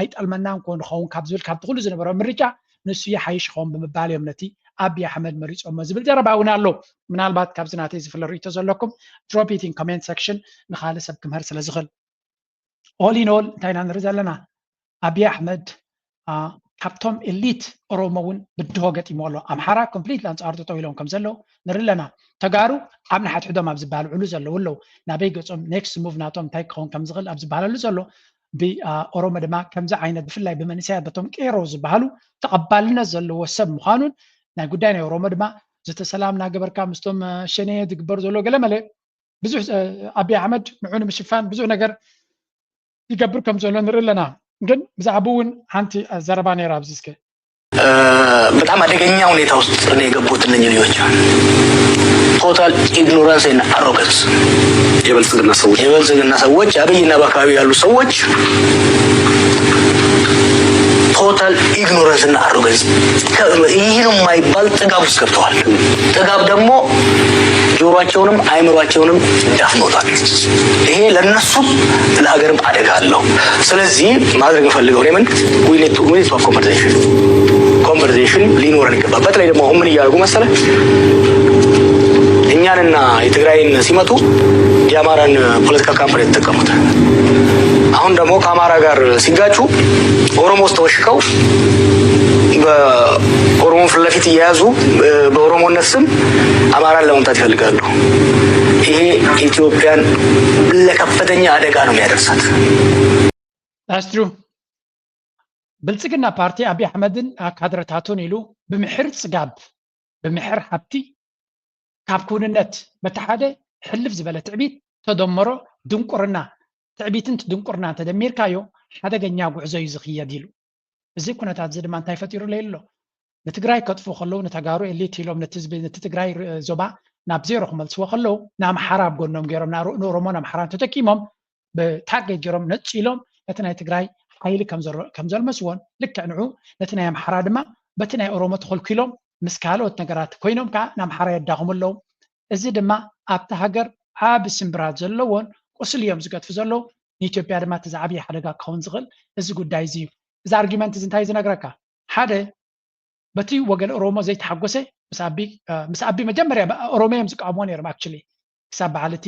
ኣይጠልመናን ኮ ንኸውን ካብ ዝብል ካብቲ ኩሉ ዝነበረ ምርጫ ንሱ የሓይሽ ኸውን ብምባል እዮም ነቲ ኣቢይ ኣሕመድ መሪፆሞ ዝብል ዘረባ እውን ኣሎ ምናልባት ካብዚ ናተይ ዝፍለ ርእቶ ዘለኩም ድሮፕ ኢት ኢን ኮሜንት ሴክሽን ንኻልእ ሰብ ክምህር ስለ ዝኽእል ኦል ኢን ኦል እንታይ ኢና ንርኢ ዘለና ኣቢይ ኣሕመድ ካብቶም ኤሊት ኦሮሞ እውን ብድሆ ገጢሞ ኣሎ ኣምሓራ ኮምፕሊት አንጻሩ ጠጠው ኢሎም ከም ዘለዉ ንርኢ ኣለና ተጋሩ ኣብ ንሓትሕዶም ኣብ ዝበሃልዕሉ ዘለዉ ኣለው ናበይ ገፆም ኔክስት ሙቭ ናቶም እንታይ ክኸውን ከም ዝኽእል ኣብ ዝበሃለሉ ዘሎ ብኦሮሞ ድማ ከምዚ ዓይነት ብፍላይ ብመንእሰያት በቶም ቄሮ ዝበሃሉ ተቐባልነት ዘለዎ ሰብ ምዃኑን ናይ ጉዳይ ናይ ኦሮሞ ድማ ዝተሰላም ናገበርካ ምስቶም ሸነየ ዝግበር ዘሎ ገለመለ ብዙሕ ኣቢይ ኣሕመድ ንዑ ንምሽፋን ብዙሕ ነገር ይገብር ከም ዘሎ ንርኢ ኣለና ግን ብዛዕባ እውን ሓንቲ ዘረባ ነይራ ኣብዚ እስከ በጣም አደገኛ ሁኔታ ውስጥ ነው የገቡት እነኚህ ልጆች ቶታል ኢግኖራንስ እና አሮጋንስ የበልጽግና ሰዎች አብይና በአካባቢ ያሉ ሰዎች ቶታል ኢግኖራንስ እና አሮጋንስ ይህ ነው የማይባል ጥጋብ ውስጥ ገብተዋል። ጥጋብ ደግሞ ጆሮአቸውንም አይምሯቸውንም ዳፍኖታል። ይሄ ለነሱም ለሀገርም አደጋ አለው። ስለዚህ ማድረግ የምፈልገው እኔ ምን ዊኔት ኮንቨርሴሽን ሊኖረን ይገባል። በተለይ ደግሞ አሁን ምን እያደረጉ መሰለ እኛንና የትግራይን ሲመጡ የአማራን ፖለቲካ ካምፓኒ የተጠቀሙት። አሁን ደግሞ ከአማራ ጋር ሲጋጩ ኦሮሞ ውስጥ ተወሽቀው በኦሮሞ ፊት ለፊት እየያዙ በኦሮሞነት ስም አማራን ለመምታት ይፈልጋሉ። ይሄ ኢትዮጵያን ለከፍተኛ አደጋ ነው የሚያደርሳት። አስትሩ ብልጽግና ፓርቲ አብይ አሕመድን ካድረታቱን ኢሉ ብምሕር ጽጋብ ብምሕር ሓብቲ ካብ ኩንነት በተሓደ ሕልፍ ዝበለ ትዕቢት ተደመሮ ድንቁርና ትዕቢትን ድንቁርና ተደሚርካዮ ሓደገኛ ጉዕዞ እዩ ዝኽየድ ኢሉ እዚ ኩነታት እዚ ድማ እንታይ ፈጢሩ ለየሎ ንትግራይ ከጥፉ ከለዉ ንተጋሩ ኤሊት ኢሎም ነቲ ትግራይ ዞባ ናብ ዜሮ ክመልስዎ ከለዉ ንኣምሓራ ኣብ ጎኖም ገይሮም ንኦሮሞን ኣምሓራን ተጠቂሞም ብታርጌት ገይሮም ነፂሎም ነቲ ናይ ትግራይ ሓይሊ ከም ዘልመስዎን ልክዕ ንዑ ነቲ ናይ ኣምሓራ ድማ በቲ ናይ ኦሮሞ ተኸልኪሎም ምስ ካልኦት ነገራት ኮይኖም ከዓ ንኣምሓራ የዳኽሙ ኣለዉ። እዚ ድማ ኣብቲ ሃገር ዓብ ስምብራት ዘለዎን ቁስል እዮም ዝገጥፉ ዘለዉ ንኢትዮጵያ ድማ እቲ ዝዓብዪ ሓደጋ ክኸውን ዝኽእል እዚ ጉዳይ እዚ እዩ። እዚ ኣርጊመንት እዚ እንታይ ዝነግረካ ሓደ በቲ ወገን ኦሮሞ ዘይተሓጎሰ ምስ ኣቢ መጀመርያ ኦሮሞ እዮም ዝቃወምዎ ነይሮም ኣክቹሊ ክሳብ በዓል እቲ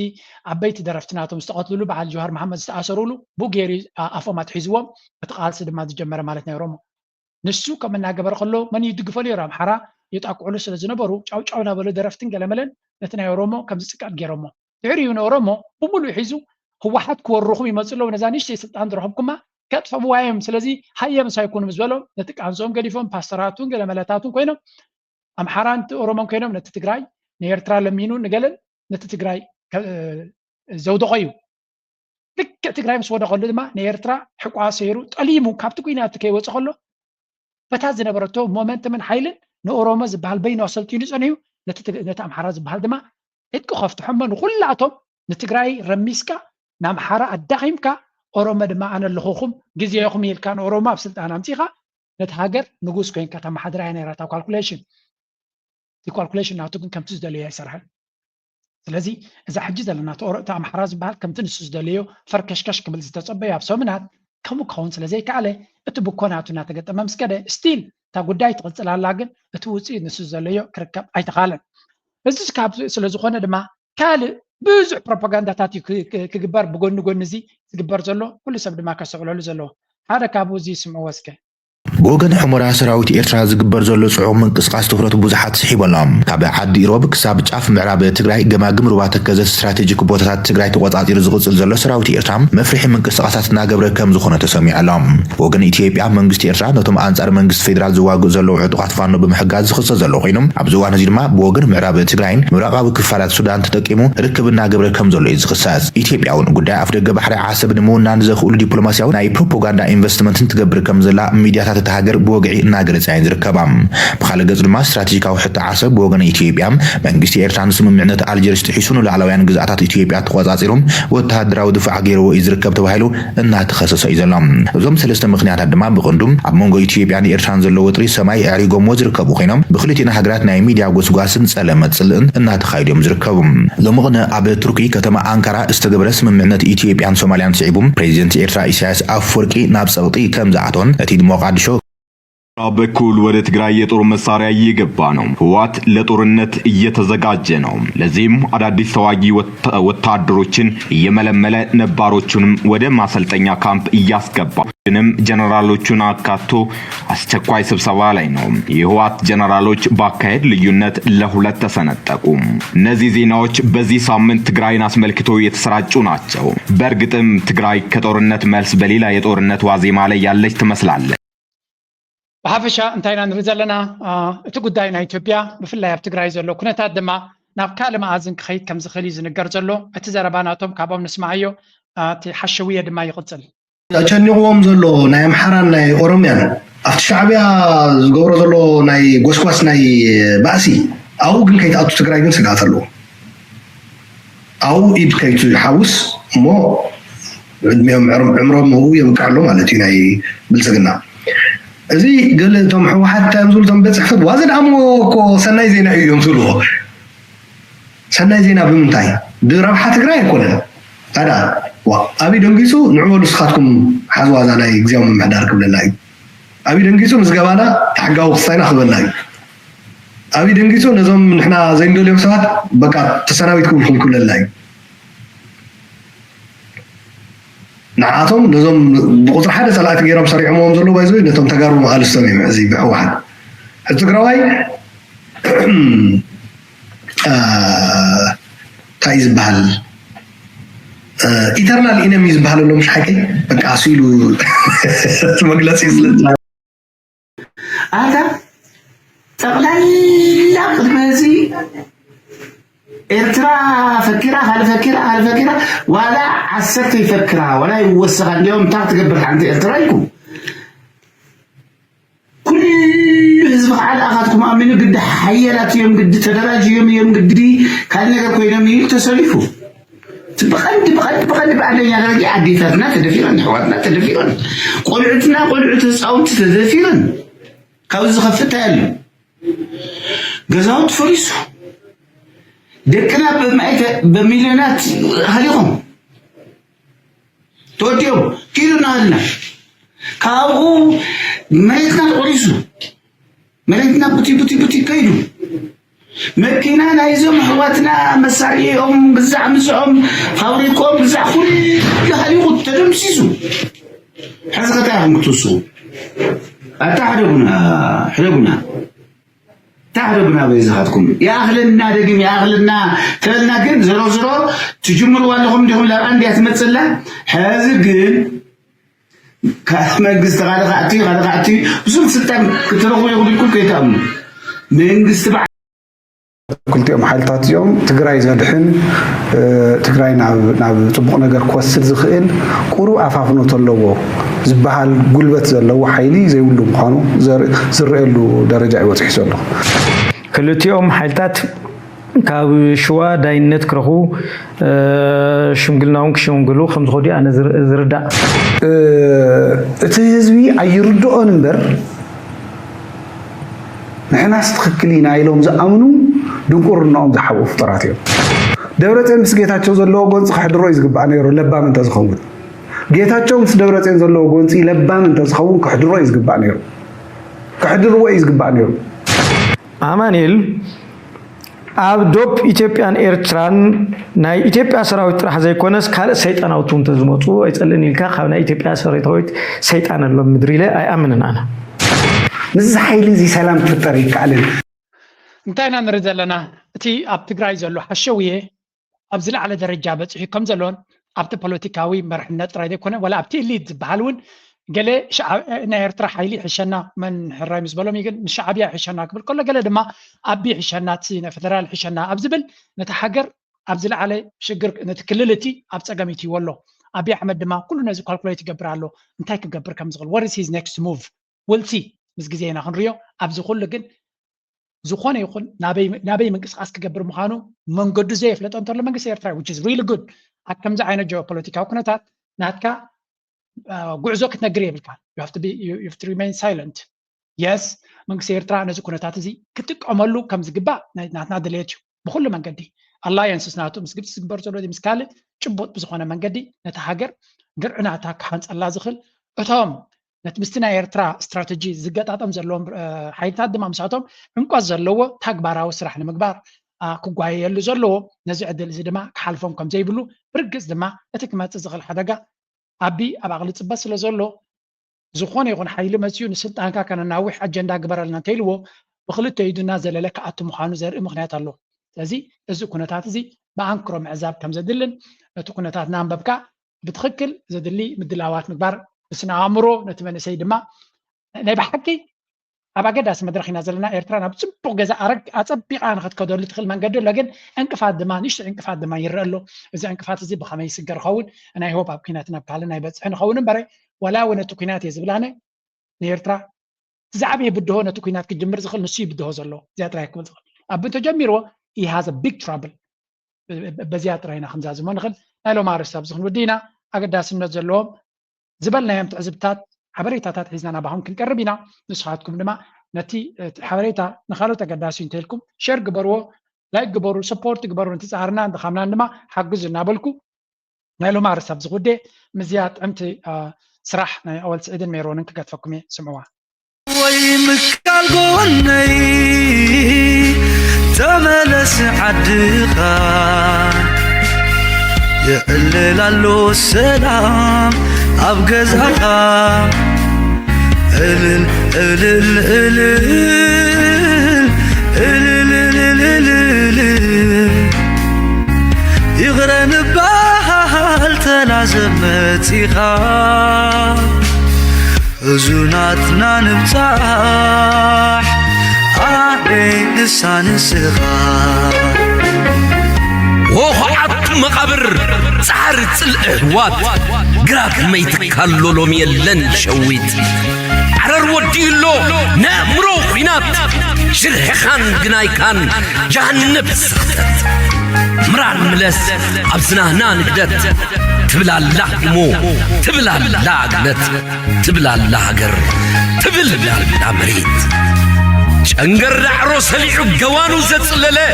ዓበይቲ ደረፍትናቶም ዝተቐትልሉ በዓል ጀዋሃር መሓመድ ዝተኣሰሩሉ ብኡ ገይሩ ኣፎም ኣትሒዝዎም እቲ ቃልሲ ድማ ዝጀመረ ማለት ናይ ኦሮሞ ንሱ ከም እናገበረ ከሎ መን ይድግፈ ነይሩ ኣምሓራ ይጣቅዕሉ ስለ ዝነበሩ ጫውጫው ናበሉ ደረፍትን ገለመለን ነቲ ናይ ኦሮሞ ከም ዝፅቃጥ ገይሮሞ ድሕሪኡ ንኦሮሞ ብሙሉእ ሒዙ ህወሓት ክወርኹም ይመፁ ኣለዉ ነዛ ንእሽተይ ስልጣን ዝረኸብኩማ ከጥፈብዋ እዮም ስለዚ ሃየም ሳይኮኑ ምስ በሎም ነቲ ቃንሶኦም ገዲፎም ፓስተራቱን ገለመለታቱን ኮይኖም ኣምሓራን ኦሮሞን ኮይኖም ነቲ ትግራይ ንኤርትራ ለሚኑ ንገለን ነቲ ትግራይ ዘውደቆ እዩ። ልክዕ ትግራይ ምስ ወደቀሉ ድማ ንኤርትራ ሕቋ ሰይሩ ጠሊሙ ካብቲ ኩናት ከይወፅእ ከሎ በታ ዝነበረቶ ሞመንተምን ሓይልን ንኦሮሞ ዝበሃል በይኑ ኣሰልጢኑ ፀኒሑ ነቲ ኣምሓራ ዝበሃል ድማ ዕጥቂ ከፍትሖሞ ንኩላቶም ንትግራይ ረሚስካ ንኣምሓራ ኣዳኺምካ ኦሮሞ ድማ ኣነ ኣለኹኹም ግዜኹም ኢልካ ንኦሮሞ ኣብ ስልጣን ኣምፂኻ ነቲ ሃገር ንጉስ ኮይንካ ተመሓድራ እያ ነይራ እታ ካልኩሌሽን እቲ ካልኩሌሽን ናቱ ግን ከምቲ ዝደለዮ ኣይሰርሐን። ስለዚ እዛ ሕጂ ዘለና እቲ ኣምሓራ ዝበሃል ከምቲ ንሱ ዝደለዮ ፈርከሽከሽ ክብል ዝተፀበዩ ኣብ ሰሙናት ከምኡ ክኸውን ስለዘይከኣለ እቲ ብኮናቱ እናተገጠመ ምስ ከደ ስቲል እታ ጉዳይ ትቕፅል ኣላ ግን እቲ ውፅኢት ንሱ ዘለዮ ክርከብ ኣይተኻለን። እዚ ካብ ስለዝኾነ ድማ ካልእ ብዙሕ ፕሮፓጋንዳታት ክግበር ብጎኒ ጎኒ እዚ ዝግበር ዘሎ ኩሉ ሰብ ድማ ከስዕለሉ ዘለዎ ሓደ ካብኡ እዚ ስምዑ ወስከ ብወገን ሑመራ ሰራዊት ኤርትራ ዝግበር ዘሎ ጽዑቕ ምንቅስቃስ ትኩረት ብዙሓት ስሒቦሎም ካብ ዓዲ ኢሮብ ክሳብ ጫፍ ምዕራብ ትግራይ ገማግም ሩባ ተከዘ ስትራቴጂክ ቦታታት ትግራይ ተቆጻጺሩ ዝቕጽል ዘሎ ሰራዊት ኤርትራ መፍርሒ ምንቅስቃሳት እናገብረ ከም ዝኾነ ተሰሚዑ ኣሎም። ብወገን ኢትዮጵያ መንግስቲ ኤርትራ ነቶም ኣንጻር መንግስቲ ፌደራል ዝዋግኡ ዘለዉ ዕጡቃት ፋኖ ብምሕጋዝ ዝኽሰስ ዘሎ ኮይኖም ኣብዚ እዋን እዚ ድማ ብወገን ምዕራብ ትግራይን ምብራቃዊ ክፋላት ሱዳን ተጠቂሙ ርክብ እናገብረ ከም ዘሎ እዩ ዝኽሰስ። ኢትዮጵያ እውን ጉዳይ ኣፍ ደገ ባሕሪ ዓሰብ ንምውናን ዘኽእሉ ዲፕሎማስያዊ ናይ ፕሮፓጋንዳ ኢንቨስትመንትን ትገብር ከም ዘላ ሚድያታት እቲ ሃገር ብወግዒ እናገለጻ ይርከባ። ብኻልእ ገጽ ድማ ስትራቴጂካዊ ሕቶ ዓሰብ ብወገን ኢትዮጵያ መንግስቲ ኤርትራ ንስምምዕነት ኣልጀርስ ጥሒሱ ንላዕለውያን ግዛኣታት ኢትዮጵያ ተቆጻጺሮም ወተሃደራዊ ድፋዕ ገይርዎ እዩ ዝርከብ ተባሂሉ እናተኸሰሰ እዩ ዘሎ። እዞም ሰለስተ ምኽንያታት ድማ ብቐንዱም ኣብ መንጎ ኢትዮጵያን ኤርትራን ዘሎ ውጥሪ ሰማይ ኣዕሪጎምዎ ዝርከቡ ኮይኖም ብክልቲና ሃገራት ናይ ሚድያ ጎስጓስን ጸለመት ጽልእን እናተኻይዱ እዮም ዝርከቡ። ሎሚ ቅነ ኣብ ቱርኪ ከተማ አንካራ ዝተገበረ ስምምዕነት ኢትዮጵያን ሶማልያን ስዒቡ ፕሬዚደንት ኤርትራ ኢሳያስ አፈወርቂ ናብ ጸቕጢ ከም ዝኣተወን እቲ ሞቃዲሾ በኩል ወደ ትግራይ የጦር መሳሪያ እየገባ ነው። ህወሓት ለጦርነት እየተዘጋጀ ነው። ለዚህም አዳዲስ ተዋጊ ወታደሮችን እየመለመለ ነባሮቹንም ወደ ማሰልጠኛ ካምፕ እያስገባ ጀነራሎቹን አካቶ አስቸኳይ ስብሰባ ላይ ነው። የህወሓት ጀነራሎች ባካሄድ ልዩነት ለሁለት ተሰነጠቁ። እነዚህ ዜናዎች በዚህ ሳምንት ትግራይን አስመልክቶ የተሰራጩ ናቸው። በእርግጥም ትግራይ ከጦርነት መልስ በሌላ የጦርነት ዋዜማ ላይ ያለች ትመስላለች። ብሓፈሻ እንታይና ንርኢ ዘለና እቲ ጉዳይ ናይ ኢትዮጵያ ብፍላይ ኣብ ትግራይ ዘሎ ኩነታት ድማ ናብ ካልእ መኣዝን ክኸይድ ከም ዝኽእል እዩ ዝንገር ዘሎ። እቲ ዘረባ ናቶም ካብኦም ንስማዓዮ እቲ ሓሸውየ ድማ ይቕፅል። ጨኒቕዎም ዘሎ ናይ ኣምሓራን ናይ ኦሮምያን ኣብቲ ሻዕብያ ዝገብሮ ዘሎ ናይ ጎስጓስ ናይ ባእሲ ኣብኡ ግን ከይተኣቱ ትግራይ ግን ስጋት ኣለዎ። أو إيد كيتو يحوس مو عمرهم هو يبقى له مالتي ناي بلسقنا زي قال لهم حتى يمزول تم بتصحفت وازن أمو كو سناي زينا يمزولوا سناي زينا بمنتاي بربحة تقرأ يكونن هذا أبي دنجيسو نعمل نسخاتكم حزوا زانا يجزيهم من محدار قبل الله أبي دنجيسو مسجبانا حقاو خصينا خبرنا أبي دنجيسو نظام نحنا زين دول يوم ساعات بقى تسناويتكم كل الله نعاتهم نظام بقطر حدا سلعت غيرهم سريع موهم زلو بايزوي نتهم تقاربوا مقال السميع معزي بحواحد التقراوي تايز بحال ኢተርናል ኢነሚ ዝበሃል ሎ ምሽ ሓቂ በቃ ሲሉ መግለጽ ይስለኝ አታ ጠቅላላ ቅድመዚ ኤርትራ ፈኪራ ሃልፈኪራ ዋላ ዓሰርተ ይፈክራ ወላ ይወሰኻ እንዲያውም እንታይ ትገብር ሓንቲ ኤርትራ ይኩም ኩሉ ህዝቢ ከዓ ኣኻትኩም ኣሚኑ ግዲ ሓየላት እዮም ግዲ ተደራጅዮም እዮም ግዲ ካል ነገር ኮይኖም እዩ ተሰሊፉ بقد بعدين درجة عديتنا تدفيرن حوارنا تدفيرن قلعتنا قلعت صوت تدفيرن كاوز خفتها له جزاوت فريسو دكنا بمليونات هليهم توديو كيلو نالنا كاو مريتنا فريسو مريتنا بوتي كيلو مكينا نايزهم حواتنا مساريهم بزع مزعهم فوريكم بزع كل هاليقود تدمسيسو حزقتهم كتوسو تعربنا بيزهاتكم يا أهلنا دقم يا أهلنا كلنا قد زرو تجمروا لهم دهم لأن دي أتمثل حازقين كما قزت غادقاتي بسوط ستان كترغوا يقول لكم كيتامنوا من قزت بعد كلتيهم حالتات يوم تقراي زادحن تقراي ناب طبق نجار كوسل زخيل قرو عفافنو تلوو زبحال قلبت زلو حيلي زي ولو مخانو زرقلو درجة يوضح سلو كلتيهم حالتات كاب شوا داينت كرهو شمقلناهم كشمقلو خمس خدي أنا زردا تهزبي أيردو أنبر نحن استخكلين عيلهم زأمنو دنقرناهم زحبوا فطراتهم دورتين مس جيتاچو زلو غونص خدرو يزغبا نيرو لبا من تزخون جيتاچو مس دورتين زلو غونصي لبا من تزخون كحدرو يزغبا نيرو كحدرو يزغبا نيرو አማኑኤል ኣብ ዶብ ኢትዮጵያን ኤርትራን ናይ ኢትዮጵያ ሰራዊት ጥራሕ ዘይኮነስ ካልእ ሰይጣናውቱን ተዝመፁ ኣይፀልን ኢልካ ካብ ናይ ኢትዮጵያ ሰራዊት ሰይጣን ኣሎ ምድሪ ኢለ ኣይኣምንን ኣነ ንዚ ሓይሊ እዚ ሰላም ክፍጠር ይከኣልን እንታይ ኢና ንርኢ ዘለና እቲ ኣብ ትግራይ ዘሎ ሓሸውየ ኣብ ዝለዓለ ደረጃ በፂሑ ከም ዘሎን ኣብቲ ፖለቲካዊ መርሕነት ጥራይ ዘይኮነ ወላ ኣብቲ ኤሊት ዝበሃል እውን ገለ ናይ ኤርትራ ሓይሊ ሕሸና መን ሕራይ ምስ በሎም ግን ንሻዕብያ ሕሸና ክብል ከሎ ገለ ድማ ኣቢ ሕሸና እቲ ፌደራል ሕሸና ኣብ ዝብል ነቲ ሃገር ኣብ ዝለዓለ ሽግር ነቲ ክልል እቲ ኣብ ፀገም እትይዎ ኣሎ ኣቢ ኣሕመድ ድማ ኩሉ ነዚ ኳልኩሌት ይገብር ኣሎ እንታይ ክገብር ከም ዝኽእል what is his next move we'll see ምስ ግዜ ኢና ክንሪኦ ኣብዚ ኩሉ ግን ዝኾነ ይኹን ናበይ ምንቅስቃስ ክገብር ምዃኑ መንገዱ ዘየፍለጦ እንተሎ መንግስቲ ኤርትራ which is really good ኣብ ከምዚ ዓይነት ጂኦፖለቲካዊ ኩነታት ናትካ ጉዕዞ ክትነግር የብልካ you have to remain silent yes መንግስቲ ኤርትራ ነዚ ኩነታት እዚ ክትጥቀመሉ ከም ዝግባእ ናትና ድሌት እዩ ብኩሉ መንገዲ ኣላየንስስ ናቱ ምስ ግብፂ ዝግበር ዘሎ ምስ ካልእ ጭቡጥ ብዝኾነ መንገዲ ነቲ ሃገር ድርዕናታ ክሓንፀላ ዝኽእል እቶም ነቲ ምስቲ ናይ ኤርትራ ስትራቴጂ ዝገጣጠም ዘለዎም ሓይልታት ድማ ምሳቶም ዕምቆት ዘለዎ ተግባራዊ ስራሕ ንምግባር ክጓየየሉ ዘለዎ ነዚ ዕድል እዚ ድማ ክሓልፎም ከም ዘይብሉ ብርግፅ ድማ እቲ ክመፅእ ዝኽእል ሓደጋ ኣቢ ኣብ ኣቕሊ ፅበት ስለ ዘሎ ዝኾነ ይኹን ሓይሊ መፅኡ ንስልጣንካ ከነናዊሕ ኣጀንዳ ግበረልና እንተኢልዎ ብክልተ ኢዱና ዘለለ ክኣቱ ምዃኑ ዘርኢ ምክንያት ኣሎ ስለዚ እዚ ኩነታት እዚ ብኣንክሮ ምዕዛብ ከም ዘድልን ነቲ ኩነታት ናንበብካ ብትክክል ዘድሊ ምድላዋት ምግባር بسنا عمرو نتمنى دما ናይ ብሓቂ ኣብ ኣገዳሲ መድረኽ ኢና ዘለና ኤርትራ ናብ ፅቡቅ ገዛ ኣፀቢቓ ንክትከደሉ ትኽእል መንገዲ ኣሎ ግን እንቅፋት ድማ ንእሽተይ እንቅፋት ድማ ይረአ ኣሎ እዚ እንቅፋት እዚ ብኸመይ ይስገር ይኸውን ናይ ሆፕ ኣብ ኩናት ናብ ካልእ ናይ በፅሒ ንኸውን እምበረ ወላ እውን እቲ ኩናት እየ ዝብላነ ንኤርትራ ዝዓበየ ብድሆ ነቲ ኩናት ክጅምር ዝኽእል ንሱ ይብድሆ ዘሎ እዚኣ ጥራይ ክብል ዝኽእል ኣብ ተጀሚርዎ he has a big trouble بزيات راينا خمزاز منخل نايلو مارس سابزخن ودينا أقداس النت زلوم زبلنا يوم تعزبتات حبريتات حزنا بهم كنقربينا نسخاتكم لما نتي حبريتا نخالو تقداسين تلكم شير قبروا لايك قبروا سبورت قبروا انتظارنا دخلنا لما حجزنا بالكم نايلو مارس سابزخ ودي مزيات أمتي سراح أول سعيد الميرون إنك قد فكمي سمعوها ويمكال قوني تملس عدقا يقلل له السلام أبقزها إلل إلل إلل إلل إلل إلل يغرن بحال تلازمتيها زوناتنا نبتاح علي لسان الصغار وخعت مقبر صحر الأهوات قراب ما يتكالو لهم يلن شويت عرر وديلو نامرو فينات شرحخان قنايكان جهنب السختت مران ملس أبزناهنا نقدت تبلا الله مو تبلا الله قلت تبلا الله قر تبلا الله مريد شنقر عروس هليعو قوانو زتلله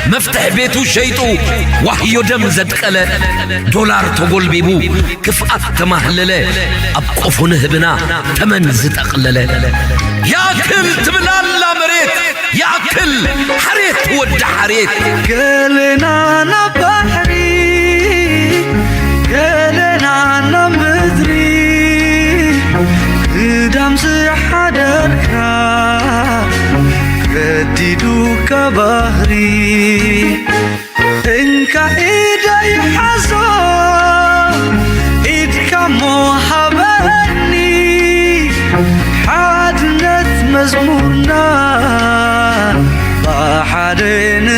مفتح بيتو شيطو وحيو دم زدقله دولار تقول بيبو كفأت تمهلله أبقفو نهبنا تمن زدقلله ياكل تبلا الله مريد ياكل حريت ود حريت قلنا نبحري قلنا نمدري قدام زحدركا قديدو كبهري إنك إيدا يحزو إيدك محبني حادنت مزمورنا بحدين